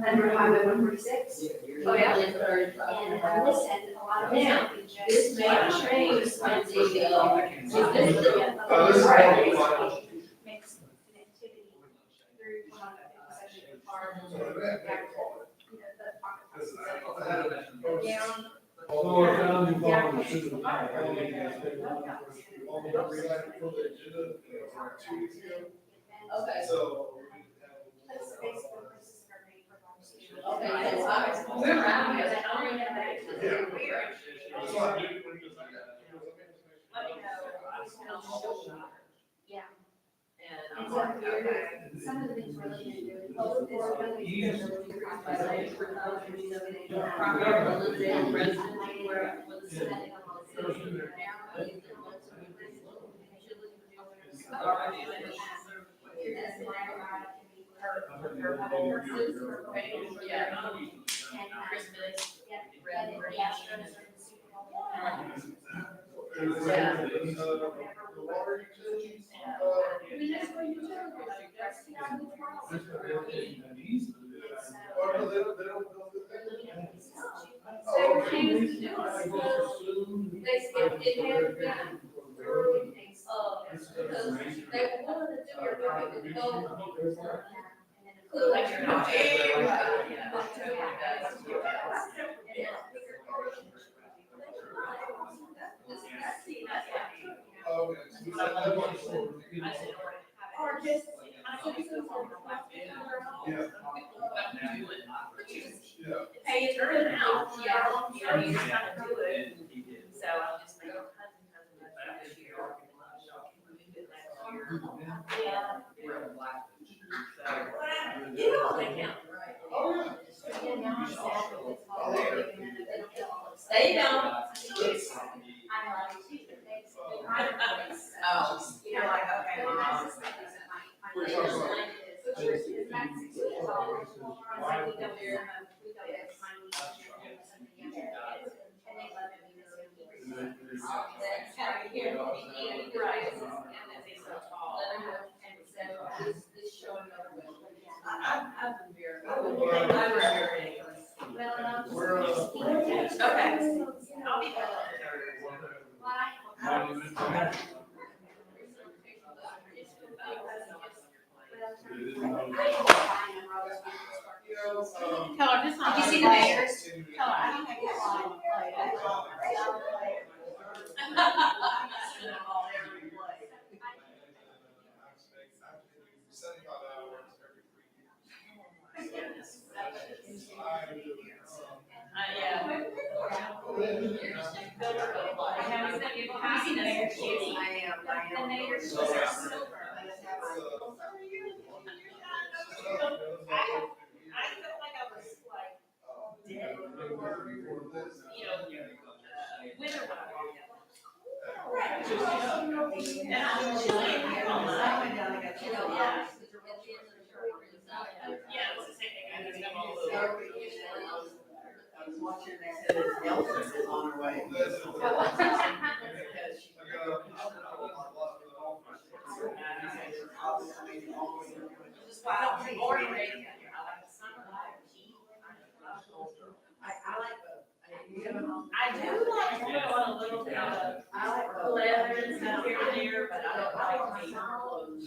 Under Highway 146. Oh, yeah. And listen, a lot of Now, it's this may change when the, Makes connectivity through one of the section part of the Okay. So. That's basically this is our main program. Okay, that's fine. We're around here, I don't even know. Yeah. Weird. That's why I did when he was like Let me know. Yeah. And And I'm so like, we're, okay. some of the things we're looking at doing, both of this really is really great by the for those who live in a Primarily living resident where where with the setting of all the city now, is the ones who are resident, and usually we do it. That's why I can be heard. Hey, it's turning out. Yeah, you know, you just kind of do it. So I'm just like, this year. Yeah. You know, they count, right? They don't. Oh, you're like, okay, mom. Okay. I'll be Keller, just like you see the mayors. Keller, I don't think it's on. Yeah. Have you seen the mayor's shoes? I am. The mayor's shoes are silver. I felt like I was like dead. You know, winter when I walked out. And I'm chilling. Yeah, it was the same thing. I just got all over. I was watching that, Elvis is on her way. I do like to put on a little bit of leather and stuff here and there, but I don't like to clothes.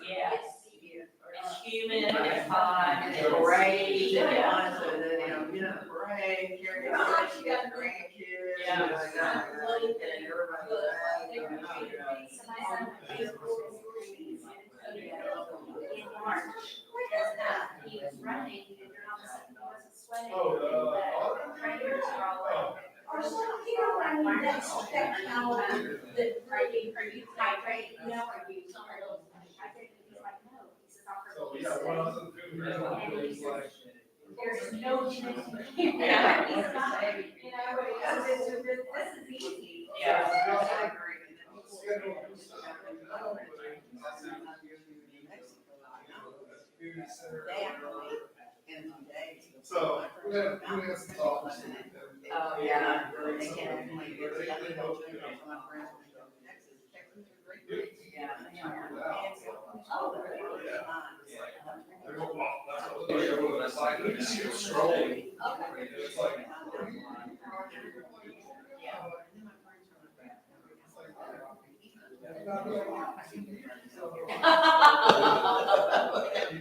Yes. It's humid, it's hot, it's great. Yeah. You know, parade, carry on, she got grandkids. Yeah. In March, he was running, and all of a sudden he wasn't sweating. The trainers are all like, or some people are like, that's are you hydrated? You know, are you hydrated? He's like, no. He says, I'll and he says, there's no chance. Yeah. He's not, you know, this is easy. Yeah. So, we have some talks. Oh, yeah. They can't.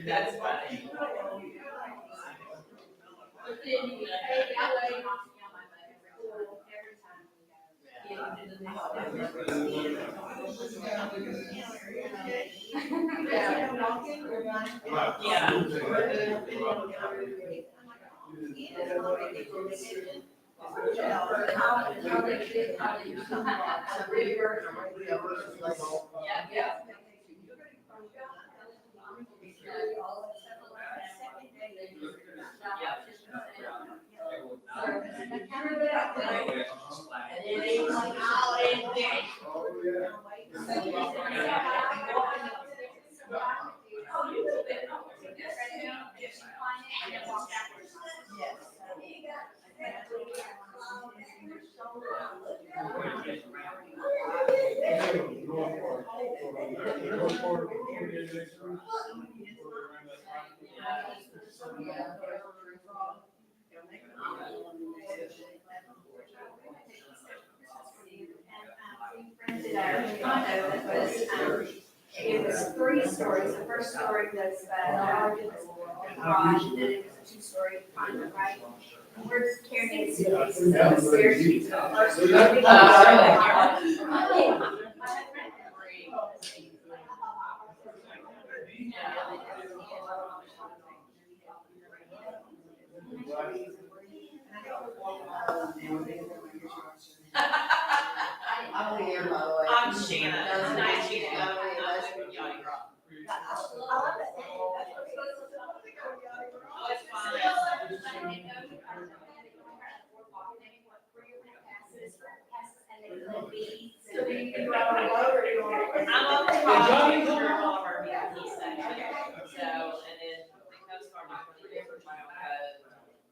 That's funny. Rented our condo that was, it was 3 stories. The first story was, garage, and then it was a 2-story condo, right? And we're carrying it to the stairs to the first story. I'm Shanna. It's nice to meet you. I'm on the top of all of our VIP section. So, and then the Coast Guard is really different by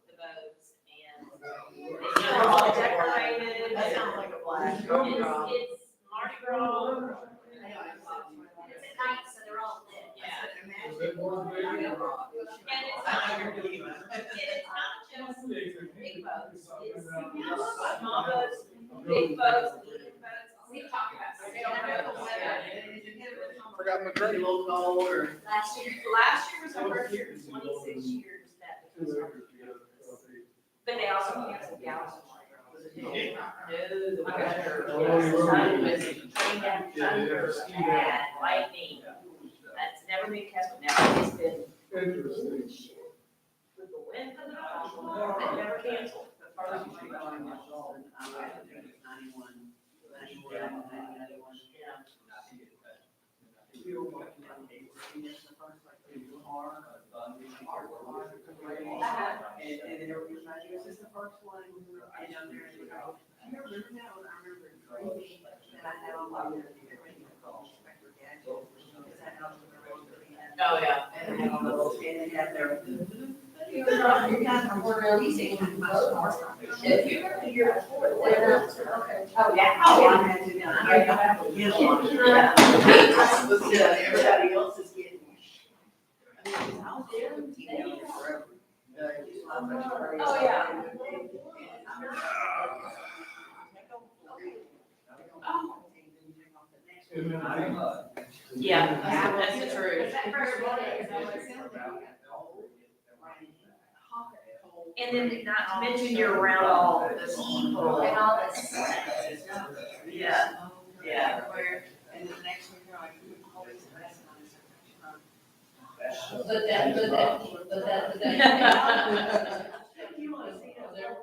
the boats and they're all decorated. That sounds like a blast. It's Mardi Gras. It's at night, so they're all lit. Yeah. And it's not just big boats. It's small boats, big boats, medium boats. We talk about. Forgot my drink. Little gold or. Last year. Last year was our first year, in 26 years that the Coast Guard was doing this. But they also have some gals. No, the weather. Thunder, bad, lightning. That's never been cast, but now it's been. Interesting. With the wind and all, they never canceled. The farthest we go on was And then there was, this is the first one, I know there, I remember that one, I remember crazy, that I know, I was Oh, yeah. and they had all those, and they had their. You guys are more releasing. If you remember your report, okay. Oh, yeah. Oh, I had to, I have to get one. Yeah, everybody else is getting. I mean, I was there with TV forever. Oh, yeah. Yeah, that's the truth. And then not to mention you're around all the people. And all this. Yeah, yeah. And the next one, you're like, always the best one. But that. You want to see them, they're.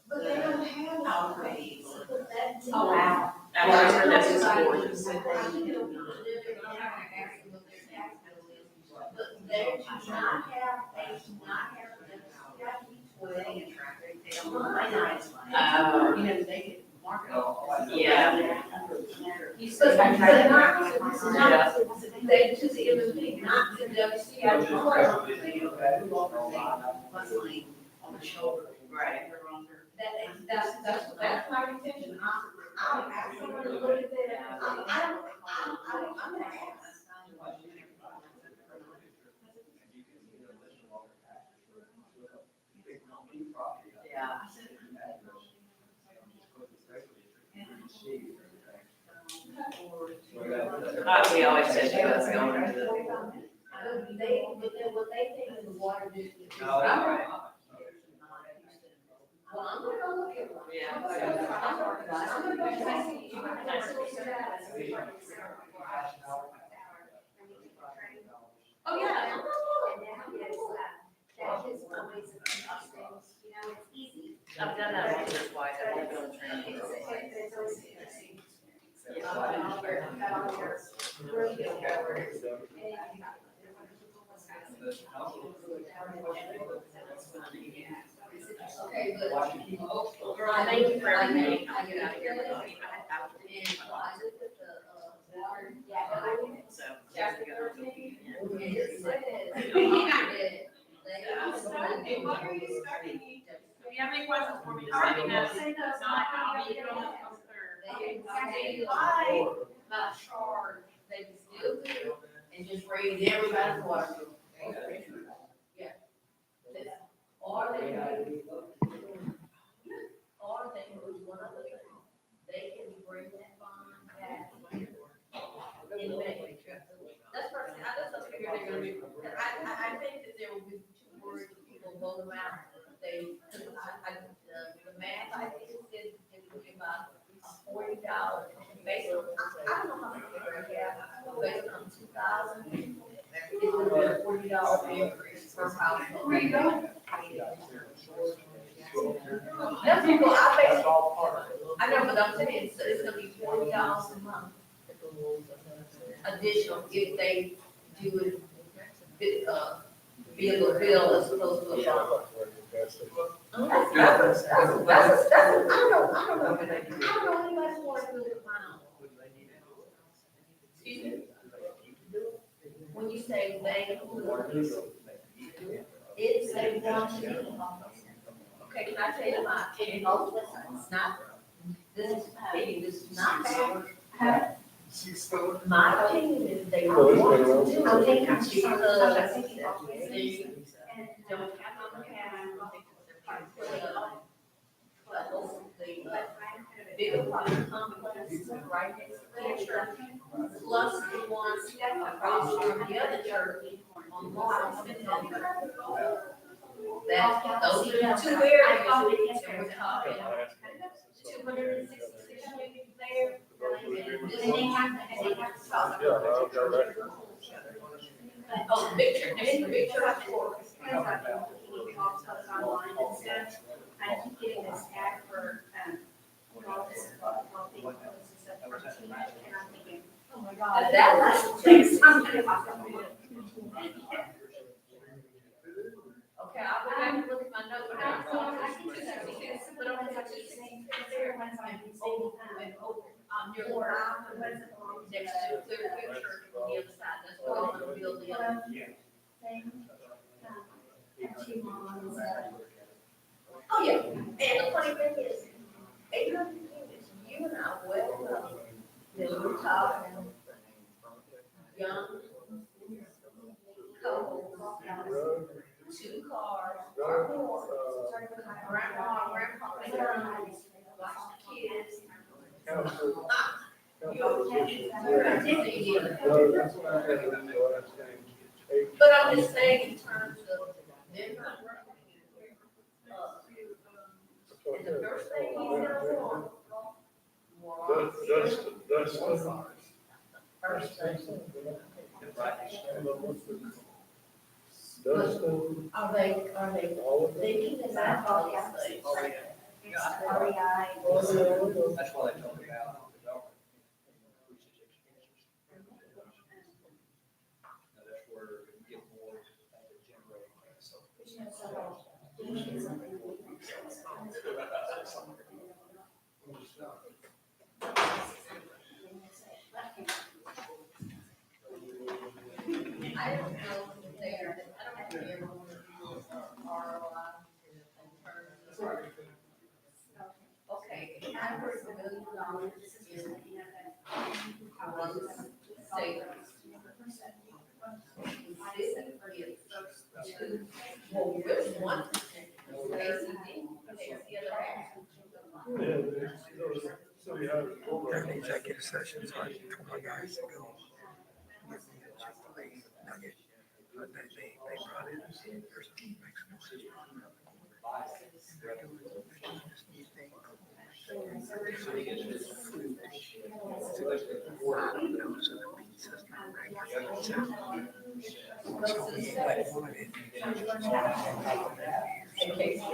But they don't have outrageous. Oh, wow. I've heard that's just gorgeous. But they do not have, Oh. You know, they can market all. Yeah. You said, but not, they to the MSP, not to WCI. Muscling on the shoulder. Right. That's my intention. I'm asking someone to look at that. I'm gonna ask. Yeah. We always said you was going to the. But then what they think is the water district. Oh, right. Well, I'm gonna go look at one. Yeah. I'm gonna go Oh, yeah. That is always, you know, it's easy. I've done that once or twice. I won't go to training. It's always interesting. Really good. Okay, but. Girl, thank you for everything. I get out of here. So. just to go. If you have any questions for me, just let me know. If not, I'll be here on the 3rd. Not charged, they can still do it and just raise everybody's water. Yeah. Or they can, one other thing, they can bring that bond back in May. That's personally, I just figure they're gonna be, I think that there will be too worried if people vote them out. They, the math, I think it would be about $40, based on, I don't know how much they have, based on 2,000. It would be a $40 increase per household. Where you going? That's people, I know, but I'm saying, so it's gonna be $40 a month. Additional if they do it, vehicle bill as opposed to a bond. I don't know anybody who wants to do it now. Excuse me? When you say they, it's a one. Okay, can I tell you my opinion? It's not, this is opinion, this is not bad. My opinion is they don't want to do it because they don't have no the bigger apartment complex right next to the church, plus the ones across from the other church on Lawrence. That, those are the 2 areas, and we're talking 266 units there. And they have to talk. Oh, big church, there's the big church for us. Online and stuff. I keep getting this ad for, all this, all things and stuff for teen, and I'm thinking, oh my God. That takes something. Okay, I'll go back and look at my notes, but I'm going to 266, but I'm going to 266 there, and near the house, next to Clear Creek Church on the other side, that's what I'm gonna build the other. Oh, yeah, and the funny thing is, 800 units, you and I well know, that we're talking young couples, 2 cars, or more, grandpa, lots of kids. But I'm just saying in terms of them not and the first thing he's gonna want. First thing. Are they thinking about all these things? REI. That's why they told me about. That's where you get more generating. I don't know if they're, I don't know if they're ROI in terms of. Okay, $1 million is savings. Well, there's 1%, ACD, there's the other half. They're in executive session, so I told my guys to go. Get me a Chick-fil-A nugget. But they brought in, there's a Mexican restaurant. They're doing this new thing.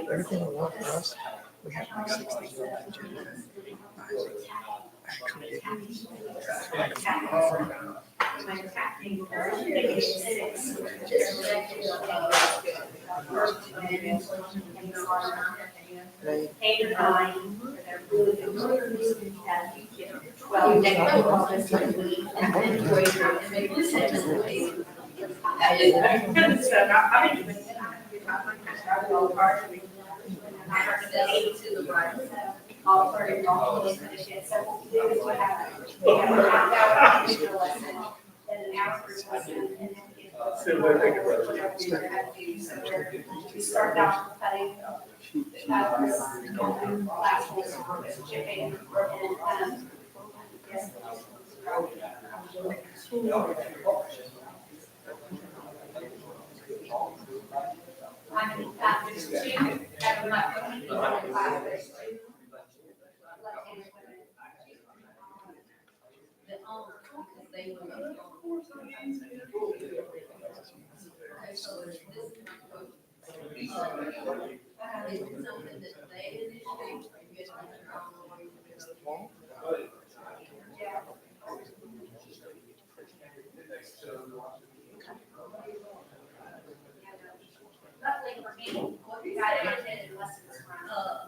Everything will work for us. We have like 60 on the agenda. We started out cutting. I mean, there's two, that I'm not going to be on the class, there's two. left-handed women. The owner, because they were the owner. Okay, so this is my coach. Is it something that they initiated, or you guys want to Yeah. Luckily for me, what we got attended lessons from,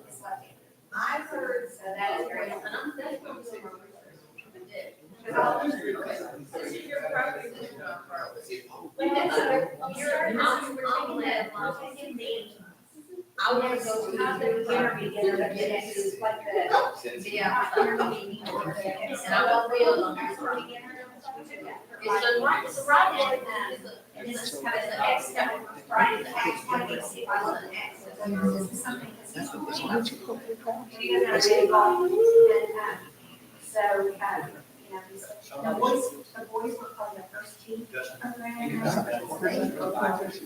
is left-handed. I've heard, so that is great, and I'm definitely doing my research. This is your proposition on purpose. When that's you're not, we're taking that, taking the, I want to go to the interview, like the, yeah, interview. And I won't be able to. It's a right, it's a right, and this is kind of the X, right, the X, kind of see if I want an X. This is something that's. So, you know, the boys were playing the first team program.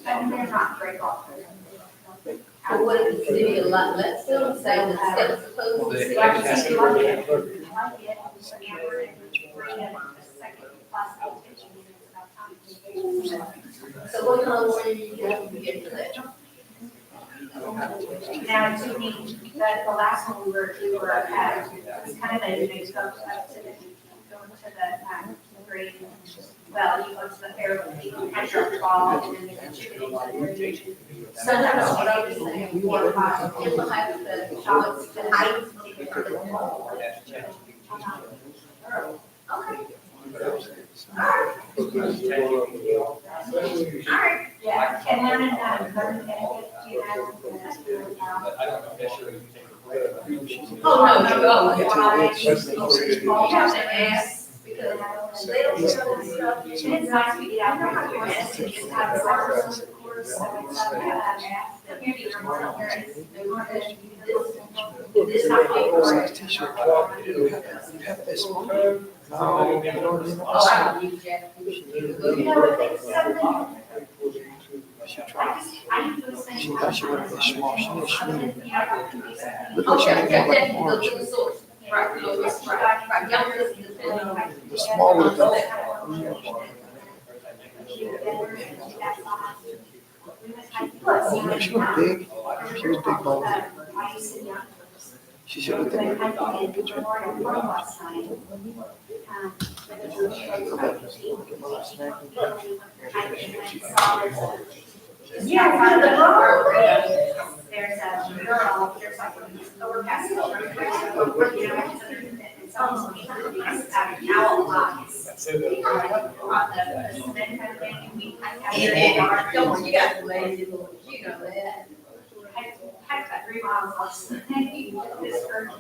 And they're not very often. I would the city a lot less, so say that instead of supposed to. So what kind of way you get to that? Now, to me, that the last one we were at, it was kind of a mixed up to the, going to the, green. Well, you go to the fair, you catch your ball, and then you can chip it into the green. So that's what I was saying, in the shots, the height. Okay. Alright, yeah, and then, oh, no, you have to ask, because they don't show this stuff, and it's nice to get out there, and just have a course, so it's, maybe you're more aware, this not paid for it. Oh, I don't need Jeff. You know what, it's something. I do the same. She wanted to be small. She was skinny. Okay, go to the source. Right, The small would have She was big. She was big bone. She should have taken a picture. Yeah, there's a girl, there's like an overpass. Now a lot. Don't worry, you got the lazy little, you know that. I got 3 miles less than this first,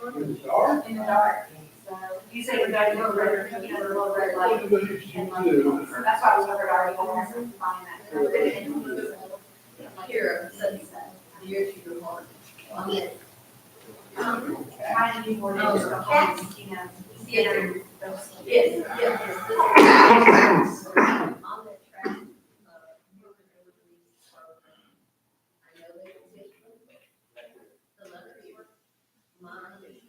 but in the dark. So you say we're going to go red, you know, the little red light. And that's why I was over already, I wasn't finding that. Here, sunny side, the year she was born. On it. Trying to be more than just a home, you know. Yes, yes. On that track. I know they don't get the letters. Mine.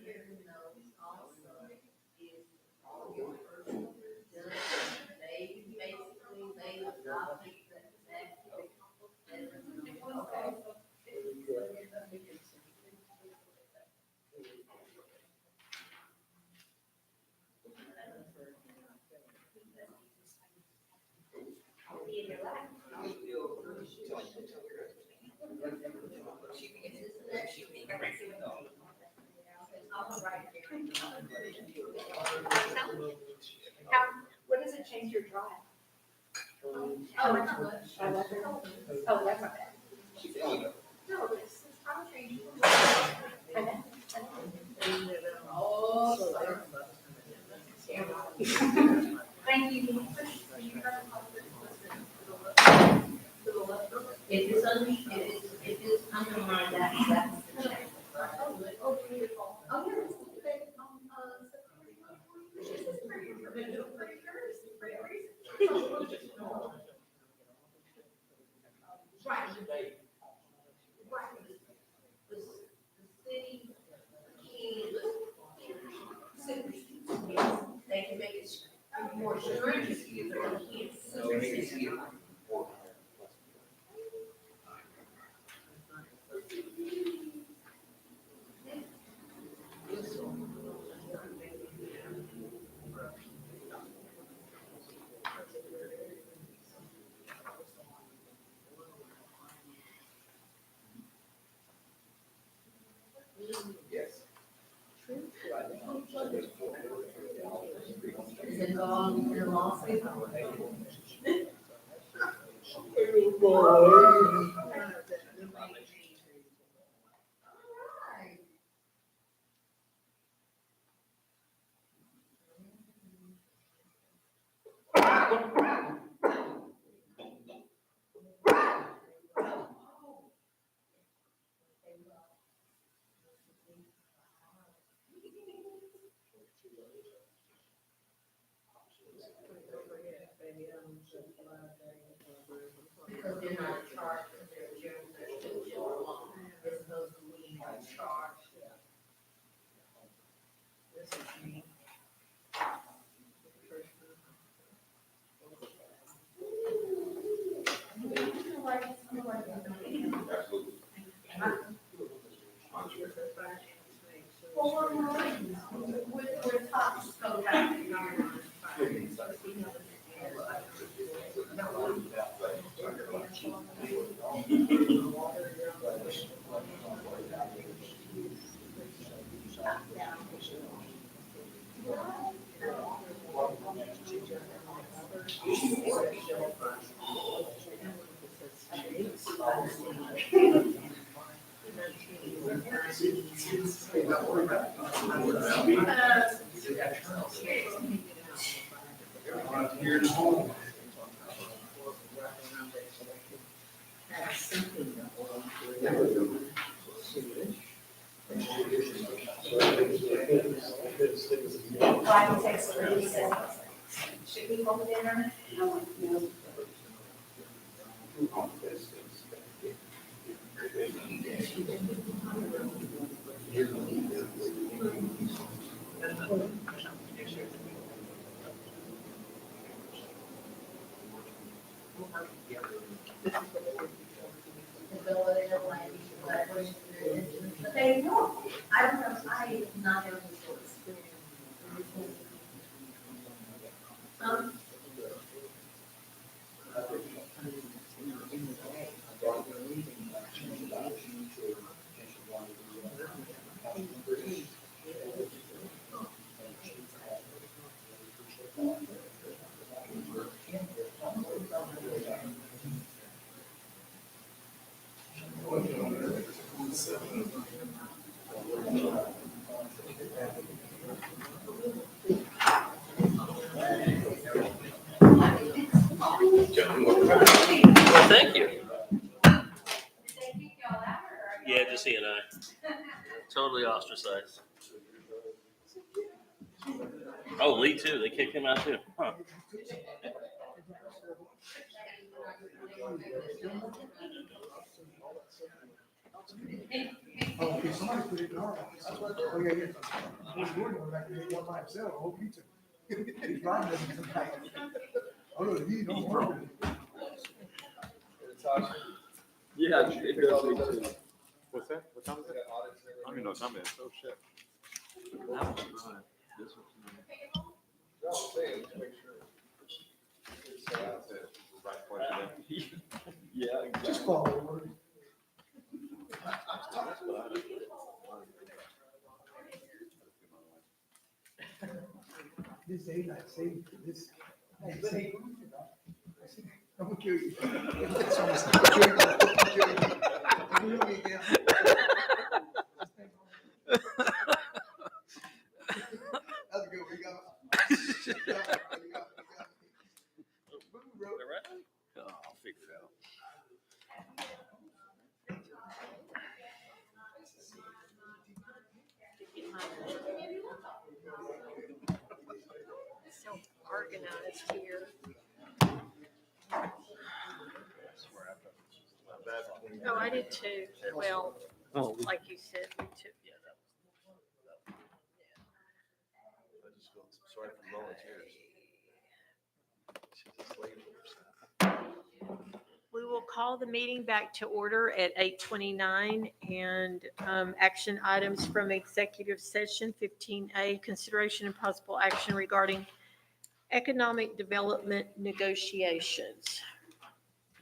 What does it change your drive? Oh, not much. Oh, that's not bad. No, but it's probably changing. I know. Oh. Thank you. It is undermined, that's the change. Oh, beautiful. Oh, yeah, it's right. Right. The city can, they can make it more stringent, but they can't supersede you. Yes. Is it all in a lawsuit? Because they're not charged, because they're general, they're still general law, as opposed to we are charged. Well, we're top, so back. Why it takes 30 seconds. Should we hold dinner? No. But they know, I don't know, I not know the source. Well, thank you. Yeah, just he and I. Totally ostracized. Oh, Lee too. They kicked him out too. Huh. Oh, okay, somebody put it in our office. Oh, yeah, yeah. He's going back to get one by himself. I hope he took. He's riding with him tonight. Oh, no, he don't work. Yeah, it does me too. What's that? What time is it? I don't even know what time it is. Oh, shit. That was fun. This was Right question. Yeah, Just follow. This daylight saving, this. I'm gonna kill you. That's good. We got. I'll figure it out. So organized here. No, I did too. Well, like you said, we took. I just feel sorry for volunteers. She's a slave for herself. We will call the meeting back to order at 8:29 and action items from executive session 15A, consideration and possible action regarding economic development negotiations.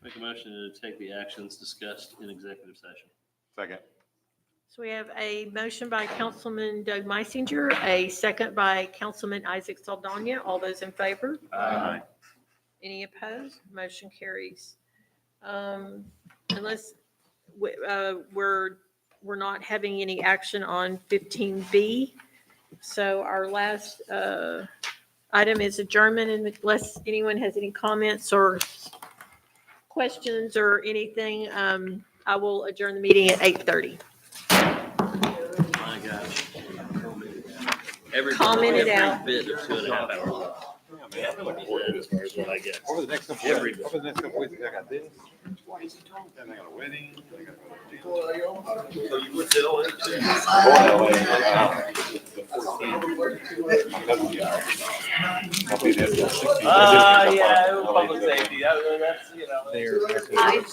Make a motion to take the actions discussed in executive session. Second. So we have a motion by Councilman Doug Meisinger, a second by Councilman Isaac Saldana. All those in favor? Aye. Any opposed? Motion carries. Unless we're not having any action on 15B. So our last item is adjournment, and unless anyone has any comments or questions or anything, I will adjourn the meeting at 8:30. My gosh. Comment it out. Every bit of 2.5 hours left. That's what I guess. Over the next couple Every weeks, over the next couple weeks, I got this. Then I got a wedding. Then I got a So you went to LA too? Yeah, it was public safety. That's, you know.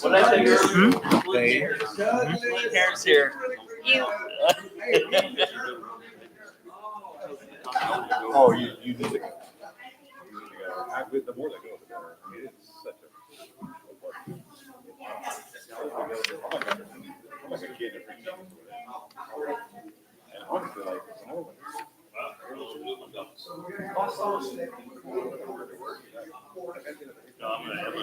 What I say earlier. Parents here. You. Oh, you need to go. The more they go, the better. I mean, it's such I'm like a kid. And honestly, like, No, I'm gonna have my